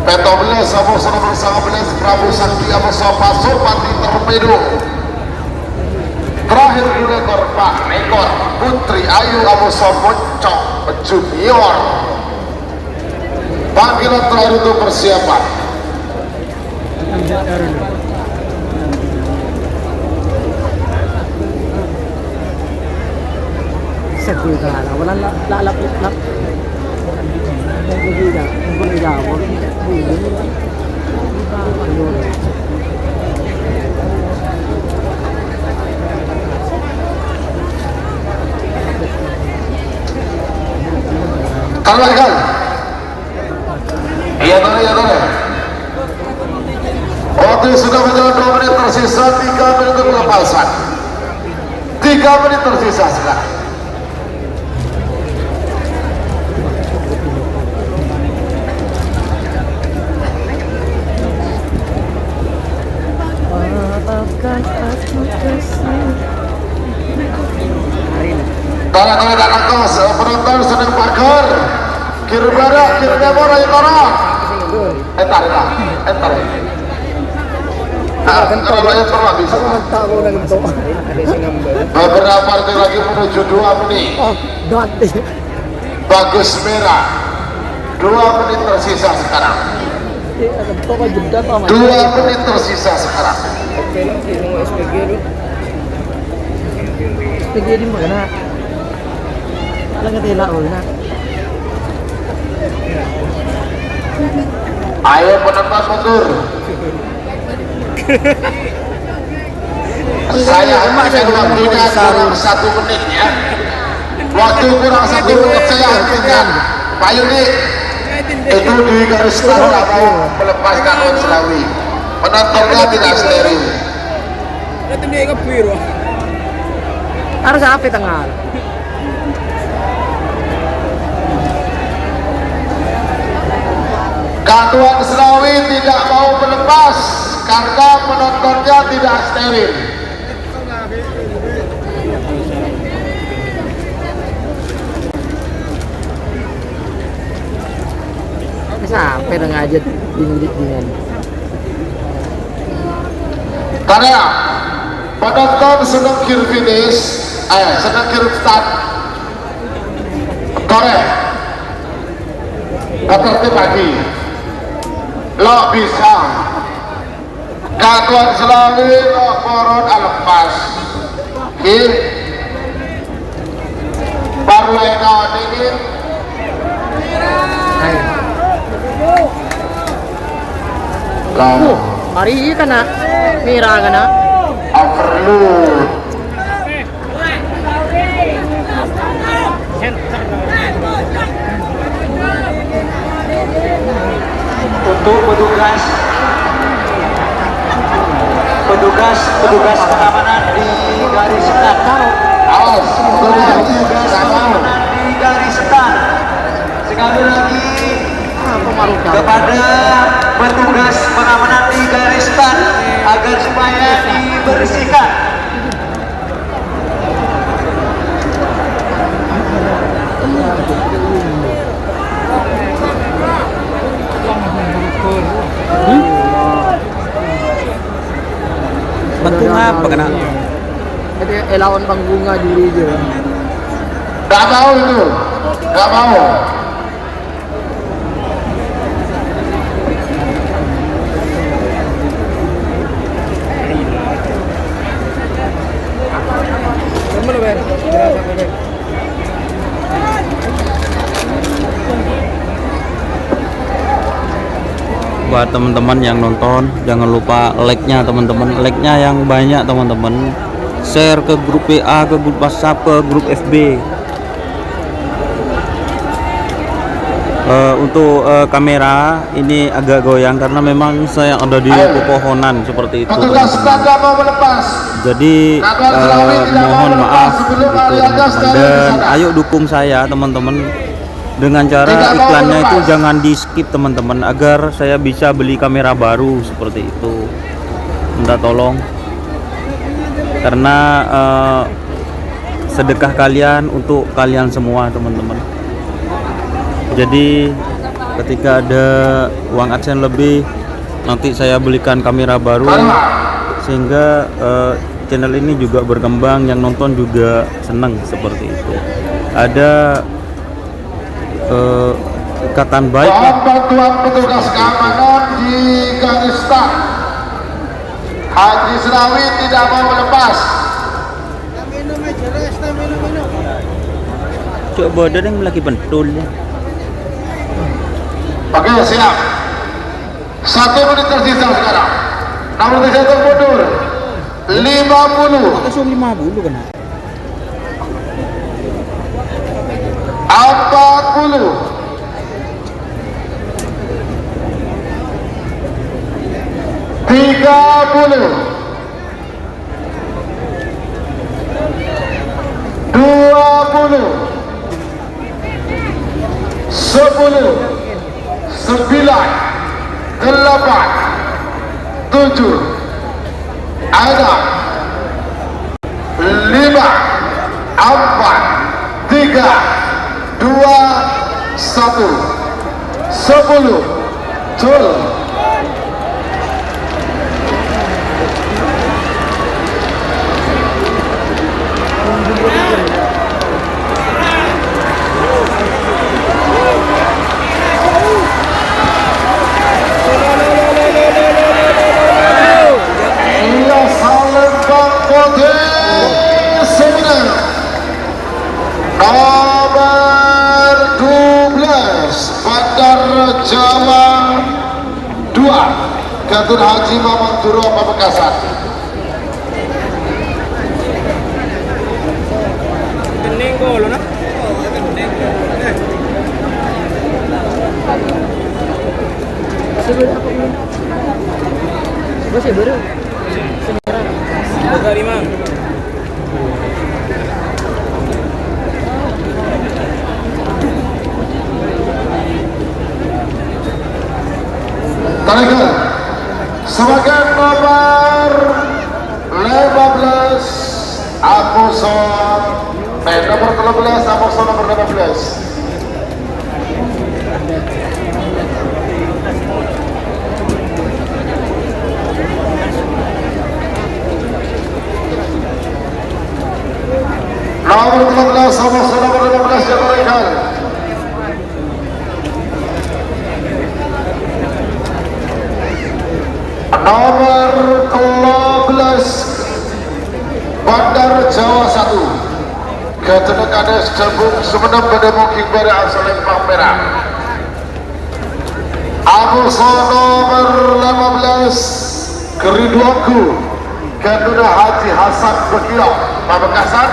Petobelas Abosan nomor 19 Prabu Sakti Abosan Pasopati Torpedo. Terakhir di rekor Pak Rekor Putri Ayu Abosan Moncong Junior. Panggilan terakhir untuk persiapan. Sakit kan, wala lalap. Tambahkan. Iya tore. Waktu sudah berjalan 2 menit tersisa, 3 menit untuk pelepasan. 3 menit tersisa sekarang. Tara datang kos, penonton sedang pagar. Kirbara, kirbara, ayo tara. Entar. Kalau ayo tara bisa. Beberapa menit lagi menuju 2 menit. Bagus merah. 2 menit tersisa sekarang. 2 menit tersisa sekarang. SPG di mana? Alang katila ko na. Ayo penonton mundur. Saya hentikan waktunya kurang 1 menit ya. Waktu kurang 1 menit saya hentikan. Pak Yudi, itu di garis start mau melepaskan Selawi. Penontonnya tidak steril. Harus apa tengah? Katuan Selawi tidak mau melepas karena penontonnya tidak steril. Sampai dengan aja dingin. Karena penonton sedang kir finish, sedang kir start. Korek. Tertib pagi. Lo bisa. Katuan Selawi lo koron alepas. Kir. Parlena dingin. Hari ini kena merah kena. Overload. Untuk petugas pengamanan di garis start. Awas, Petugas pengamanan di garis start. Sekali lagi kepada petugas pengamanan di garis start agar supaya dibersihkan. Bentuk apa kena? Itu elawan bang bunga juri aja. Gak mau itu, gak mau. Buat teman-teman yang nonton, jangan lupa like-nya teman-teman, like-nya yang banyak teman-teman, share ke grup WA, ke grup WhatsApp, ke grup FB, Untuk kamera ini agak goyang karena memang saya ada di pepohonan seperti itu. Petugas tanda mau melepas. Jadi mohon maaf gitu, teman-teman. Dan ayo dukung saya teman-teman dengan cara iklannya itu jangan di skip teman-teman, agar saya bisa beli kamera baru seperti itu. Minta tolong karena sedekah kalian untuk kalian semua teman-teman. Jadi ketika ada uang AdSense lebih, nanti saya belikan kamera baru sehingga channel ini juga berkembang, yang nonton juga senang seperti itu. Ada ikatan baik Mohon bantuan petugas keamanan di garis start. Haji Serawi tidak mau melepas. Coba ada yang lagi bentul ya. Oke, siap. 1 menit tersisa sekarang. Namun tidak termundur. 50. Kita suruh 50 kan? 40. 30. 20. 10. 9, 8, 7, 6, 5, 4, 3, 2, 1, sepuluh, cul. Nomor 12 Bandar Jawa 2 Gatur Haji Maman Duro Pamekasan. Masih baru. Tarikan sebagai nomor 15 Amuson, nomor 13 Amuson nomor 15. Nomor 13 Amuson nomor 15 yang tarikan. Nomor 12 Bandar Jawa 1 Gatot Kades Jambung Sumeneb Bademu Kingbari Asalem Pampera. Amuson nomor 15 Keriduanku Ganduna Haji Hasan Bekilok Pamekasan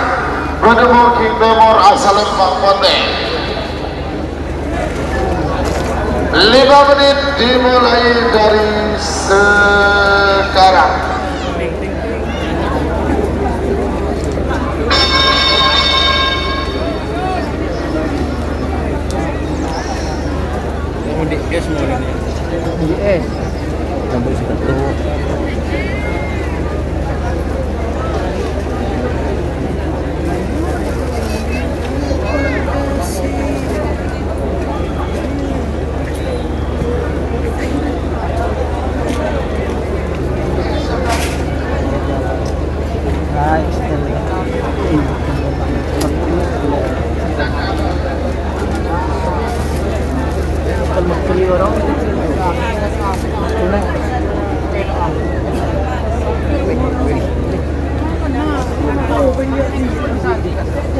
Bademu Kingbemor Asalem Pamponte. 5 menit dimulai dari sekarang.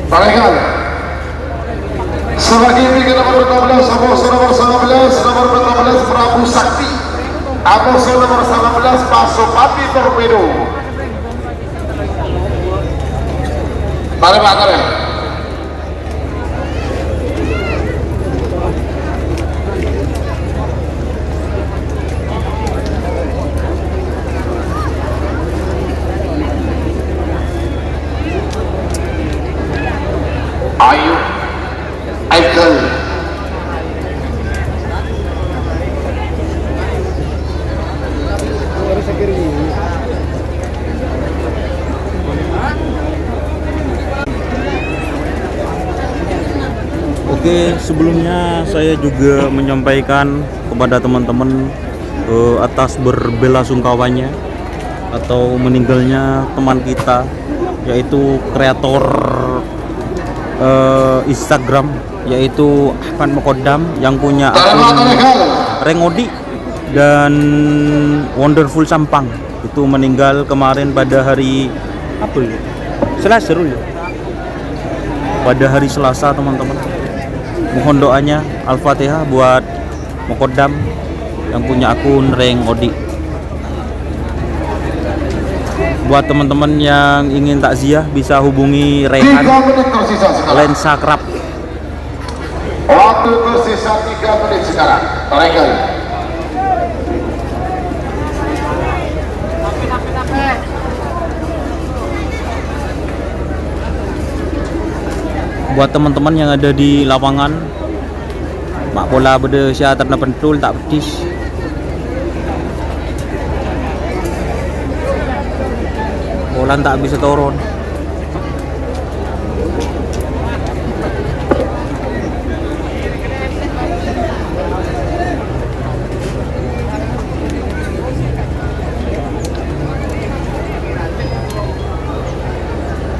Parekan sebagai pikir nomor 16 Amuson nomor 19 nomor 14 Prabu Sakti, Amuson nomor 19 Pasopati Torpedo. Tarik Pak, tarik. Oke, sebelumnya saya juga menyampaikan kepada teman-teman atas berbelasungkawanya atau meninggalnya teman kita, yaitu kreator Instagram, yaitu Ahmad Mokodam yang punya akun Rengodi dan Wonderful Sampang. Itu meninggal kemarin pada hari apa ya? Selasa ya? Pada hari Selasa, teman-teman. Mohon doanya Al-Fatihah buat Mokodam yang punya akun Rengodi. Buat teman-teman yang ingin takziah bisa hubungi Rehan 3 menit tersisa sekarang. Lensa Krab. Waktu tersisa 3 menit sekarang. Rekan. Buat teman-teman yang ada di lapangan, mak bola beda syah terna pentul tak petis. Bola tak bisa turun.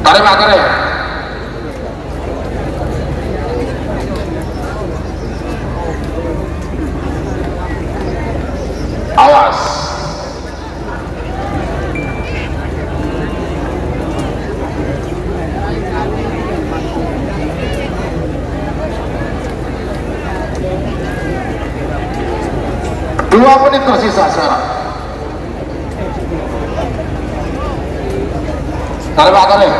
Tarik Pak, tarik. Awas. Dua menit tersisa sekarang. Tarik Pak, tarik.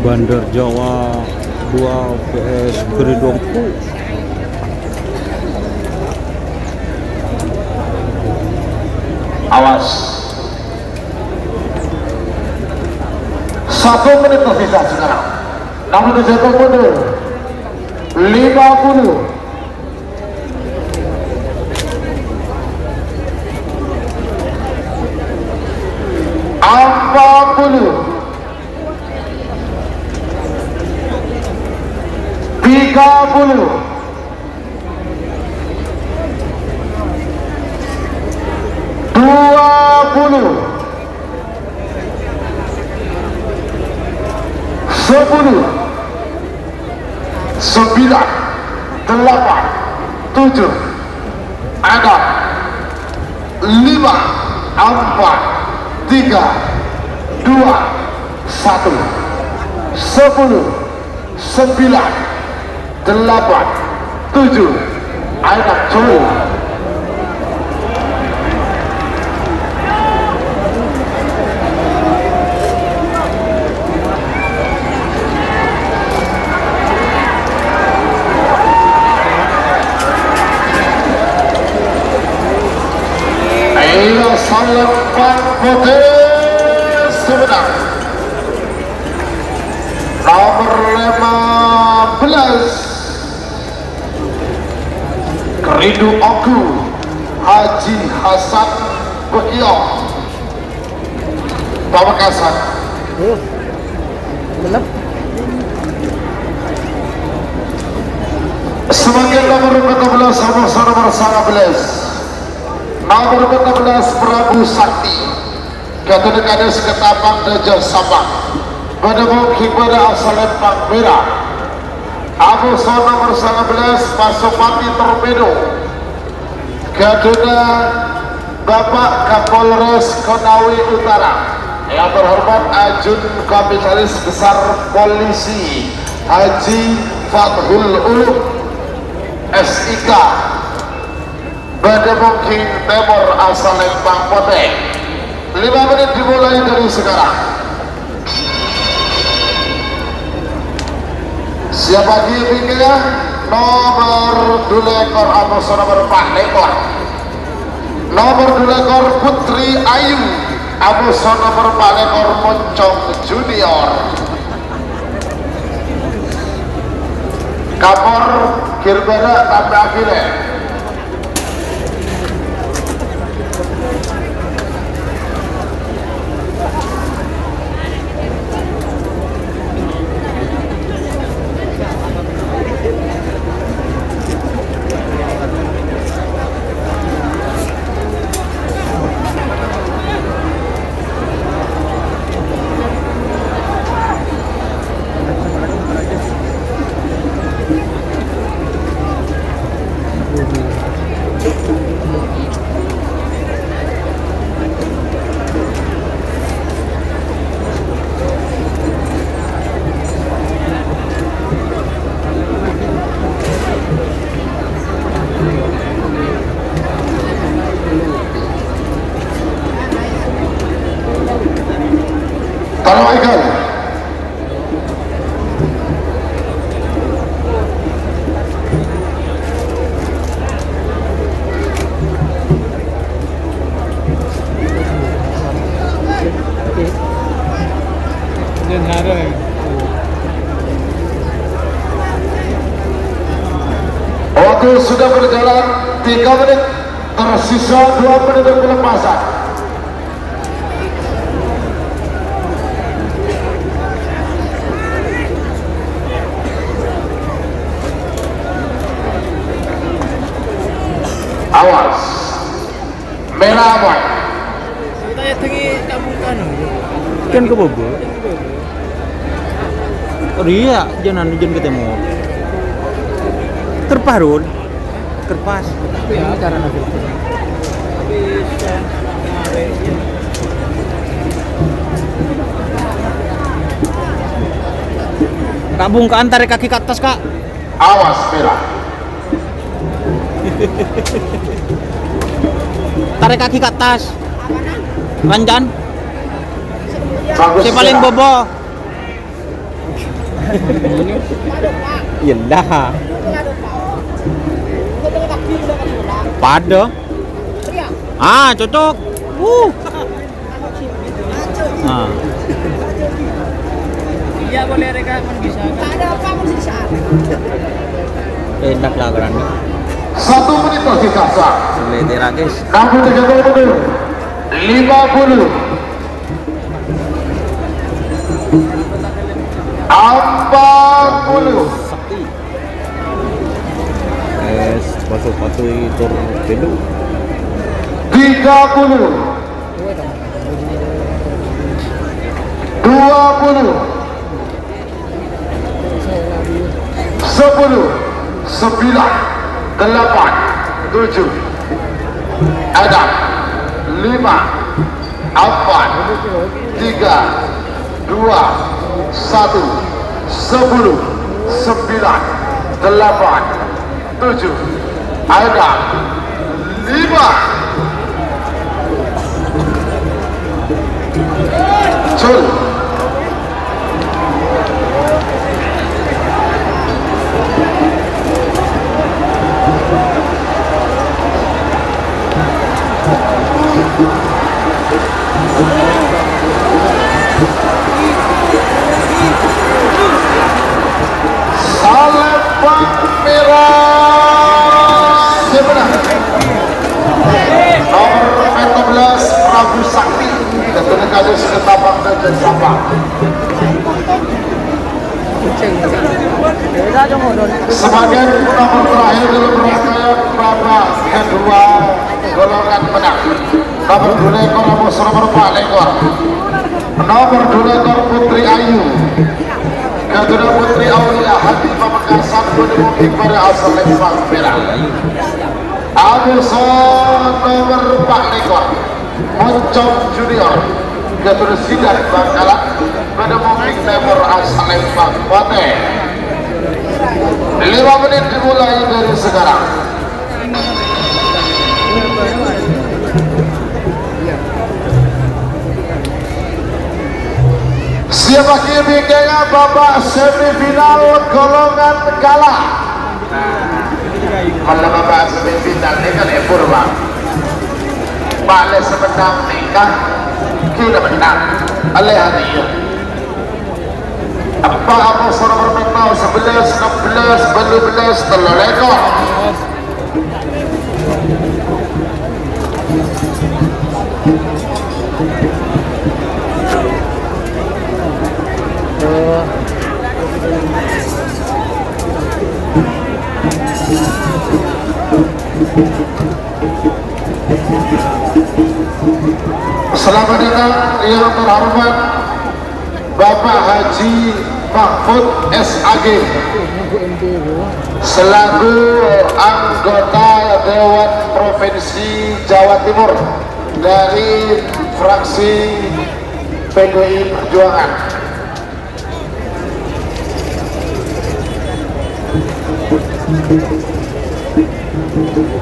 Bandar Jawa 2 PS Geridongku. Awas. 1 menit tersisa sekarang. 60 detik mundur. 50. Tiga puluh. 20. 10. 9. 8. 7. 6. 5. 4. 3. 2. 1. 10. 9. 8. 7. Anak cuy. Ayo salamkan putih sebentar. Nomor 15 Keridu Oku Haji Hasan Bekiong Pamekasan. Belum. Sebagai nomor 14 sama-sama bersama belas. Nomor 14 Prabu Sakti Ketua Kades Ketapang Dajah Sabang Badabuk Hikmada Asal Lempang Merah. Abu Son nomor 19 Pasopati Torpedo Ketua Bapak Kapolres Konawe Utara yang terhormat Ajun Komisaris Besar Polisi Haji Fathul Ulum SIK Badabuk Timur Asal Lempang Poteng. 5 menit dimulai dari sekarang. Siapa dia pikirnya? Nomor 2 ekor atau nomor 4 ekor. Nomor 2 ekor Putri Ayu Abu nomor 4 ekor Moncong Junior. Kapor Kirbera tambah akhirnya Michael. Waktu sudah berjalan 3 menit, tersisa 2 menit untuk pelepasan. Awas, merah aman. Kan ke Bogor. Oh iya, jangan hujan ketemu. Terparun. Kerpas. Kak bungkaan tarik kaki ke atas, Kak. Awas merah. Tarik kaki ke atas. Ranjan. Bagus Si paling merah. bobo. Iyalah. Pada. Ah, cocok. Ah. Iya boleh rekaman bisa. Enak lah kerana. 1 menit tersisa. Lete rakis. 60 50 40 Sakti. Masuk tur dulu. 30 20 10 9 8 7 Adam 5 4 3 2 1 10 9 8 7 Adam 5 Cul. Salepang merah sebelah nomor 14 Prabu Sakti dan penekadis ketapang dan Sabang. Sebagai nomor terakhir dalam rangkaian babak kedua golongan menang, nomor 2 ekor Amos nomor 4 ekor, nomor 2 ekor Putri Ayu, kedua Putri Aulia Hati Pamekasan menemukan pada asal Lembang Merah. Amos nomor 4 ekor Moncong Junior, kedua Sidat Bangkalan menemukan nomor asal Lembang Pate. 5 menit dimulai dari sekarang. Siapa kira babak semifinal golongan kalah? Kalau babak semifinal ini kan epur bang. Balik semenang nikah kita menang. Oleh hari ini. Apa nomor mental 11, 16, 12 telur ekor. Selamat datang yang terhormat Bapak Haji Mahfud SAG selaku anggota Dewan Provinsi Jawa Timur dari fraksi PDI Perjuangan.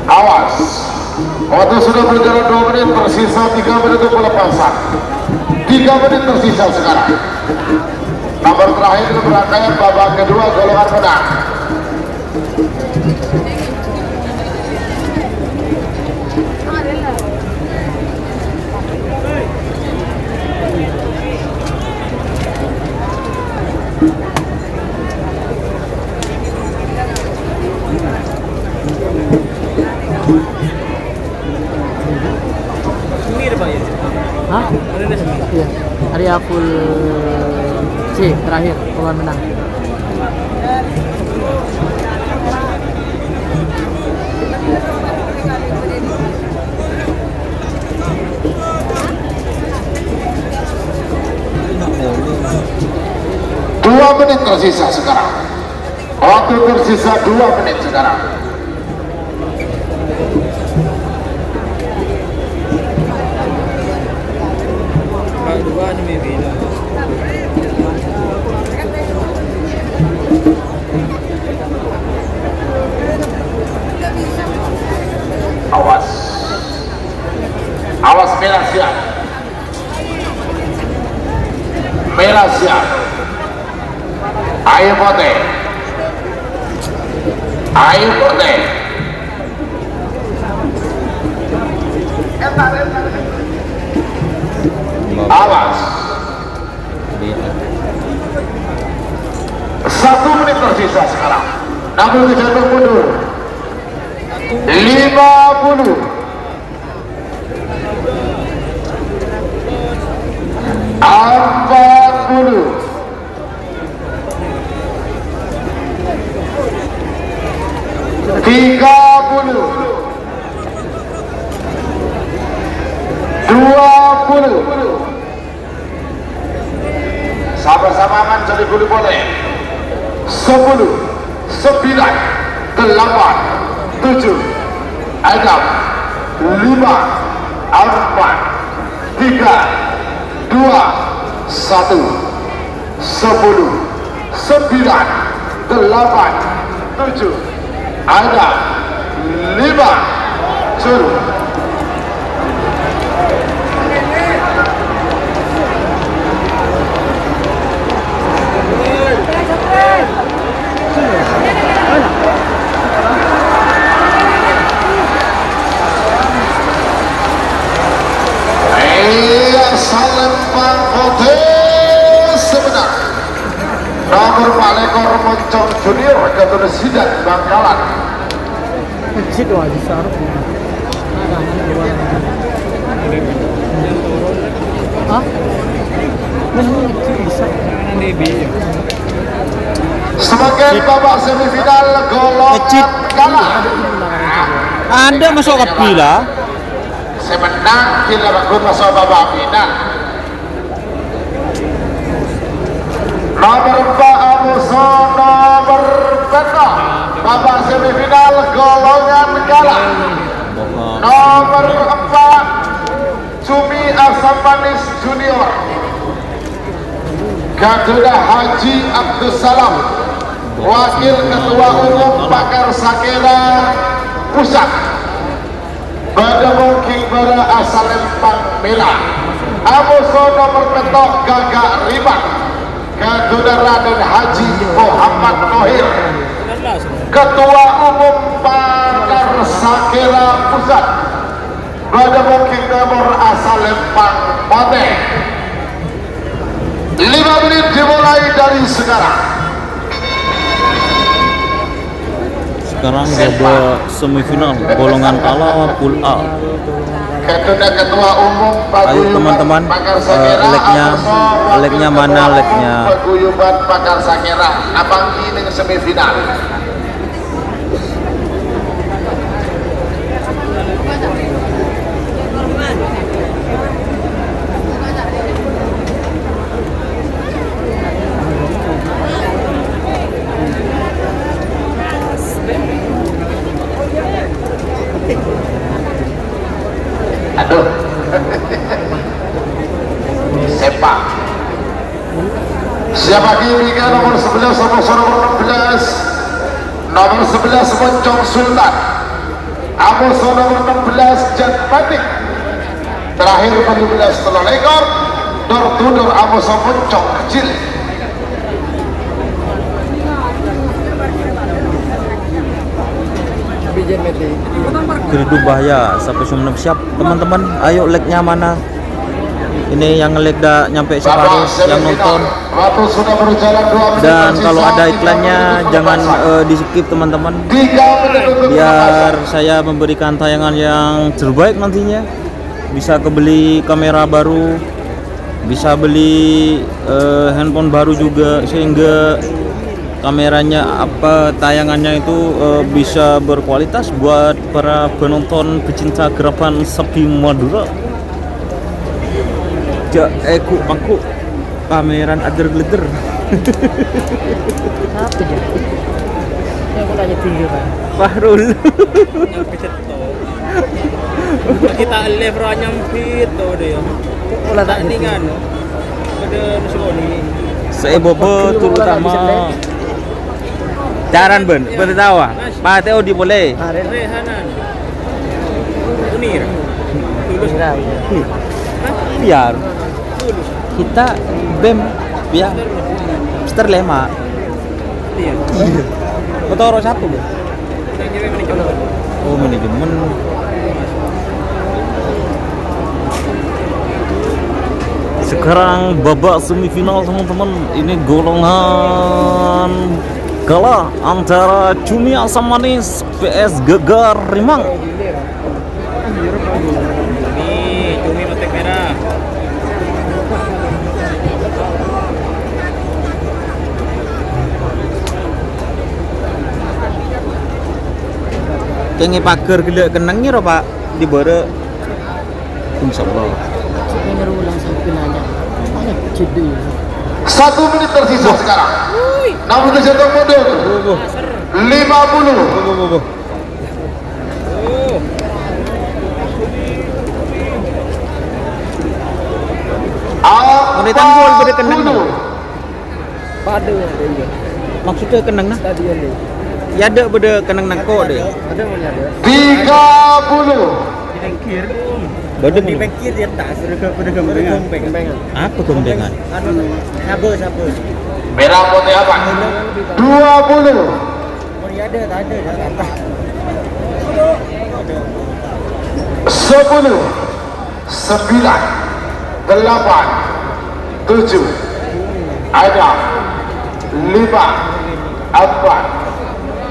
Awas, waktu sudah berjalan 2 menit, tersisa 3 menit untuk pelepasan. 3 menit tersisa sekarang. Nomor terakhir berangkaian babak kedua golongan menang. Hah? Iya. Area full C terakhir golongan menang. Dua menit tersisa sekarang. Waktu tersisa 2 menit sekarang. Awas, awas merah siap, merah siap. Ayo pote, ayo pote. Awas. 1 menit tersisa sekarang. Namun kecenderung mundur. 50. 40. 30. 20. Sama-sama jadi dulu boleh. 10, 9, 8, 7, 6, 5, 4, 3, 2, 1. 10, 9, 8, 7, 6, 5, suruh. Salempang Hotel sebenar nomor Palekor Moncong Junior Ketua Sidat Bangkalan. Situ aja besar. Hah? Sebagai babak semifinal golongan kalah. Anda masuk ke pila. Semenang kita bakal masuk babak final. Nomor 4 Amuso, nomor 4 babak semifinal golongan kalah. Nomor 4 Cumi Asam Manis Junior Garuda Haji Abdus Salam, Wakil Ketua Umum Pakar Sakera Pusat. Badamong King Bara asal Lempang Merah. Amuso nomor petok Gagak Ribat Garuda Raden Haji Muhammad Nohir, Ketua Umum Pakar Sakera Pusat. Badamong King nomor asal Lempang Pote. 5 menit dimulai dari sekarang. Sekarang babak semifinal golongan kalah pool A. Ketua Umum Ayo teman-teman, legnya mana legnya? Paguyuban Pakar Sakera abang ini semifinal. Aduh. Sepak. Siapa kiri kan nomor 11 nomor 16. Nomor 11 Moncong Sultan. Amuso nomor 16 Jan Batik. Terakhir 17 telur ekor. door to door Amoso Moncong kecil. Bijen meti. Gerdu bahaya sampai Sumeneb siap teman-teman. Ayo like-nya mana? Ini yang nge-like dah nyampe separuh yang nonton. Waktu sudah berjalan 2 menit. Dan tersisa, kalau ada kita iklannya menuju jangan pelepasan. di skip teman-teman. 3 menit untuk Biar pelepasan. saya memberikan tayangan yang terbaik nantinya. Bisa kebeli kamera baru, bisa beli handphone baru juga, sehingga kameranya tayangannya itu bisa berkualitas buat para penonton pecinta gerapan sapi Madura. Ja paku kameran ader-gleder. Apa dia? Ya aku tanya tinggi kan. Fahrul. Kita lever nyampit tuh dia. Ulah tak tinggi. Tandingan. Pada Nusroni. Saya bobo terutama Jaran ben, bertawa. Pak Teo di boleh. Karen. Rehanan. Unir. Tulus. Biar kita BEM ya Mister Lema. Iya. Motor satu Bu. Kita kira manajemen. Oh manajemen. Sekarang babak semifinal teman-teman. Ini golongan kalah antara Cumi Asam Manis PS Gegar Rimang. Nih, cumi matek merah. Kengi pager gede kenangnya ro Pak di bawah. Insyaallah. Saya ulang sampai nanya. Mana cedih? 1 menit tersisa sekarang. Namun terjatuh mundur. 50. Menitan gol beda kenang. Padu dia. Maksudnya kenang nah? Stadion dia. Ya ada beda kenang nako deh. Ada mana ada? 30. Beda Di bengkir dia tak sudah ke pada gembengan. apa gembengan? Anu, sabar. Merah putih apa? 20. Oh iya ada, tak ada, tak ada. 10. 9. 8. 7. Ada 5. 4.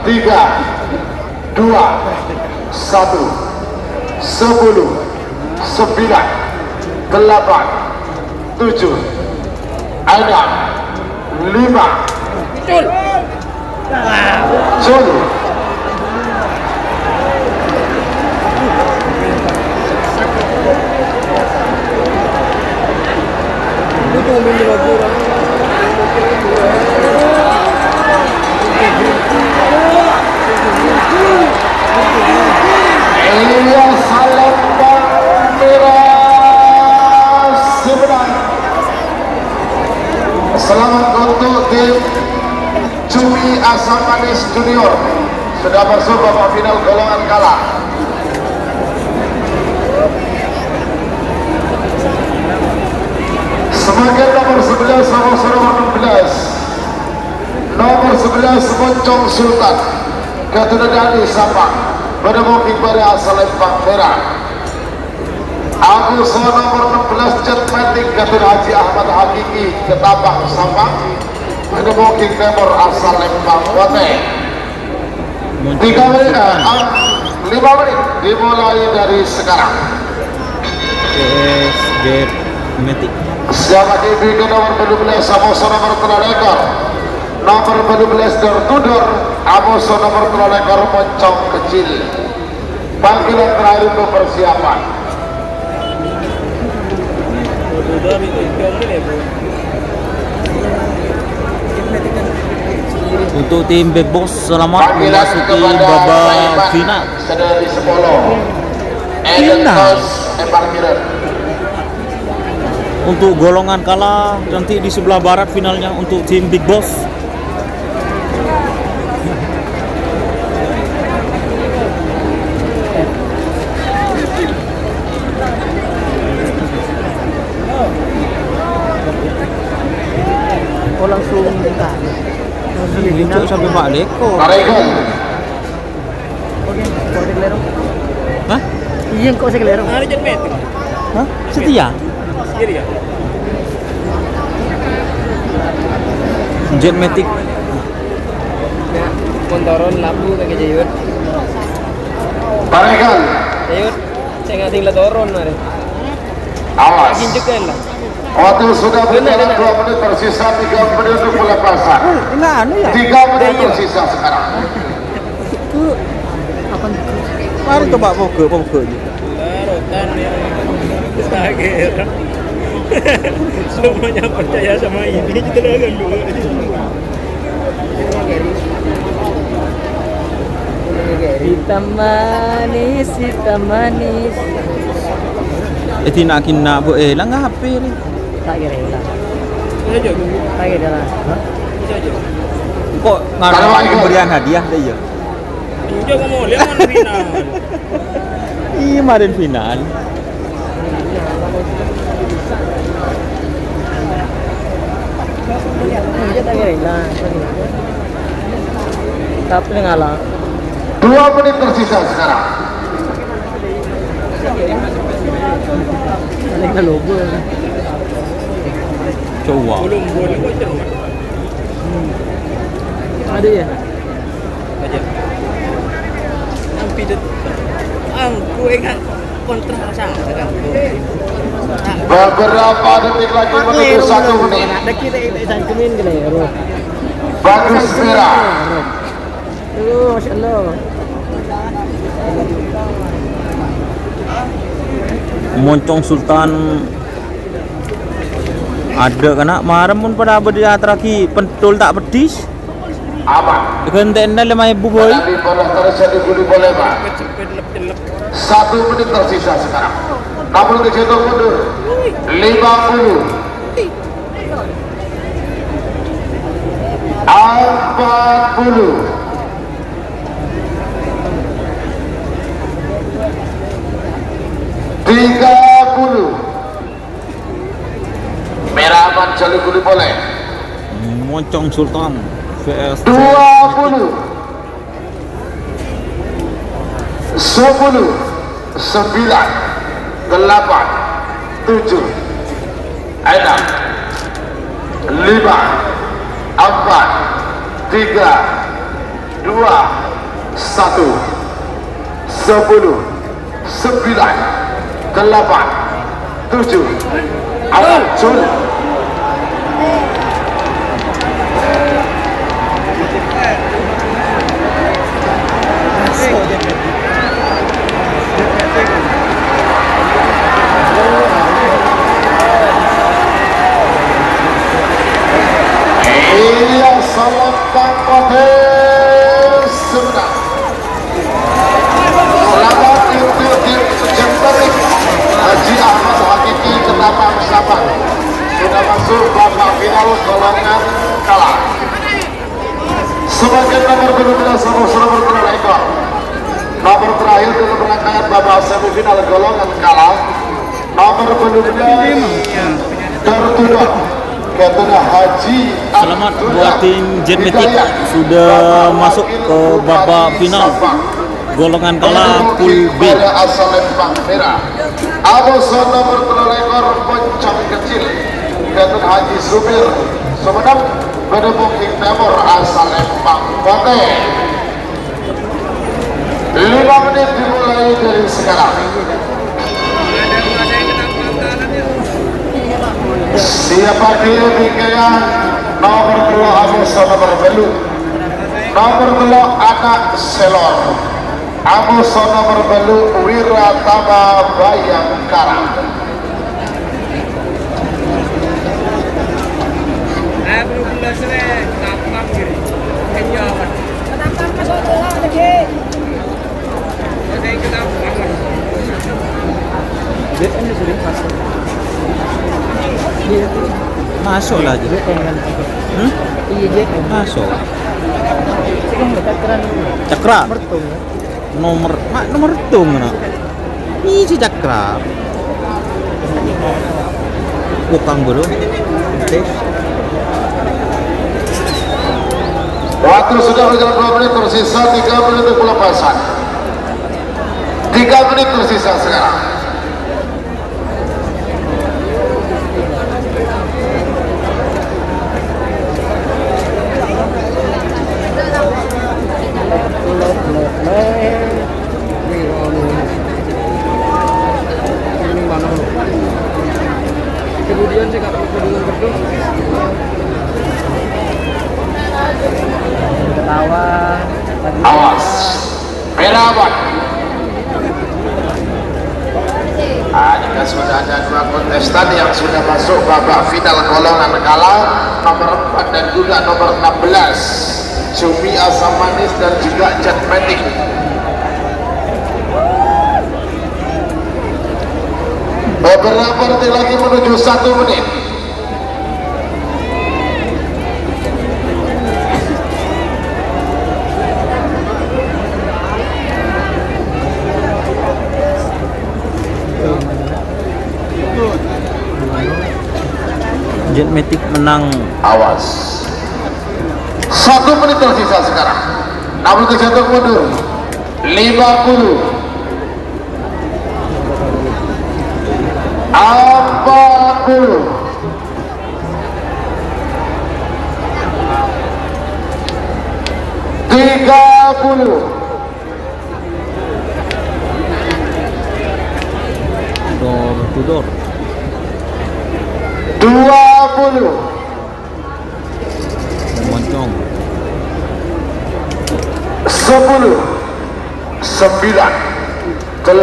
3. 2. 1. 10. 9. 8. 7. Ada 5. Solo. Butuh minum lagi. Iya Salembang merah sebelah. Selamat untuk tim Cumi Asam Manis Junior sudah masuk babak final golongan kalah. Sebagai nomor 11 nomor 16 nomor 11 Moncong Sultan Ketunadani Sabang menemukan pada Salembang merah. Agus nomor 16 Jetmatic Ketua Haji Ahmad Hakiki Ketapang Sabang menemukan nomor asal Lembang Wate. 3 menit 5 menit dimulai dari sekarang. PS Get Metik. Siapa di nomor 12 Amoso nomor Telekor, nomor 12 Dor Tudor Amoso nomor Telekor Moncong kecil. Panggilan terakhir untuk persiapan. Untuk tim Big Boss selamat Panggilan memasuki kepada babak Saiman final. Sedari Sepolo. Final. Edentos Parkiran. Untuk golongan kalah nanti di sebelah barat finalnya untuk tim Big Boss. Oh langsung bukan. Cuk sampai Pak Leko. Taregan. Oke, kok saya kelero. Hah? Iya kok saya kelero. Hah? Setia? Jet Matic. Ya, kontoron labu kaki Jayut. Taregan. Jayut, saya nggak tinggal turun mari. Awas. Kinjukan lah. Waktu sudah berjalan 2 menit tersisa 3 menit untuk pelepasan. Ini anu ya? 3 menit tersisa sekarang. Mari coba poke aja. Rotan yang akhir. Semuanya percaya sama ini kita akan dulu. Hitam manis. Tinakin na po lang HP rin. Tak kira lah. Tak kira lah. Kok ngaruh pemberian hadiah deh ya? Juga kamu lihat mana final. Iya kemarin final. Dia tak kira lah. Tapi ngalah. 2 menit tersisa sekarang. Ada logo. Coba. Belum boleh baca. Ada ya? Baca. Sampai aku ingat kontra sama kan. Beberapa detik lagi menuju 1 menit. Ada kita sangkumin kelero. Bagus merah. Masya Allah. Moncong Sultan ada kena marah pun pada berdia teraki pentul tak pedis. Aman. Gentena 5.000 boy. Di bola terjadi bulu bola. 1 menit tersisa sekarang. Namun kejatuh mundur. 50. 40. 30. Merah aman jalur bulu bola. Moncong Sultan VS 20. 10. 9. 8. 7. 6. 5. 4. 3. 2. 1. 10. 9. 8, 7, hancur. Ini yang salah konteks sebenarnya. Selamat untuk tim Jemberik Haji Ahmad Hakiki Ketapang Sabang sudah masuk babak final golongan kalah. Sebagai nomor 12 nomor ekor. Nomor terakhir dalam rangkaian babak semifinal golongan kalah. Nomor 12 tertutup ketua Haji. Selamat buat tim Jet Matic sudah masuk ke babak final golongan kalah pool B. Asal Lembang Merah. Aboson nomor 3 ekor Poncong Kecil ketua Haji Subir Sumedang Bedebungking Timur asal Lembang Kote. 5 menit dimulai dari sekarang. Siapa dia Bingkaya nomor 2 Aboson nomor belu nomor 2 anak Selor Aboson nomor belu Wiratama Bayangkara. Masuk lagi. Iya, Masuk. cakran. Cakra. Mertung. Nomor tung na. Ini si Cakra. Utang belum. Waktu sudah berjalan 2 menit tersisa, 3 menit untuk pelepasan. 3 menit tersisa sekarang. Kemudian saya nggak perlu dengan gedung. Ketawa. Awas, Merabat. Jika sudah ada 2 kontestan yang sudah masuk babak final golongan kala, nomor 4 dan juga nomor 16, Cumi Asam Manis dan juga Jet Matic. Beberapa detik lagi menuju 1 menit. Jet Matic menang. Awas, 1 menit tersisa sekarang. Namun kejantung mundur 50, 40, 30, Door to door. 20, Moncong. 10, 9, 8,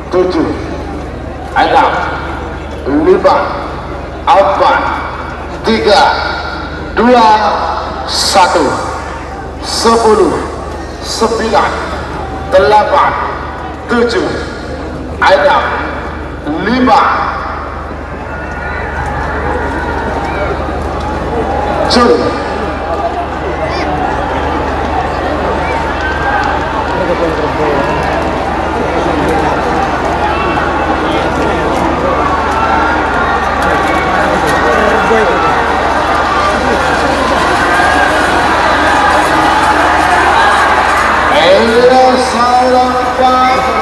7, 6, 5, 4, 3, 2, 1, 10, 9, 8, 7, 6, 5, 7. Salam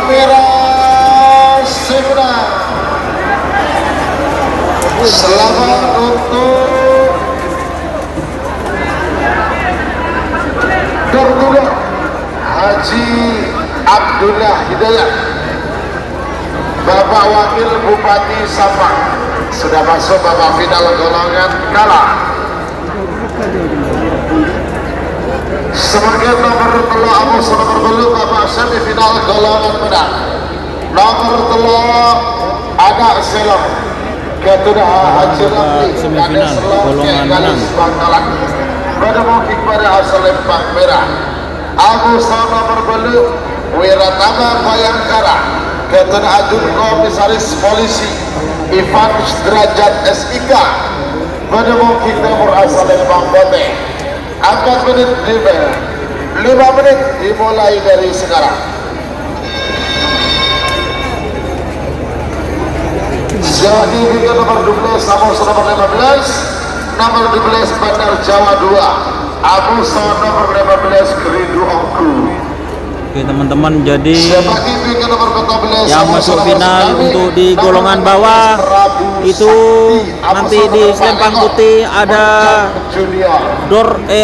merah Semra. Selamat untuk Dr. Haji Abdullah Hidayat, Bapak Wakil Bupati Sampang, sudah masuk babak final golongan kala. Sebagai nomor telu Amus nomor belu babak semifinal golongan menang. Nomor telu ada Selam Ketua Haji Ramli semifinal golongan menang. Bangkalan pada mungkin pada asal Lempang Merah. Agus nomor belu Wiratama Bayangkara Ketua Ajun Komisaris Polisi Ivan Derajat SIK pada mungkin nomor asal Lempang Bote. 4 menit 5 menit dimulai dari sekarang. Jadi hingga nomor 12 Samus nomor 15, nomor 12 Bandar Jawa 2, Amus nomor 15 Kerindu Ongku. Oke teman-teman, jadi Sebagai hingga nomor 14 yang masuk final untuk di golongan bawah itu nanti di Selempang Putih ada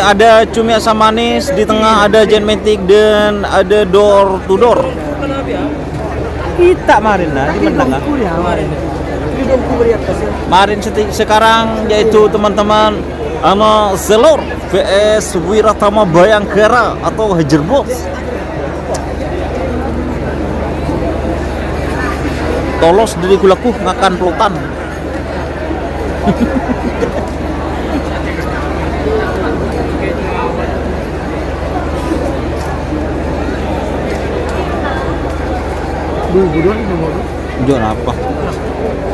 ada Cumi Asam Manis, di tengah ada Jet Matic dan ada Door to Door. Kita kemarin lah di menang. Kemarin sekarang yaitu teman-teman sama Zelor vs Wiratama Bayangkara atau Hajar Box. Tolos dari gulaku ngakan pelutan. Jual apa?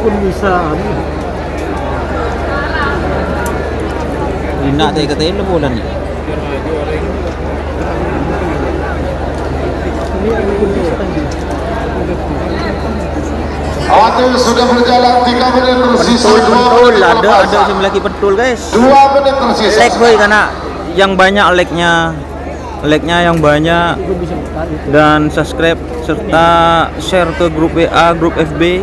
Pun bisa. Ini nak tak katain lu bulan ni. Waktu sudah berjalan 3 menit tersisa. Pentul ada yang lagi pentul guys. 2 menit tersisa. Leg boy karena yang banyak, like-nya yang banyak, dan subscribe serta share ke grup WA, grup FB.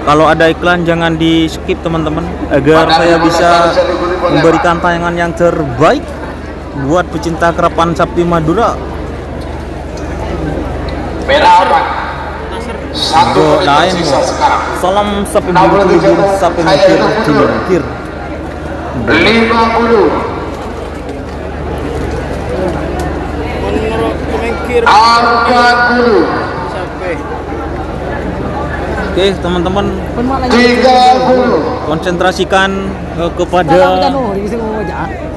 Kalau ada iklan jangan di skip teman-teman, agar saya bisa memberikan tayangan yang terbaik buat pecinta kerapan sapi Madura. Merah aman. Satu menit Lain tersisa sekarang. salam sapi bulu, sapi mikir, mikir. 50. Menurut pemikir 40. Oke teman-teman, 30. konsentrasikan kepada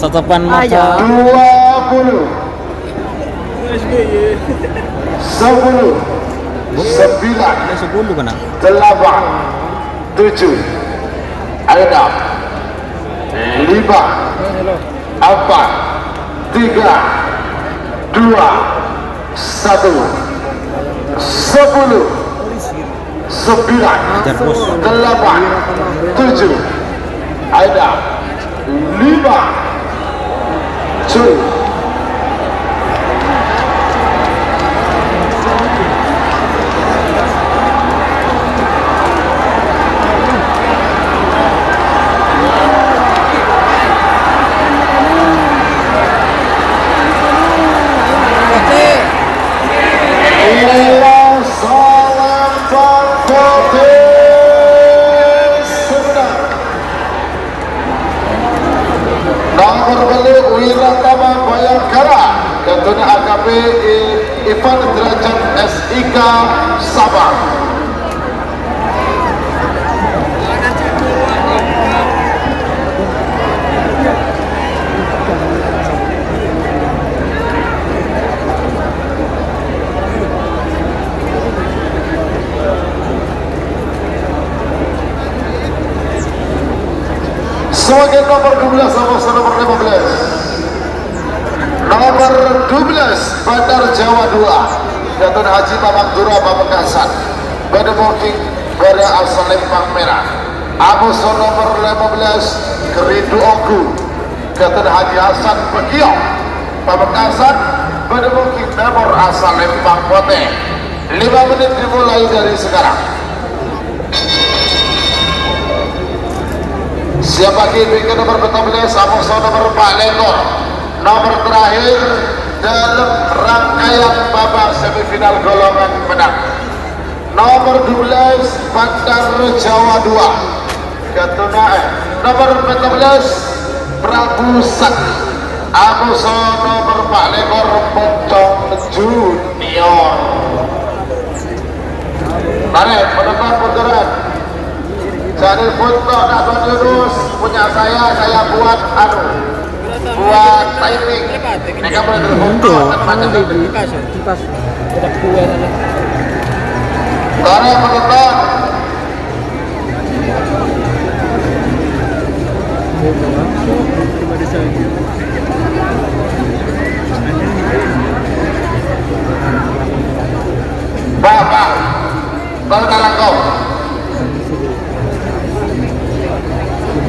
tatapan mata. 20. 10. 9. 10 kan? 8. 7. 6. 5. 4. 3. 2. 1. 10. 9. 8. 7. 6. 5. 2. Nomor beli Wiratama Bayangkara, Ketua AKP Ivan Derajat SIK Sabang. Sebagai nomor 12 sama nomor 15. Nomor 12 Bandar Jawa 2, Datuk Haji Pamakdura Pamekasan, Bademoking Bara Asal Lempang Merah. Amuso nomor 15 Kerindu Oku, Datuk Haji Hasan Begiong Pamekasan, Bademoking nomor Asal Lempang Pote. 5 menit dimulai dari sekarang. Siapa kini ke nomor 14, Amuso nomor 4 Lekor, nomor terakhir dalam rangkaian babak semifinal golongan menang. Nomor 12 Bandar Jawa 2, Ketua nomor 14 Prabu Sakti, Amuso nomor 4 Lekor Pocong Junior. Mari penonton punturan. Jadi foto Dato' Yunus punya saya buat buat timing. Mereka boleh berfoto karena penonton. Bapak, kalau talangkau.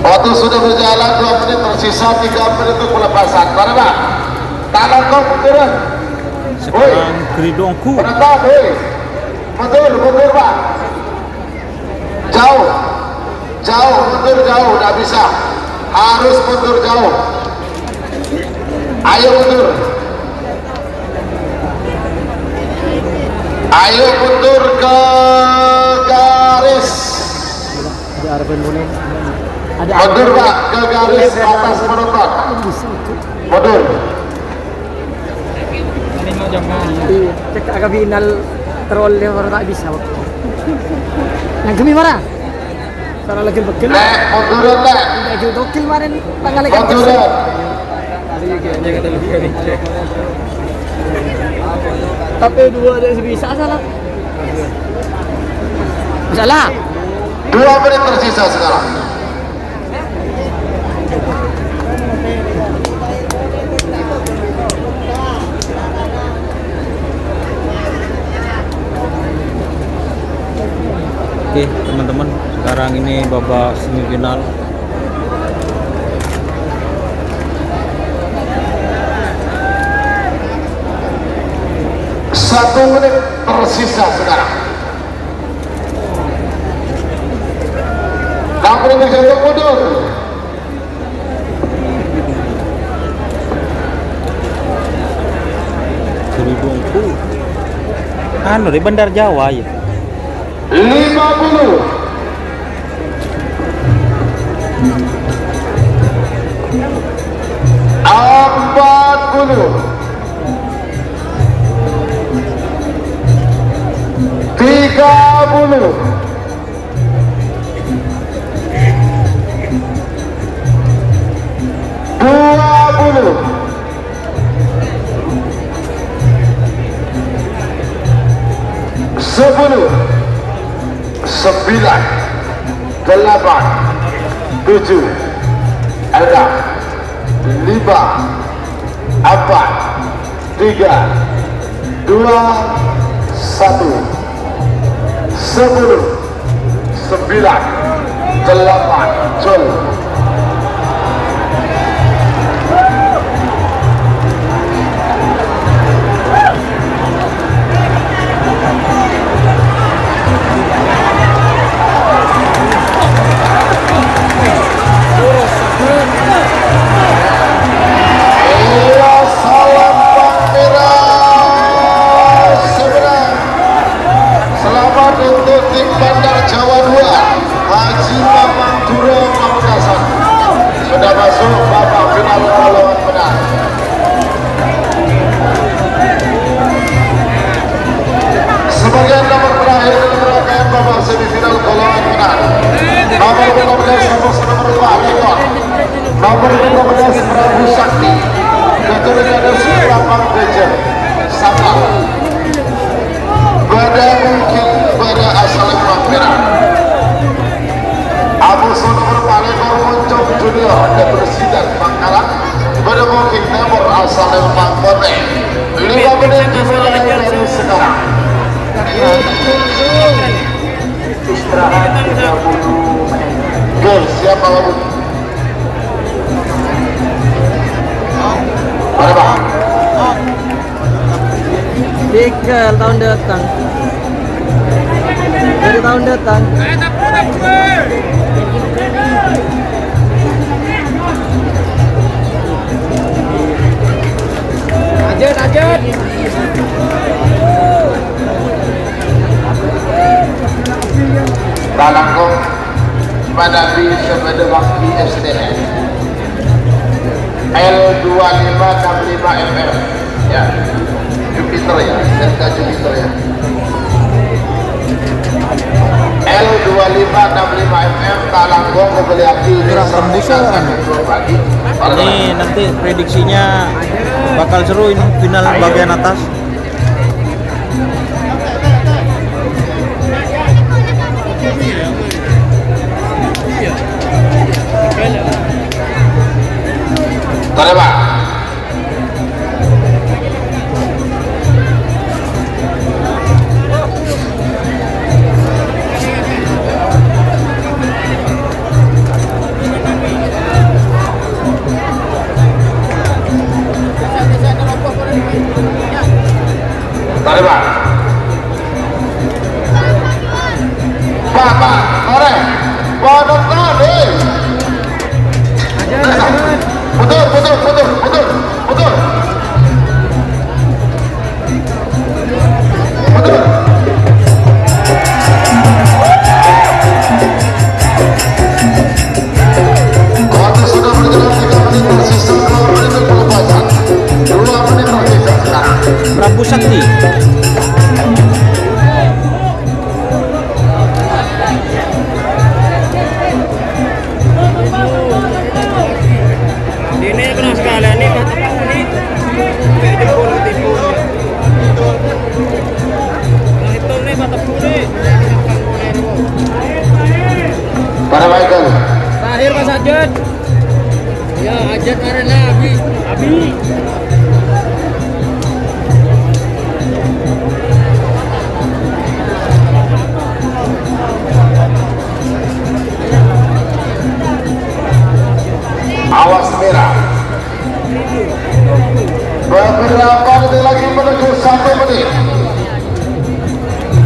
Waktu sudah berjalan 2 menit, tersisa 3 menit untuk pelepasan. Mana Pak? Tangan kau munduran. Sekarang Geridongku. Menentang, mundur Pak. Jauh, mundur jauh, tidak bisa. Harus mundur jauh. Ayo mundur. Ayo mundur ke garis. Mundur Pak, ke garis atas penonton. Mundur. Cek agak final troll yang orang tak bisa. Yang kami marah. Sarang lagi bekil. Lek, munduran lek. Tidak juga dokil kemarin tanggal lagi. Munduran. Tapi dua ada bisa salah. Salah. 2 menit tersisa sekarang. Oke teman-teman, sekarang ini babak semifinal. 1 menit tersisa sekarang. Kamu bisa mundur. Anu di Bandar Jawa ya. 50, 40, 30, 20, 10, 9, 8, 7, 6, 5, 4, 3, 2, 1, 10, 9, 8, jol. Bandar Jawa 2 Haji Mamang Duro Pamekasan sudah masuk babak final lawan menang. Sebagian nomor terakhir merupakan babak semifinal golongan menang. Nomor 15 nomor 4 Lekon, nomor 15 Prabu Sakti, keturunan Sulapang Bejer Sapal. Pada mungkin pada asal Merah Abu Sunur Palekor Moncong Junior dan Presiden Bangkalan pada mungkin nomor asal Pangkone 5 menit dimulai dari sekarang. Istirahat 30 menit. Oke, siapa lalu? Mana Pak? Tiga tahun datang. Dari tahun datang. Ajat. Balangkong Manabi Sebeda Bakti SDM L2565 ya, Jupiter ya, SK Jupiter ya, L2565 Talanggong Kebeliaki pagi. Ini nanti prediksinya bakal seru ini final bagian atas. Tare Pak. Tare Pak. Pak, tare. Waduh tare. Betul. Waktu sudah berjalan 3 menit tersisa, 2 menit pelepasan, 2 menit tersisa sekarang. Prabu Sakti. Ini kena sekalian nih kata ini. Jempol tipu. Itu nih mata putih. Para Michael. Terakhir Mas Ajat. Ya Ajat karena Abi. Awas merah. Beberapa detik lagi menuju 1 menit.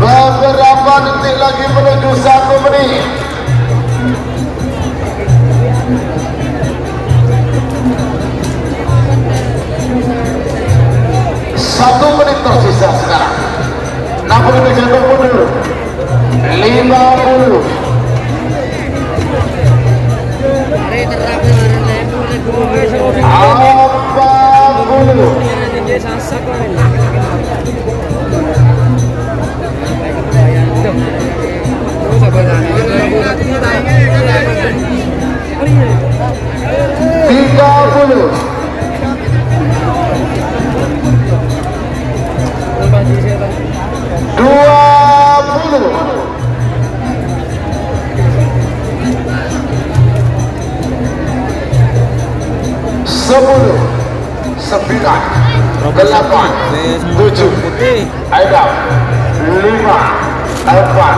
Beberapa detik lagi menuju 1 menit. Satu menit tersisa sekarang. 60, 50. Sepuluh, 9, 8, 7, ada 5, 4,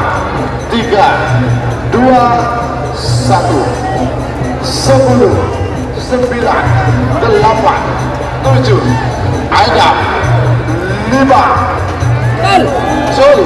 3, 2, 1. 10, 9, 8, 7, ada 5. Sorry.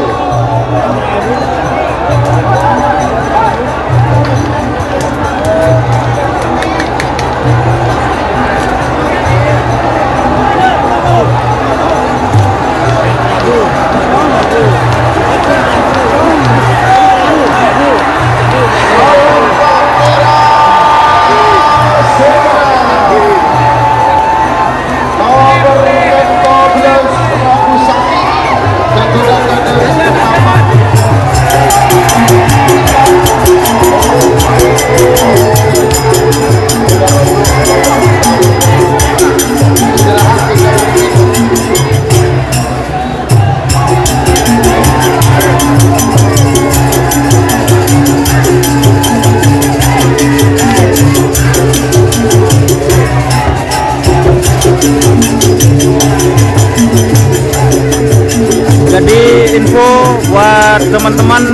Jadi info buat teman-teman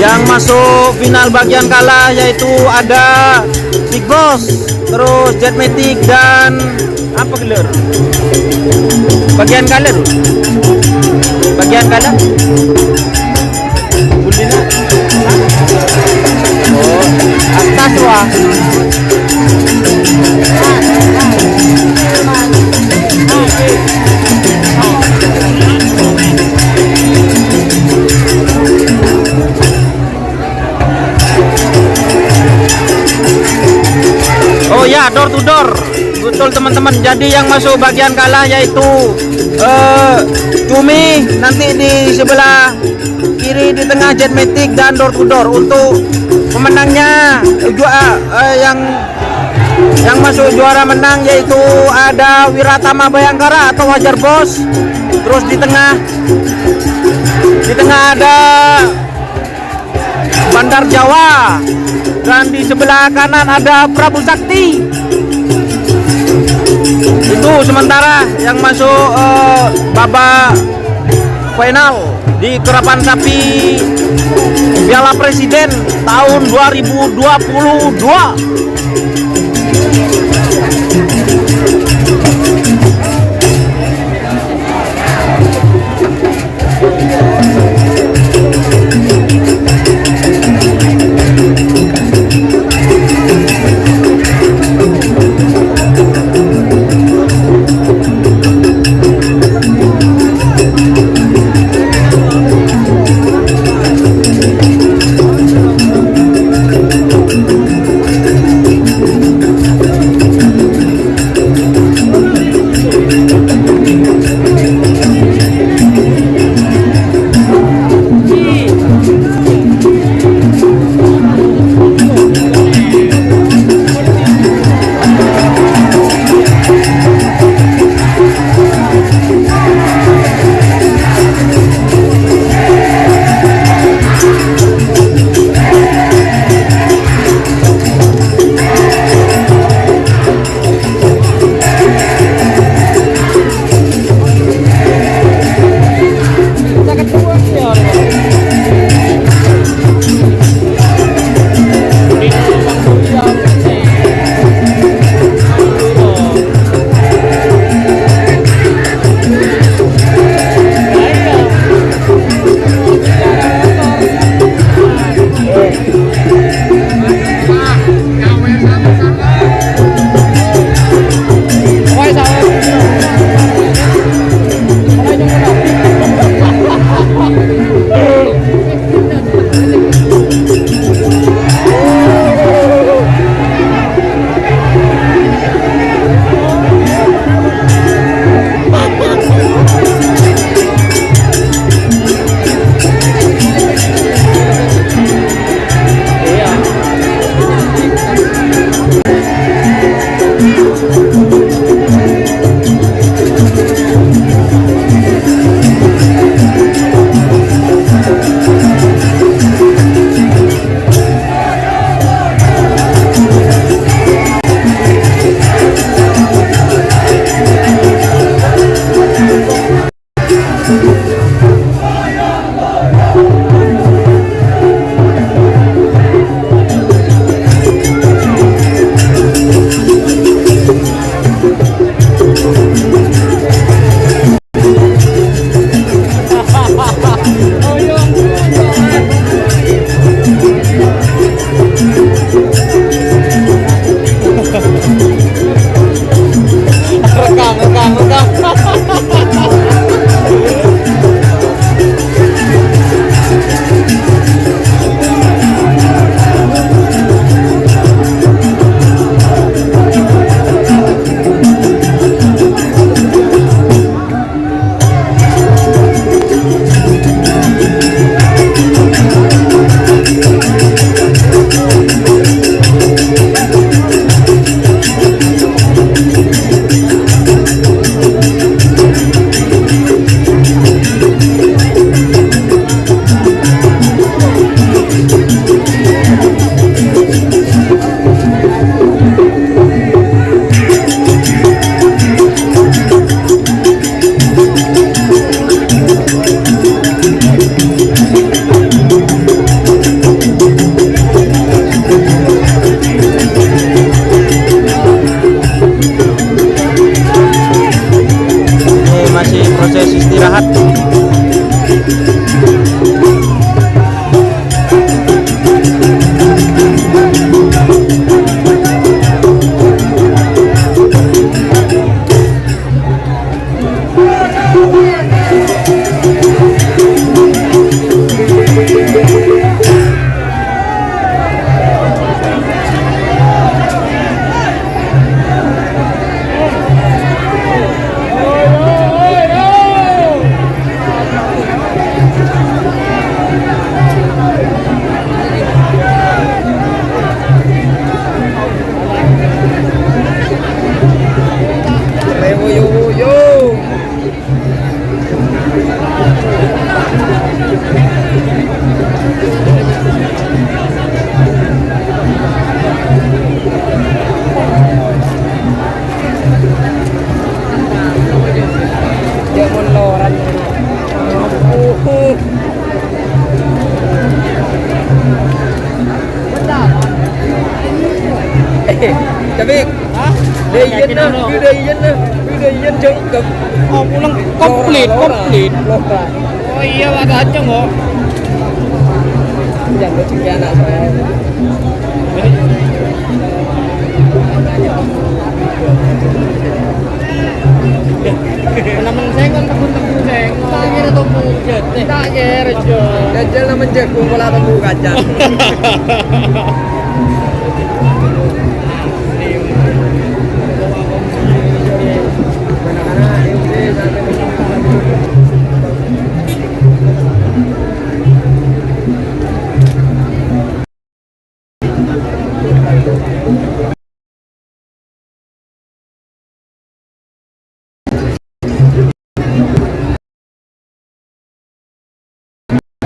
yang masuk final bagian kalah, yaitu ada Big Boss, terus Jetmatic, dan apa gelar? Bagian kalah dulu. Bagian kalah. Buldina. Oh, atas wah. Oh ya, door to door, betul teman-teman. Jadi yang masuk bagian kalah yaitu Cumi, nanti di sebelah kiri, di tengah Jetmatic, dan door to door. Untuk pemenangnya yang masuk juara menang yaitu ada Wiratama Bayangkara atau Wajar Bos. Terus di tengah ada Bandar Jawa, dan di sebelah kanan ada Prabu Sakti. Itu sementara yang masuk babak final di Kerapan Sapi Piala Presiden tahun 2022. proses istirahat. Tapi Dayan na, Dayan jengkep. Oh, pulang komplit. Oh iya, ada aja kok. Jangan cengki anak saya. Naman saya kan tembus saya. Tak kira tembus je. Tak kira je. Jajal naman je kung wala tembus kajang.